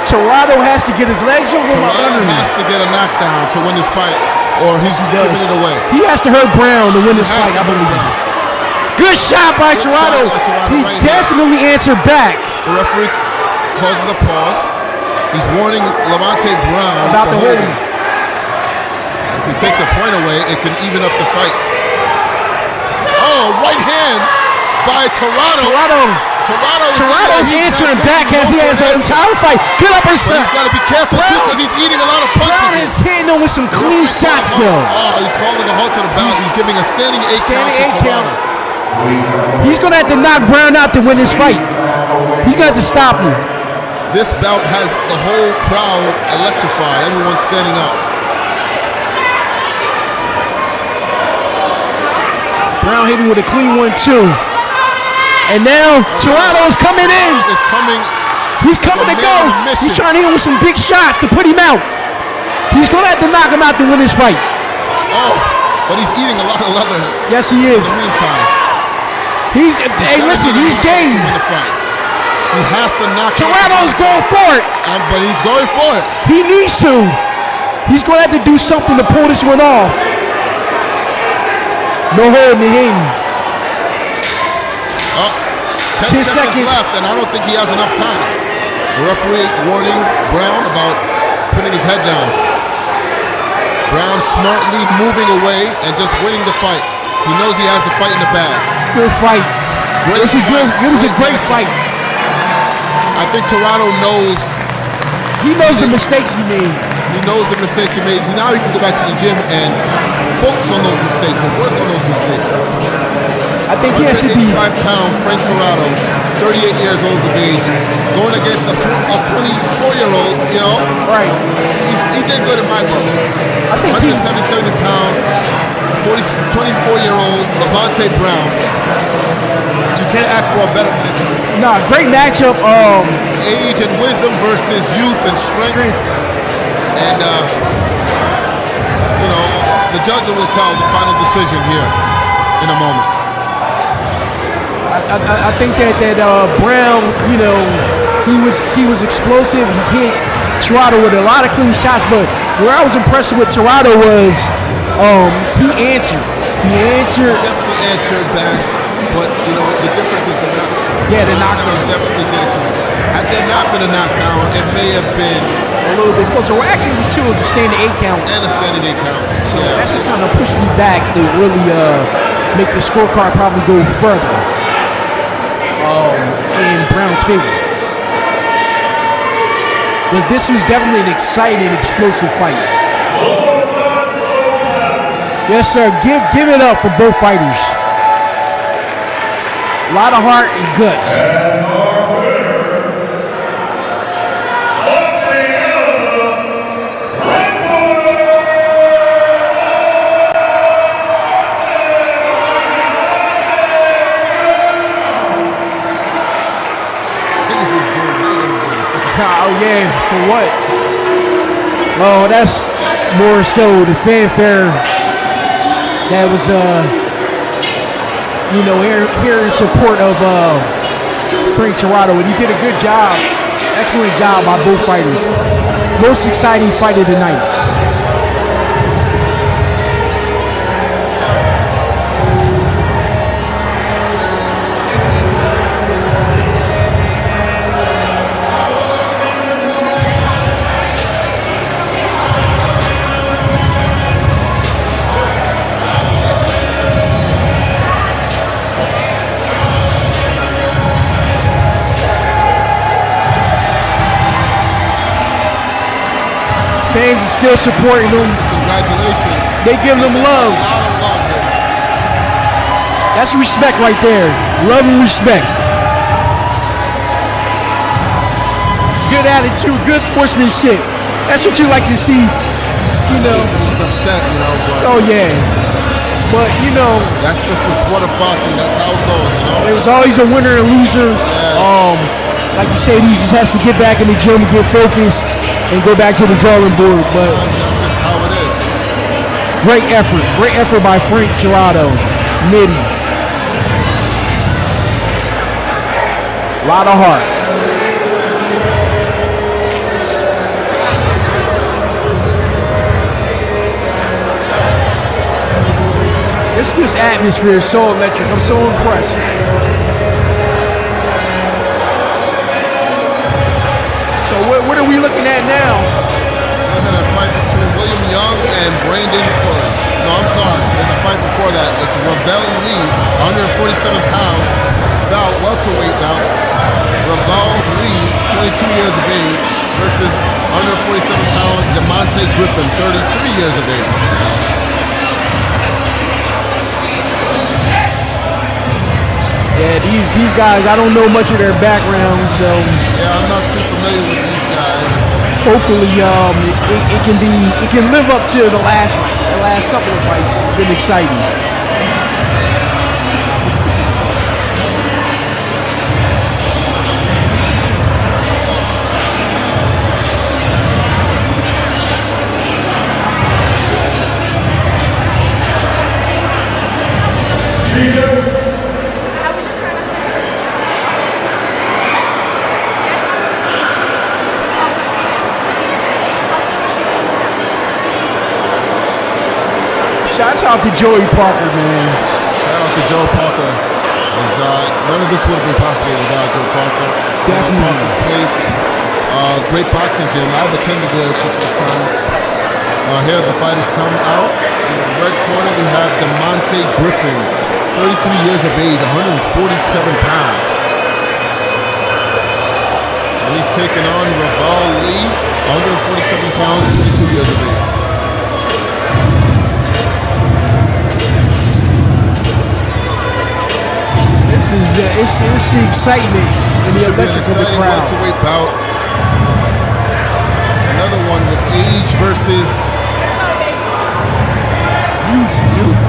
Toronto has to get his legs over my Toronto has to get a knockdown to win this fight, or he's giving it away. He has to hurt Brown to win this fight, I believe. Good shot by Toronto. He definitely answered back. The referee causes a pause. He's warning Levante Brown about the holding. If he takes a point away, it can even up the fight. Oh, right hand by Toronto. Toronto's answering back as he has the entire fight. Good upper shot. He's got to be careful too, because he's eating a lot of punches. Brown is hitting him with some clean shots, though. Oh, he's calling a halt to the bout. He's giving a standing 8 count to Toronto. He's going to have to knock Brown out to win this fight. He's going to have to stop him. This bout has the whole crowd electrified. Everyone's standing up. Brown hitting with a clean 1-2. And now Toronto is coming in. He's coming to go. He's trying to hit him with some big shots to put him out. He's going to have to knock him out to win this fight. Oh, but he's eating a lot of leather. Yes, he is. In the meantime. Hey, listen, he's game. He has to knock Toronto's going for it. But he's going for it. He needs to. He's going to have to do something to pull this one off. No hold me him. 10 seconds left, and I don't think he has enough time. The referee warning Brown about putting his head down. Brown smartly moving away and just winning the fight. He knows he has the fight in the bag. Good fight. It was a great fight. I think Toronto knows. He knows the mistakes he made. He knows the mistakes he made. Now he can go back to the gym and focus on those mistakes and work on those mistakes. I think he has to be 5-pound Frank Toronto, 38 years old of age, going against a 24-year-old. Right. He did good in my book. I think 170-pound, 24-year-old Levante Brown. You can't ask for a better matchup. No, great matchup. Age and wisdom versus youth and strength. And the judge will tell the final decision here in a moment. I think that Brown, he was explosive. He hit Toronto with a lot of clean shots, but where I was impressed with Toronto was he answered. He definitely answered back, but the difference is the knockdown. Yeah, the knockdown definitely did it to him. Had there not been a knockdown, it may have been a little bit closer. Well, actually, it was two. It was a standing 8 count. And a standing 8 count. So that's what kind of pushed me back to really make the scorecard probably go further in Brown's favor. But this was definitely an exciting, explosive fight. Yes, sir. Give it up for both fighters. A lot of heart and guts. Oh yeah, for what? Well, that's more so the fanfare that was, here in support of Frank Tirado, and he did a good job, excellent job by both fighters. Most exciting fight of the night. Fans are still supporting them. Congratulations. They give them love. A lot of love here. That's respect right there. Love and respect. Good attitude, good sportsmanship. That's what you like to see, you know. He was upset, but Oh yeah. But that's just the sport of boxing. That's how it goes, it was always a winner and loser. Yeah. Like you said, he just has to get back in the gym, get focused, and go back to the drawing board. But That's just how it is. great effort by Frank Tirado, Mitty. A lot of heart. This atmosphere is so electric. I'm so impressed. So what are we looking at now? Look at a fight between William Young and Brandon Corey. No, I'm sorry. There's a fight before that. It's Ravel Lee, 147-pound bout, welterweight bout. Ravel Lee, 22 years of age, versus 147-pound Demonte Griffin, 33 years of age. Yeah, these guys, I don't know much of their background, so Yeah, I'm not too familiar with these guys. hopefully it can live up to the last couple of fights. It's been exciting. Shout out to Joey Parker, man. Shout out to Joe Parker. None of this would have been possible without Joe Parker. Definitely. Parker's place. Great boxing gym. I've attended there a couple of times. Here the fighters come out. In the red corner we have Demonte Griffin, 33 years of age, 147 pounds. And he's taking on Ravel Lee, 147 pounds, 22 years of age. It's the excitement and the Should be an electric of the exciting crowd. welterweight bout. Another one with age versus youth.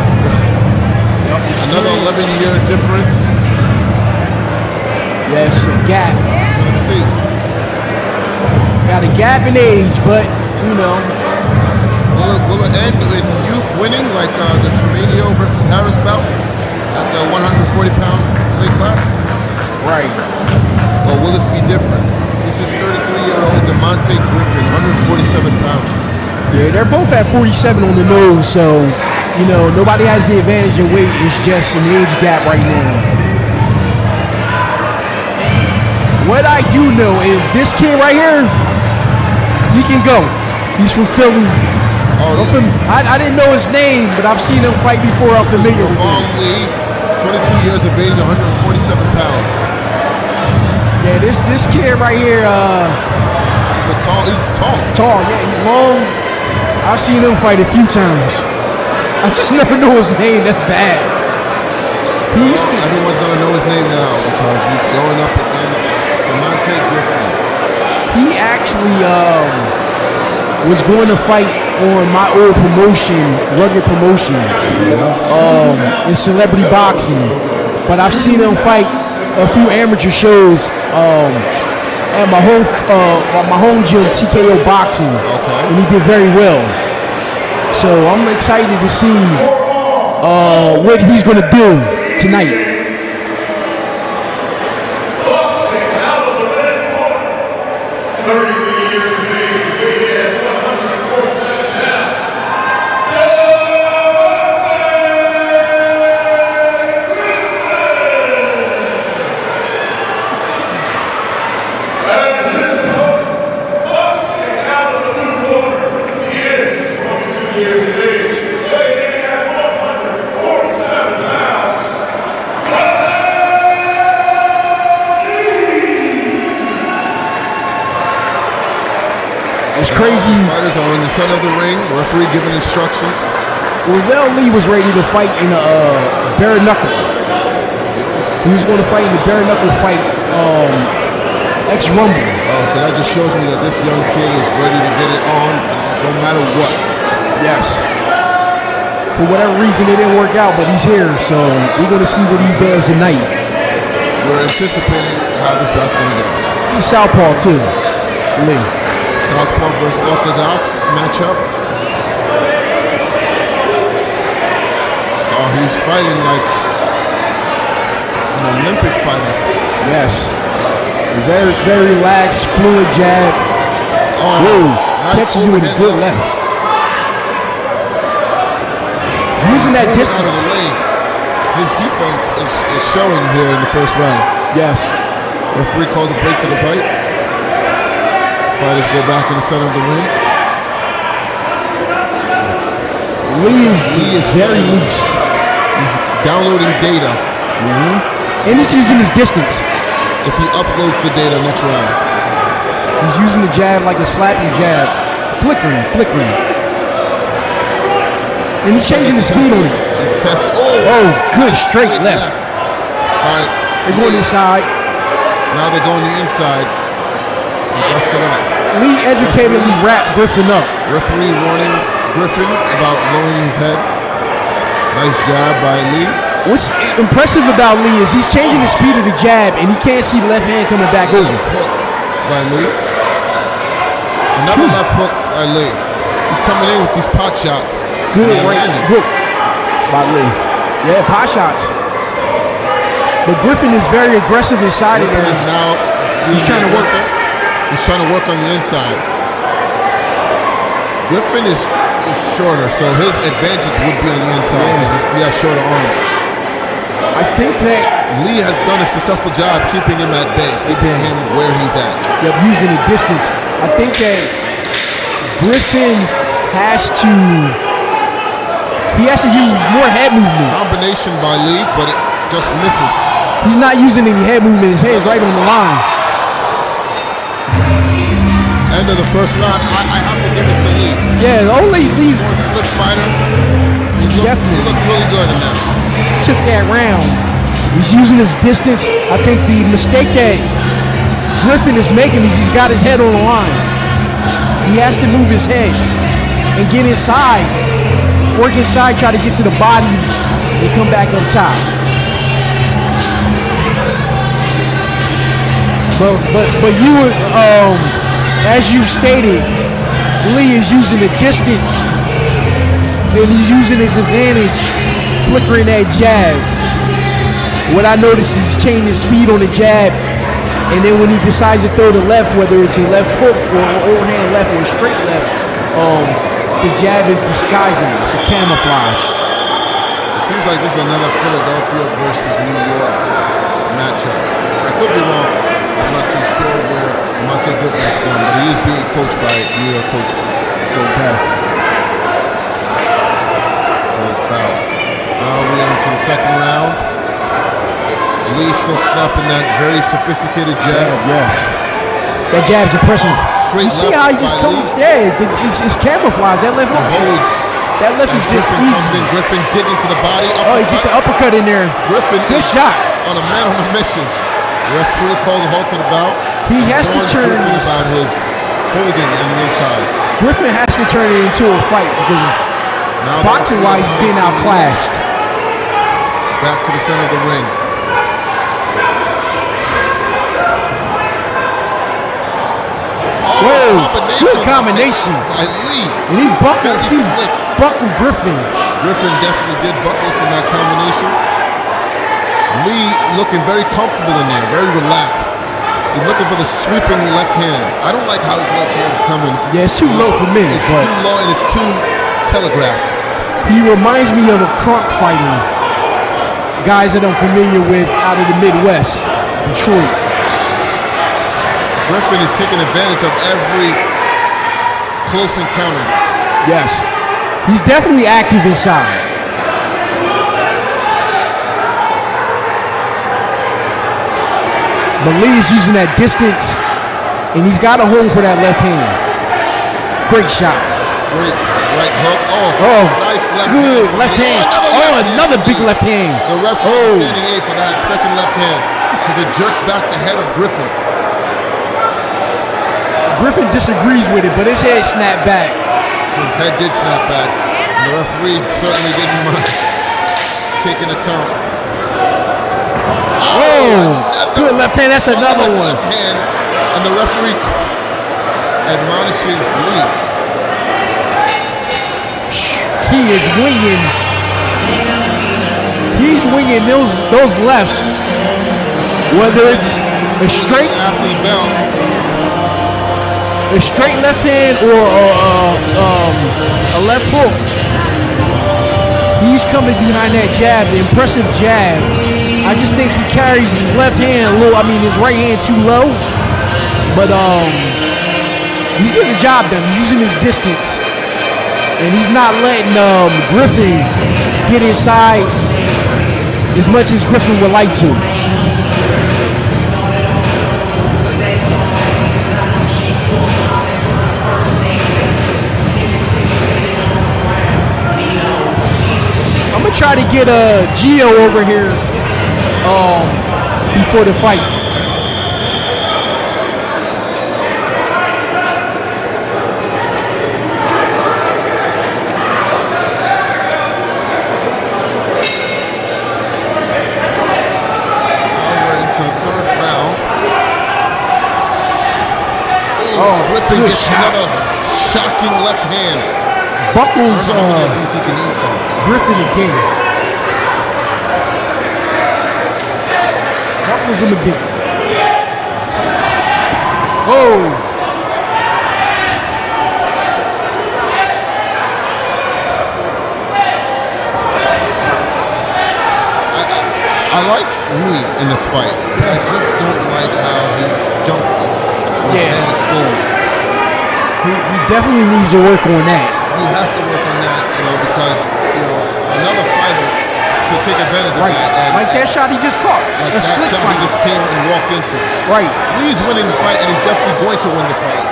Another 11-year difference. Yes, a gap. We're gonna see. Got a gap in age, but Will it end in youth winning like the Tremainio versus Harris bout at the 140-pound weight class? right. Or will this be different? This is 33-year-old Demonte Griffin, 147 pounds. Yeah, they're both at 47 on the nose, so nobody has the advantage in weight. It's just an age gap right now. What I do know is this kid right here, he can go. He's from Philly. Oh, yeah. I didn't know his name, but I've seen him fight before. I'm familiar with Ravel him. Lee, 22 years of age, 147 pounds. Yeah, this kid right here, He's tall. tall. Yeah, he's long. I've seen him fight a few times. I just never know his name. That's bad. He used to. Everyone's gonna know his name now because he's going up against Demonte Griffin. He actually was going to fight on my old promotion, Rugged Promotions, in celebrity boxing. But I've seen him fight a few amateur shows at my home gym, TKO Boxing. Okay. And he did very well. So I'm excited to see what he's gonna do tonight. It's crazy. Fighters are in the center of the ring. Referee giving instructions. Lavelle Lee was ready to fight in a bare knuckle. He was going to fight in the bare knuckle fight, ex-Rumble. Oh, so that just shows me that this young kid is ready to get it on, no matter what. Yes. For whatever reason, it didn't work out, but he's here, so we're going to see what he does tonight. We're anticipating how this bout's going to go. He's a southpaw too, Lee. Southpaw versus Orthodox matchup. Oh, he's fighting like an Olympic fighter. Yes. Very, very relaxed, fluid jab. Oh, Whoa. nice Catches you with a good left. Using that distance. Out of the way. His defense is showing here in the first round. Yes. Referee calls a break to the fight. Fighters go back in the center of the ring. Lee is very loose. He's downloading data. And he's using his distance. If he uploads the data next round. He's using the jab like a slapping jab. Flickering. And he's changing the speed on it. He's testing. Oh, good straight left. All right. They're going inside. Now they're going the inside. He busted up. Lee educatedly wrapped Griffin up. Referee warning Griffin about lowering his head. Nice job by Lee. What's impressive about Lee is he's changing the speed of the jab, and he can't see the left hand coming back over. Left hook by Lee. Another left hook by Lee. He's coming in with these pot shots. Good right hook by Lee. Yeah, pot shots. But Griffin is very aggressive inside of there. He's trying to work. He's trying to work on the inside. Griffin is shorter, so his advantage would be on the inside because he has shorter arms. I think that Lee has done a successful job keeping him at bay, keeping him where he's at. Yep, using the distance. I think that Griffin has to use more head movement. Combination by Lee, but it just misses. He's not using any head movement. His head's right on the line. End of the first round. I have to give it to Lee. Yeah, only Lee's More slick fighter. He definitely looked really good in that. took that round. He's using his distance. I think the mistake that Griffin is making is he's got his head on the line. He has to move his head and get inside, work inside, try to get to the body, and come back up top. But you were, as you stated, Lee is using the distance, and he's using his advantage, flickering that jab. What I noticed is he's changing speed on the jab, and then when he decides to throw the left, whether it's a left hook or an overhand left or a straight left, the jab is disguising it. It's a camouflage. It seems like this is another Philadelphia versus New York matchup. I could be wrong. I'm not too sure where Monte Griffin is from, but he is being coached by New York coaches. Okay. So it's foul. Now we're into the second round. Lee still snapping that very sophisticated jab. Yes. That jab's impressive. Straight You see left how he just by comes? Lee. Yeah, it's camouflage. That left hook. Holds. That left is just Griffin comes in. easy. Griffin digging to the body. Oh, he gets an uppercut in there. Griffin Good is shot. on a man on a mission. Referee calls a halt to the bout. He has to Warns turn Griffin this. about his holding on the inside. Griffin has to turn it into a fight because Now boxing-wise, he's being outclassed. Back to the center of the ring. Good combination. By Lee. And he buckled. Very He slick. buckled Griffin. Griffin definitely did buckle from that combination. Lee looking very comfortable in there, very relaxed. He's looking for the sweeping left hand. I don't like how his left hand is coming. Yeah, it's too low for me. It's But too low and it's too telegraphed. he reminds me of a crunk fighter. Guys that I'm familiar with out of the Midwest, Detroit. Griffin is taking advantage of every close encounter. Yes. He's definitely active inside. But Lee is using that distance, and he's got a home for that left hand. Great shot. Great right hook. Oh, nice left good hand. left hand. Another big left hand. The ref was standing A for that second left hand because it jerked back the head of Griffin. Griffin disagrees with it, but his head snapped back. His head did snap back. And the referee certainly didn't mind taking account. Good left hand. That's another one. Left hand, and the referee admonishes Lee. He is winging. He's winging those lefts. Whether it's a straight after the bell, a straight left hand or a left hook. He's coming behind that jab, the impressive jab. I just think he carries his left hand a little. I mean, his right hand too low. But he's getting the job done. He's using his distance. And he's not letting Griffin get inside as much as Griffin would like to. I'm gonna try to get Gio over here before the fight. Griffin gets another shocking left hand. Buckles he can eat them. Griffin again. Buckles him again. Oh. I like Lee in this fight. I just don't like how he jumped with his hand exposed. He definitely needs to work on that. He has to work on that, because another fighter could take advantage of that. And, like that shot he just caught. Like that shot he just came and walked into. Right. Lee's winning the fight, and he's definitely going to win the fight.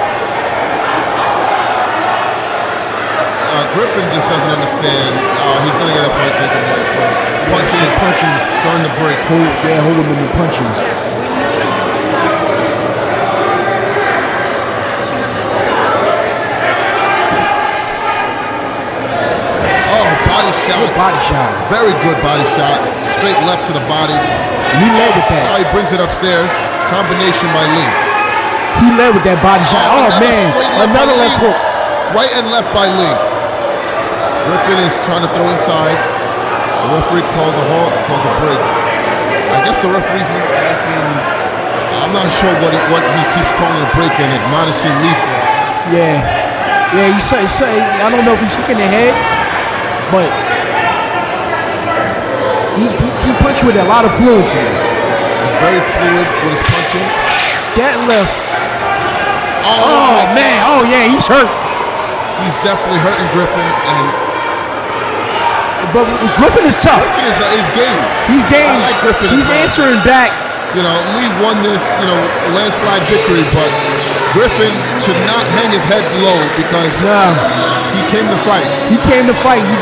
Griffin just doesn't understand. He's going to get a fight taken away from punching during the break. Hold him in the punching. Body shot. Good body shot. Very good body shot. Straight left to the body. And he led with that. Now he brings it upstairs. Combination by Lee. He led with that body shot. Oh man. Another left hook. Right and left by Lee. Griffin is trying to throw inside. The referee calls a halt, calls a break. I guess the referee's not acting. I'm not sure what he keeps calling a break and admonishing Lee for. Yeah. I don't know if he's shaking the head. But he punched with a lot of fluency. He's very fluid with his punching. That left. Oh man. Oh yeah, he's hurt. He's definitely hurting Griffin, but Griffin is tough. Griffin is game. He's game. I like Griffin. He's answering back. Lee won this, landslide victory, but Griffin should not hang his head low because he came to fight. He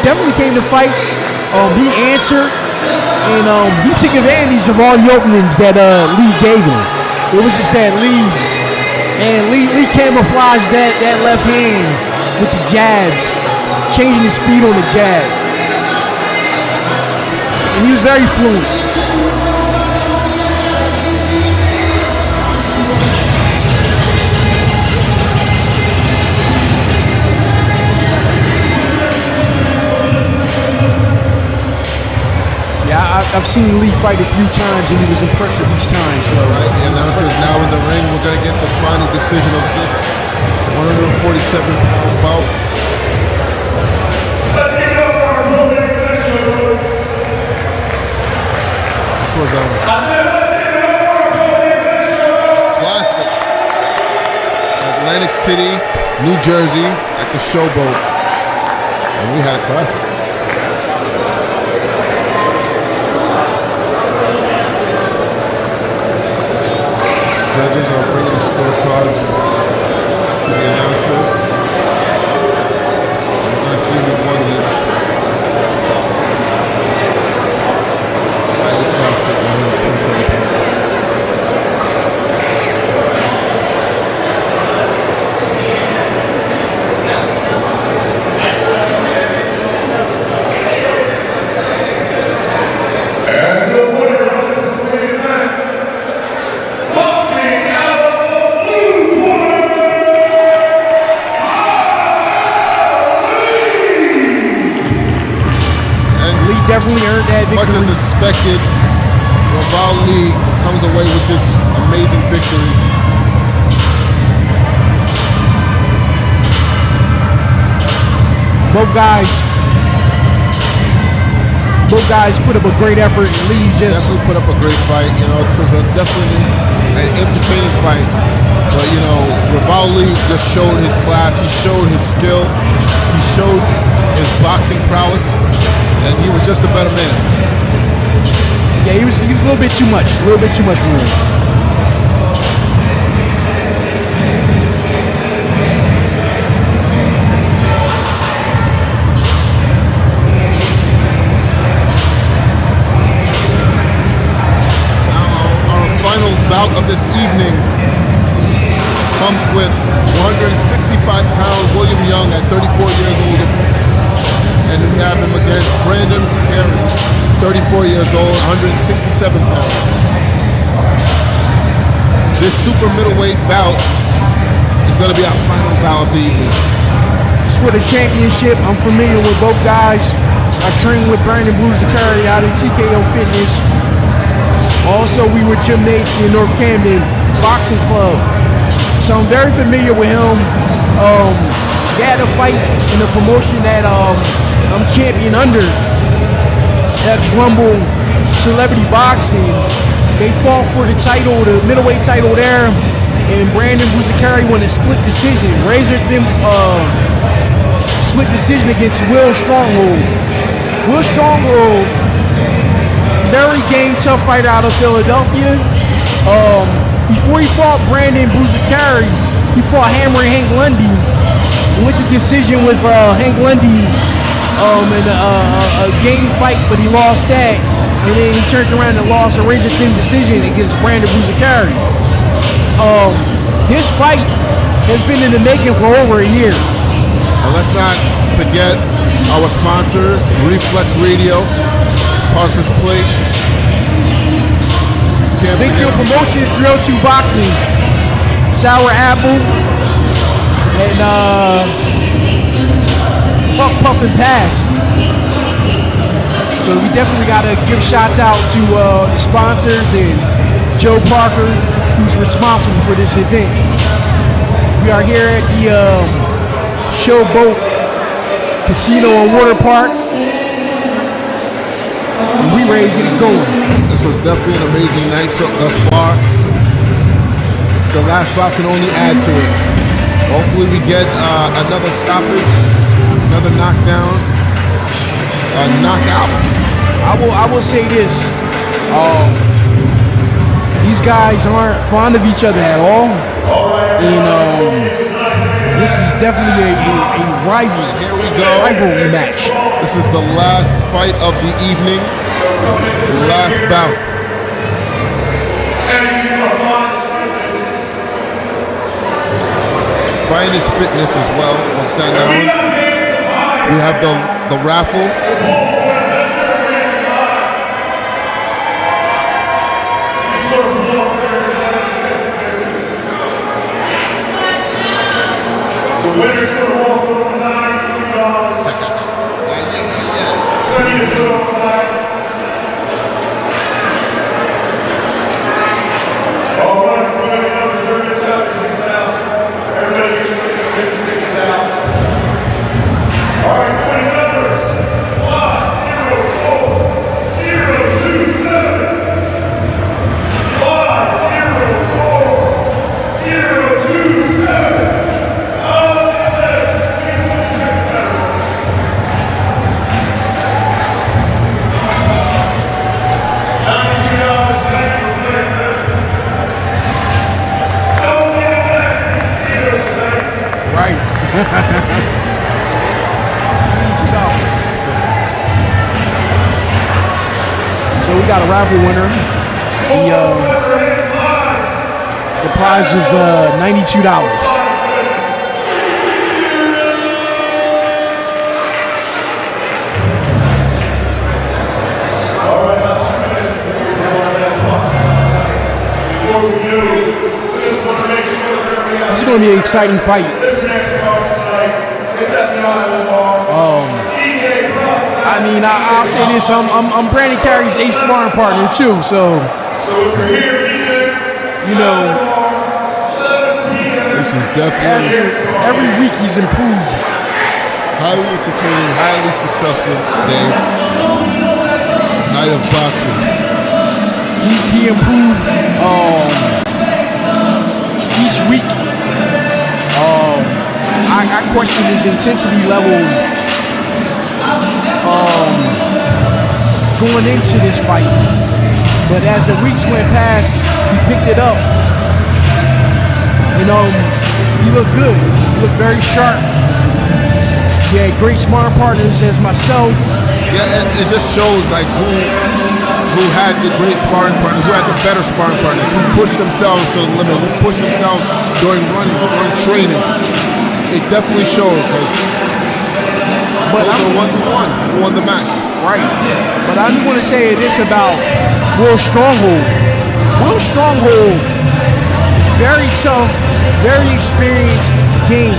definitely came to fight. He answered, and he took advantage of all the openings that Lee gave him. It was just that Lee camouflaged that left hand with the jabs, changing the speed on the jab. And he was very fluent. I've seen Lee fight a few times, and he was impressive each time. So Right, the announcer is now in the ring. We're gonna get the final decision of this 147-pound bout. Let's give it up for our co-main finisher. This was a classic. Atlantic City, New Jersey, at the Showboat, and we had a classic. Judges are bringing the scorecards to the announcer. We're going to see who won this highly classic 147-pound fight. And the winner of the main event, boxing out of the blue corner, And Lee definitely earned that much as victory. expected, Raval Lee comes away with this amazing victory. Both guys put up a great effort. Lee just Definitely put up a great fight. You know, this was definitely an entertaining fight. But you know, Raval Lee just showed his class. He showed his skill. He showed his boxing prowess, and he was just a better man. he was a little bit too much for him. Our final bout of this evening comes with 165-pound William Young at 34 years old. And we have him against Brandon Perry, 34 years old, 167 pounds. This super middleweight bout is going to be our final bout of the evening. It's for the championship. I'm familiar with both guys. I trained with Brandon Buzzacari out in TKO Fitness. Also, we were gym mates in North Camden Boxing Club. So I'm very familiar with him. They had a fight in the promotion that I'm champion under, ex-Rumble Celebrity Boxing. They fought for the title, the middleweight title there, and Brandon Buzzacari won a split decision. Split decision against Will Stronghold. Will Stronghold, very game tough fighter out of Philadelphia. Before he fought Brandon Buzzacari, he fought Hammer and Hank Lundy. Went to decision with Hank Lundy in a game fight, but he lost that. And then he turned around and lost a razor-thin decision against Brandon Buzzacari. This fight has been in the making for over a year. And let's not forget our sponsors, Reflex Radio, Parker's Place. Can't Big Deal forget Promotions, 302 Boxing, Sour Apple, and Puff and Pass. So we definitely got to give shots out to the sponsors and Joe Parker, who's responsible for this event. We are here at the Showboat Casino and Water Park, and we ready to get it going. this was definitely an amazing night thus far. The last bout can only add to it. Hopefully we get another stoppage, another knockdown, a knockout. I will say this. These guys aren't fond of each other at all. And this is definitely a Here we go. rivalry match. This is the last fight of the evening, last bout. Finest Fitness as well on Staten Island. We have the raffle. The winners for the wall $92. Not yet. Ready to put on the line. So we got a raffle winner. The prize was $92. This is going to be an exciting fight. I mean, I'll say this: I'm Brandon Carey's ace sparring partner too. So, you know, This is definitely every week he's improved. highly entertaining, highly successful day. Night of boxing. He improved each week. I question his intensity level going into this fight, but as the weeks went past, he picked it up. And he looked good. He looked very sharp. He had great sparring partners as myself. Yeah, and it just shows like who had the great sparring partners, who had the better sparring partners, who pushed themselves to the limit, who pushed themselves during running, during training. It definitely showed because those are the ones who won the matches. Right. But I do want to say this about Will Stronghold. Will Stronghold is very tough, very experienced game.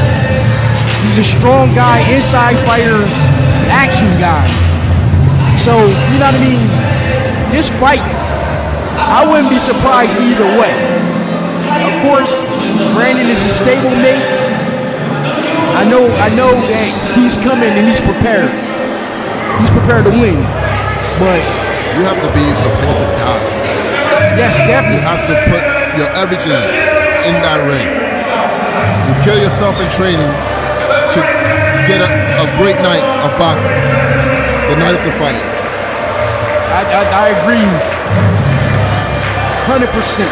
He's a strong guy, inside fighter, action guy. So, you know what I mean? This fight, I wouldn't be surprised either way. Of course, Brandon is a stable mate. I know that he's coming and he's prepared. He's prepared to win. But You have to be prepared to die. yes, You definitely. have to put your everything in that ring. You kill yourself in training to get a great night of boxing. The night of the fight. I agree 100%.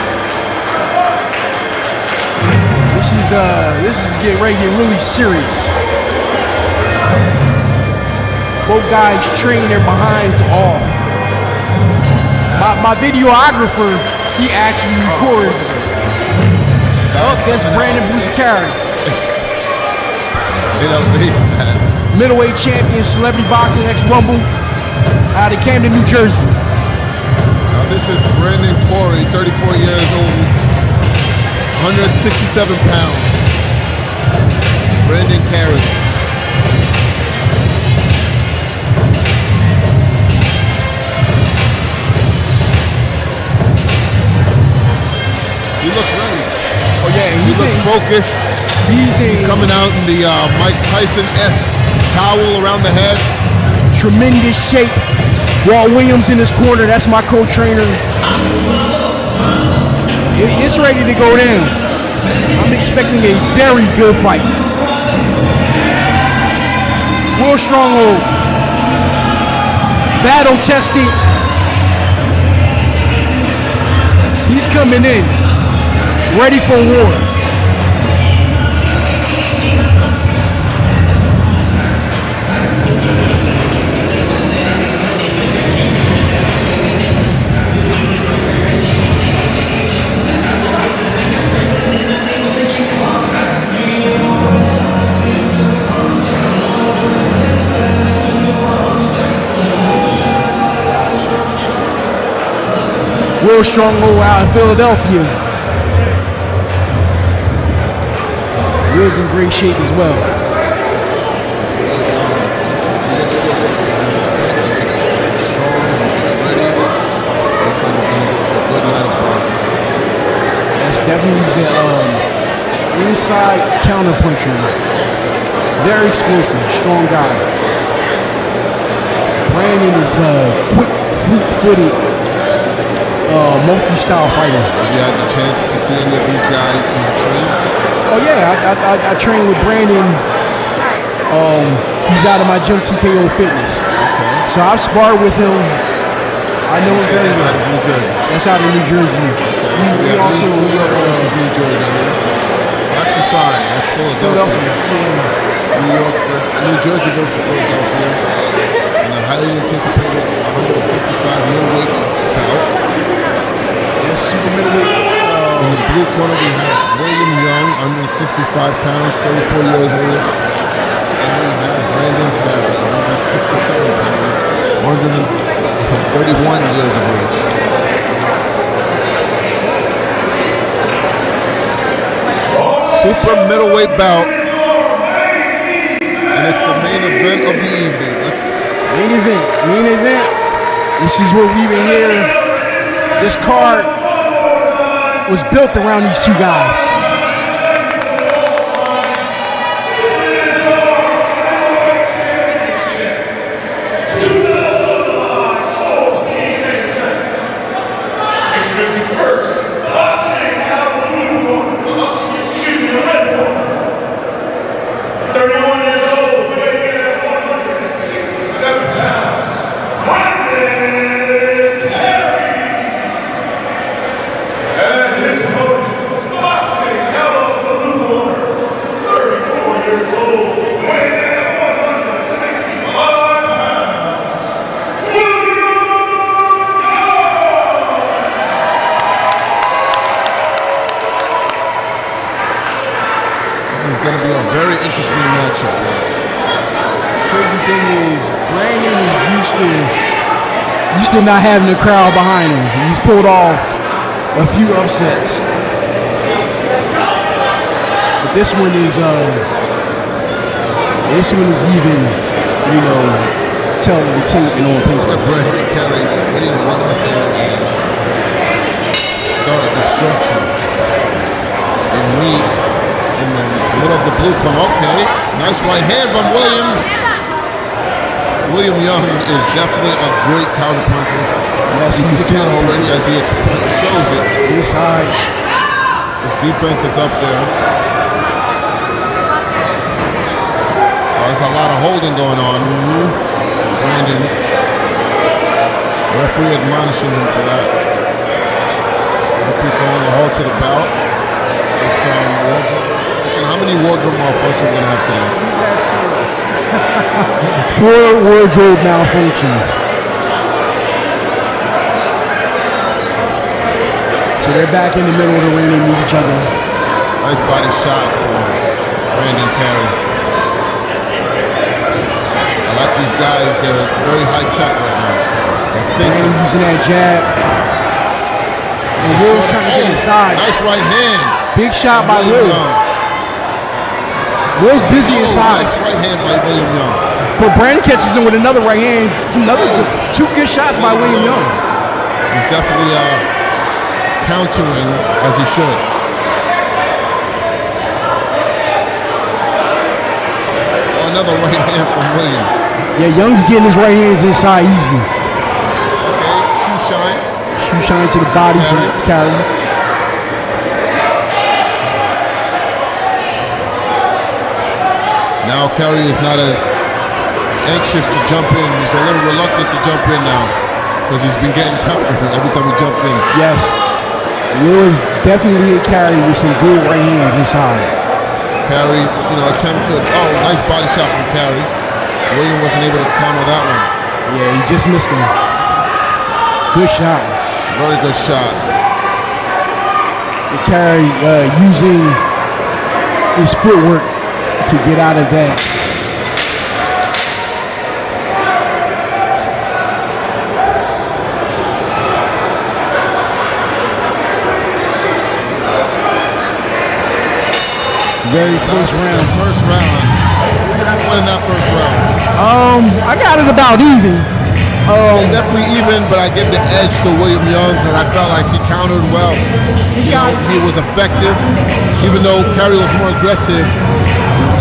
This is getting ready to get really serious. Both guys train their behinds off. My videographer, he actually records. Oh, that's Brandon Carey. Middleweight champion, celebrity boxing, ex-Rumble, out of Camden, New Jersey. Now this is Brandon Corey, 34 years old, 167 pounds. Brandon Carey. He looks ready. Oh yeah, He looks focused. He's Coming out in the Mike Tyson-esque towel around the head. tremendous shape. Walt Williams in his corner. That's my co-trainer. It's ready to go down. I'm expecting a very good fight. Will Stronghold, battle tested. He's coming in, ready for war. Will Stronghold out in Philadelphia. Will's in great shape as well. He looks good. He looks fit. He looks strong. He looks ready. Looks like he's going to give us a good night of boxing. That's definitely an inside counterpuncher. Very explosive, strong guy. Brandon is quick, fleet-footed, multi-style fighter. Have you had the chance to see any of these guys train? Oh yeah, I train with Brandon. He's out of my gym, TKO Fitness. Okay. So I've sparred with him. I know him very That's well. out of New Jersey. That's out of New Jersey. Okay. So we He have also New York versus New Jersey. Actually, sorry. That's Philadelphia. Yeah. New Jersey versus Philadelphia. In the highly anticipated 165 middleweight bout. Yes, super middleweight. In the blue corner, we have William Young, 165 pounds, 34 years old. And we have Brandon Carey, 167 pounds, 131 years of age. Super middleweight bout. And it's the main event of the evening. Main event. This is what we've been here. This card was built around these two guys. Going to be a very interesting matchup. Crazy thing is, Brandon is used to not having a crowd behind him. He's pulled off a few upsets, but this one is even, telling the tape and on paper. Brandon Carey ready to run out there and start destruction and meet. In the middle of the blue corner. Okay, nice right hand from William. William Young is definitely a great counterpuncher. Yes, you can see it already as he shows it. Inside. His defense is up there. There's a lot of holding going on. Brandon. Referee admonishing him for that. Referee calling a halt to the bout. How many wardrobe malfunctions are we going to have today? 4 wardrobe malfunctions. So they're back in the middle of the ring and meet each other. Nice body shot from Brandon Carey. I like these guys. They're very high tech right now. They're thinking. Using that jab. And Will's trying to get inside. Nice right hand. Big shot by Will. Will's busy inside. Nice right hand by William Young. But Brandon catches him with another right hand. Two good shots by William Young. He's definitely countering as he should. Another right hand from William. Yeah, Young's getting his right hands inside easy. Okay, shoe shine. Shoe shine to the body from Carey. Now Carey is not as anxious to jump in. He's a little reluctant to jump in now because he's been getting countered every time he jumped in. Yes. Will is definitely a Carey with some good right hands inside. Carey, attempted. Oh, nice body shot from Carey. William wasn't able to counter that one. Yeah, he just missed him. Good shot. Very good shot. The Carey using his footwork to get out of that. Very close round. First round. Who did I win in that first round? I got it about even. Definitely even, but I give the edge to William Young because I felt like he countered well. He was effective. Even though Carey was more aggressive,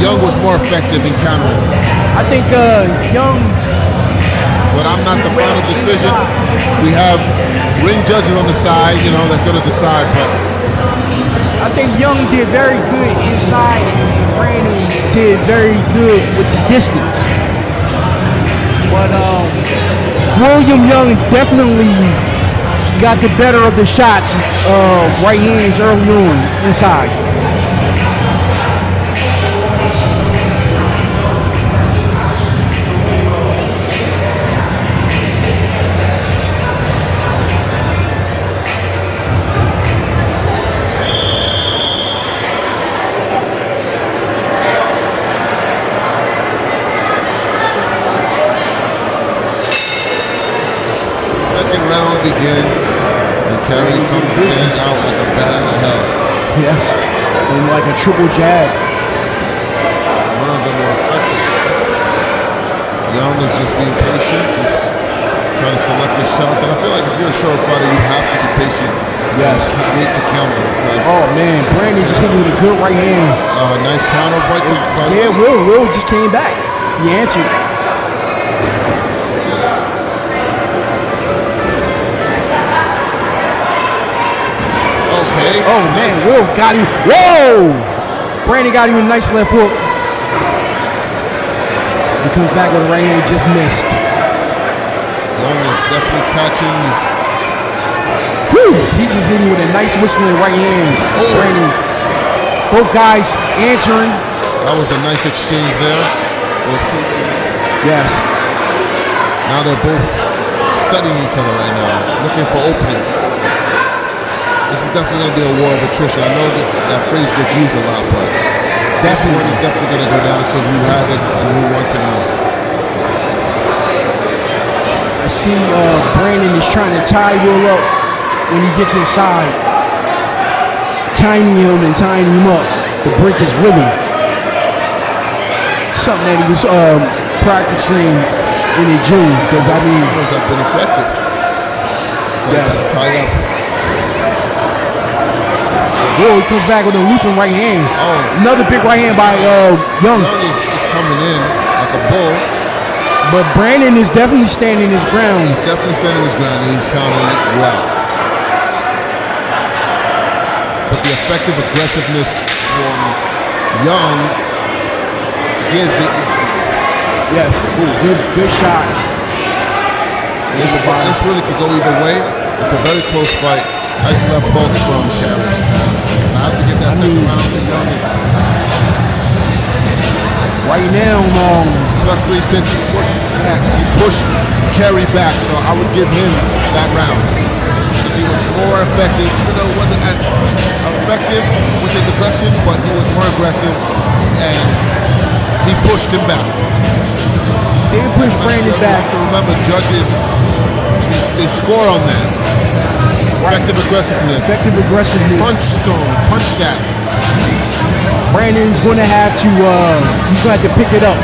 Young was more effective in countering. I think Young. But I'm not the final decision. We have ring judges on the side, that's going to decide. But I think Young did very good inside, and Brandon did very good with the distance. But William Young definitely got the better of the shots, right hands early on inside. Yes. And like a triple jab. None of them were effective. Young is just being patient. He's trying to select his shots. And I feel like if you're a short fighter, you have to be patient. Yes. And wait to counter because. Oh man, Brandon just hit me with a good right hand. Nice counter by Yeah, Will just came back. He answered. Okay. Oh man, Will got him. Whoa! Brandon got him a nice left hook. He comes back with a right hand, just missed. Young is definitely catching. He just hit him with a nice whistling right hand. Oh. Brandon. Both guys answering. That was a nice exchange there. It was pretty good. Yes. Now they're both studying each other right now, looking for openings. This is definitely going to be a war of attrition. I know that phrase gets used a lot, but this one is definitely going to go down to who has it and who wants it more. I see Brandon is trying to tie Will up when he gets inside. Timing him and tying him up to break his rhythm. Something that he was practicing in the gym, because I mean, counters have been effective. Yes. Tied up. Whoa, he comes back with a looping right hand. Oh. Another big right hand by Young. Young is coming in like a bull. But Brandon is definitely standing his ground. He's definitely standing his ground and he's countering it well. But the effective aggressiveness from Young gives the edge. Yes, ooh, good shot. This really could go either way. It's a very close fight. Nice left hook from Carey. I have to get that second round to Young. Right now, especially since he pushed Carey back, so I would give him that round. Because he was more effective, even though it wasn't as effective with his aggression, but he was more aggressive and he pushed him back. They push Brandon back. Remember, judges, they score on that. Effective aggressiveness. Effective aggressiveness. Punch stone, punch that. Brandon's going to have to, he's going to have to pick it up.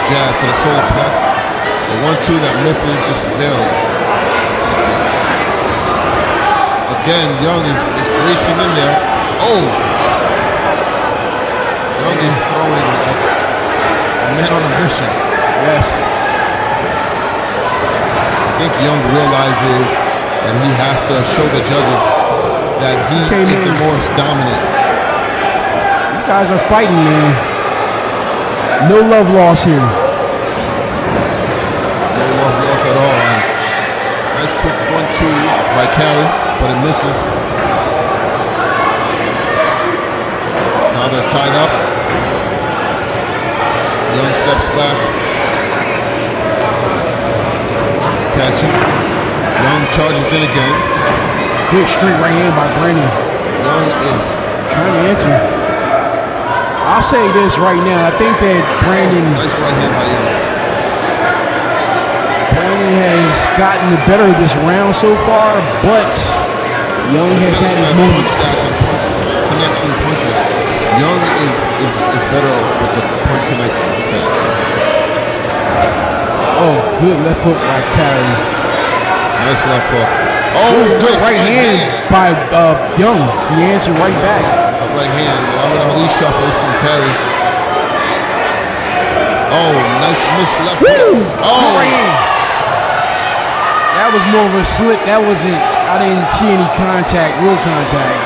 Jab to the solar plex. The 1-2 that misses just barely. Again, Young is racing in there. Oh! Young is throwing like a man on a mission. Yes. I think Young realizes that he has to show the judges that he is the most dominant. You guys are fighting, man. No love lost here. No love lost at all. And nice quick 1-2 by Carey, but it misses. Now they're tied up. Young steps back. He's catching. Young charges in again. Good straight right hand by Brandon. Young is trying to answer. I'll say this right now. I think that Brandon. Nice right hand by Young. Brandon has gotten the better of this round so far, but Young has had his moments. Punch stats and punch connecting punches. Young is better with the punch connecting stats. Oh, good left hook by Carey. Nice left hook. Oh, good nice right hand by Young. He answered right back. Right hand, Muhammad Ali shuffle from Carey. Oh, nice miss left hook. Oh, right hand. That was more of a slip. That wasn't. I didn't see any contact, real contact,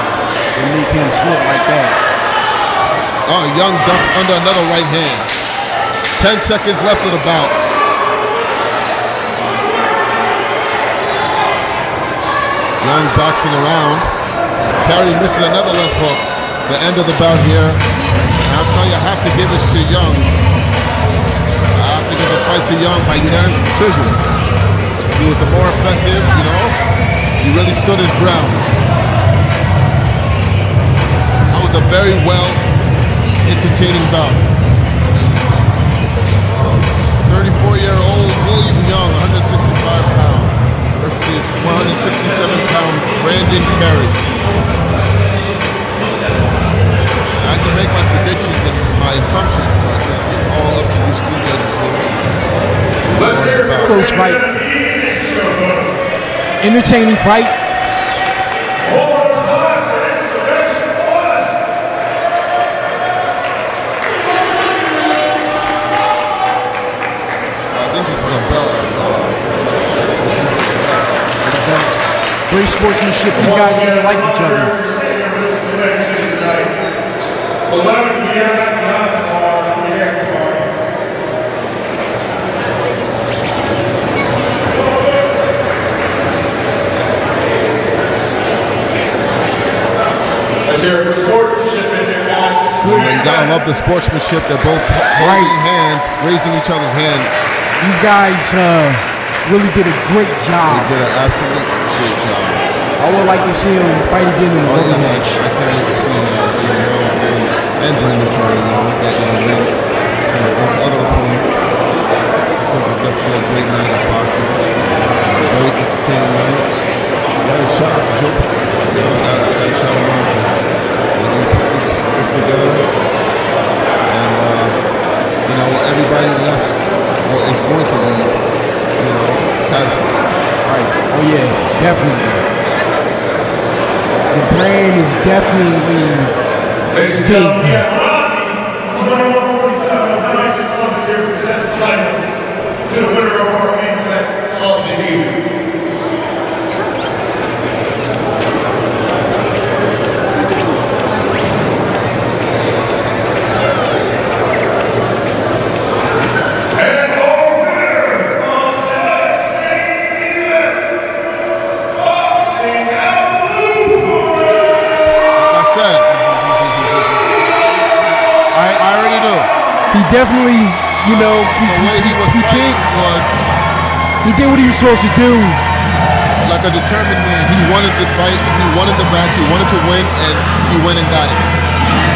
to make him slip like that. Oh, Young ducks under another right hand. 10 seconds left of the bout. Young boxing around. Perry misses another left hook. The end of the bout here. And I'm telling you, I have to give it to Young. I have to give the fight to Young by unanimous decision. He was the more effective, you know. He really stood his ground. That was a very well entertaining bout. 34-year-old William Young, 165 pounds, versus 167-pound Brandon Perry. I can make my predictions and my assumptions, but you know, it's all up to these two judges here. Let's hear it. Close fight. Entertaining fight. I think this is a Bella. Great sportsmanship. These guys are gonna like each other. 11 here on the air card. Let's hear it for sportsmanship in there, guys. You gotta love the sportsmanship. They're both holding hands, raising each other's hand. These guys really did a great job. They did an absolute great job. I would like to see him fight again in a Oh yes, match. I can't wait to see and Brandon Perry, you know, get in the ring, you know, against other opponents. This was definitely a great night of boxing. A very entertaining night. Yeah, shout out to Joe. You know, I gotta shout him out because you know he put this together, and you know everybody left or is going to leave, you know, satisfied. Right. Oh yeah, definitely. The brand is definitely Ladies and big. gentlemen, we have 21-47. I'd like to close this here to present the title to the winner of our main event of the evening. And our winner of tonight's main event, boxing out of Blueprint. Like I said, I already knew. He definitely, you know, The way he was fighting was he did what he was supposed to do. like a determined man. He wanted the fight, he wanted the match, he wanted to win, and he went and got it.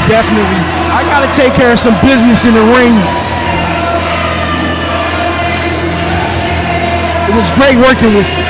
Definitely. I gotta take care of some business in the ring. It was great working with you.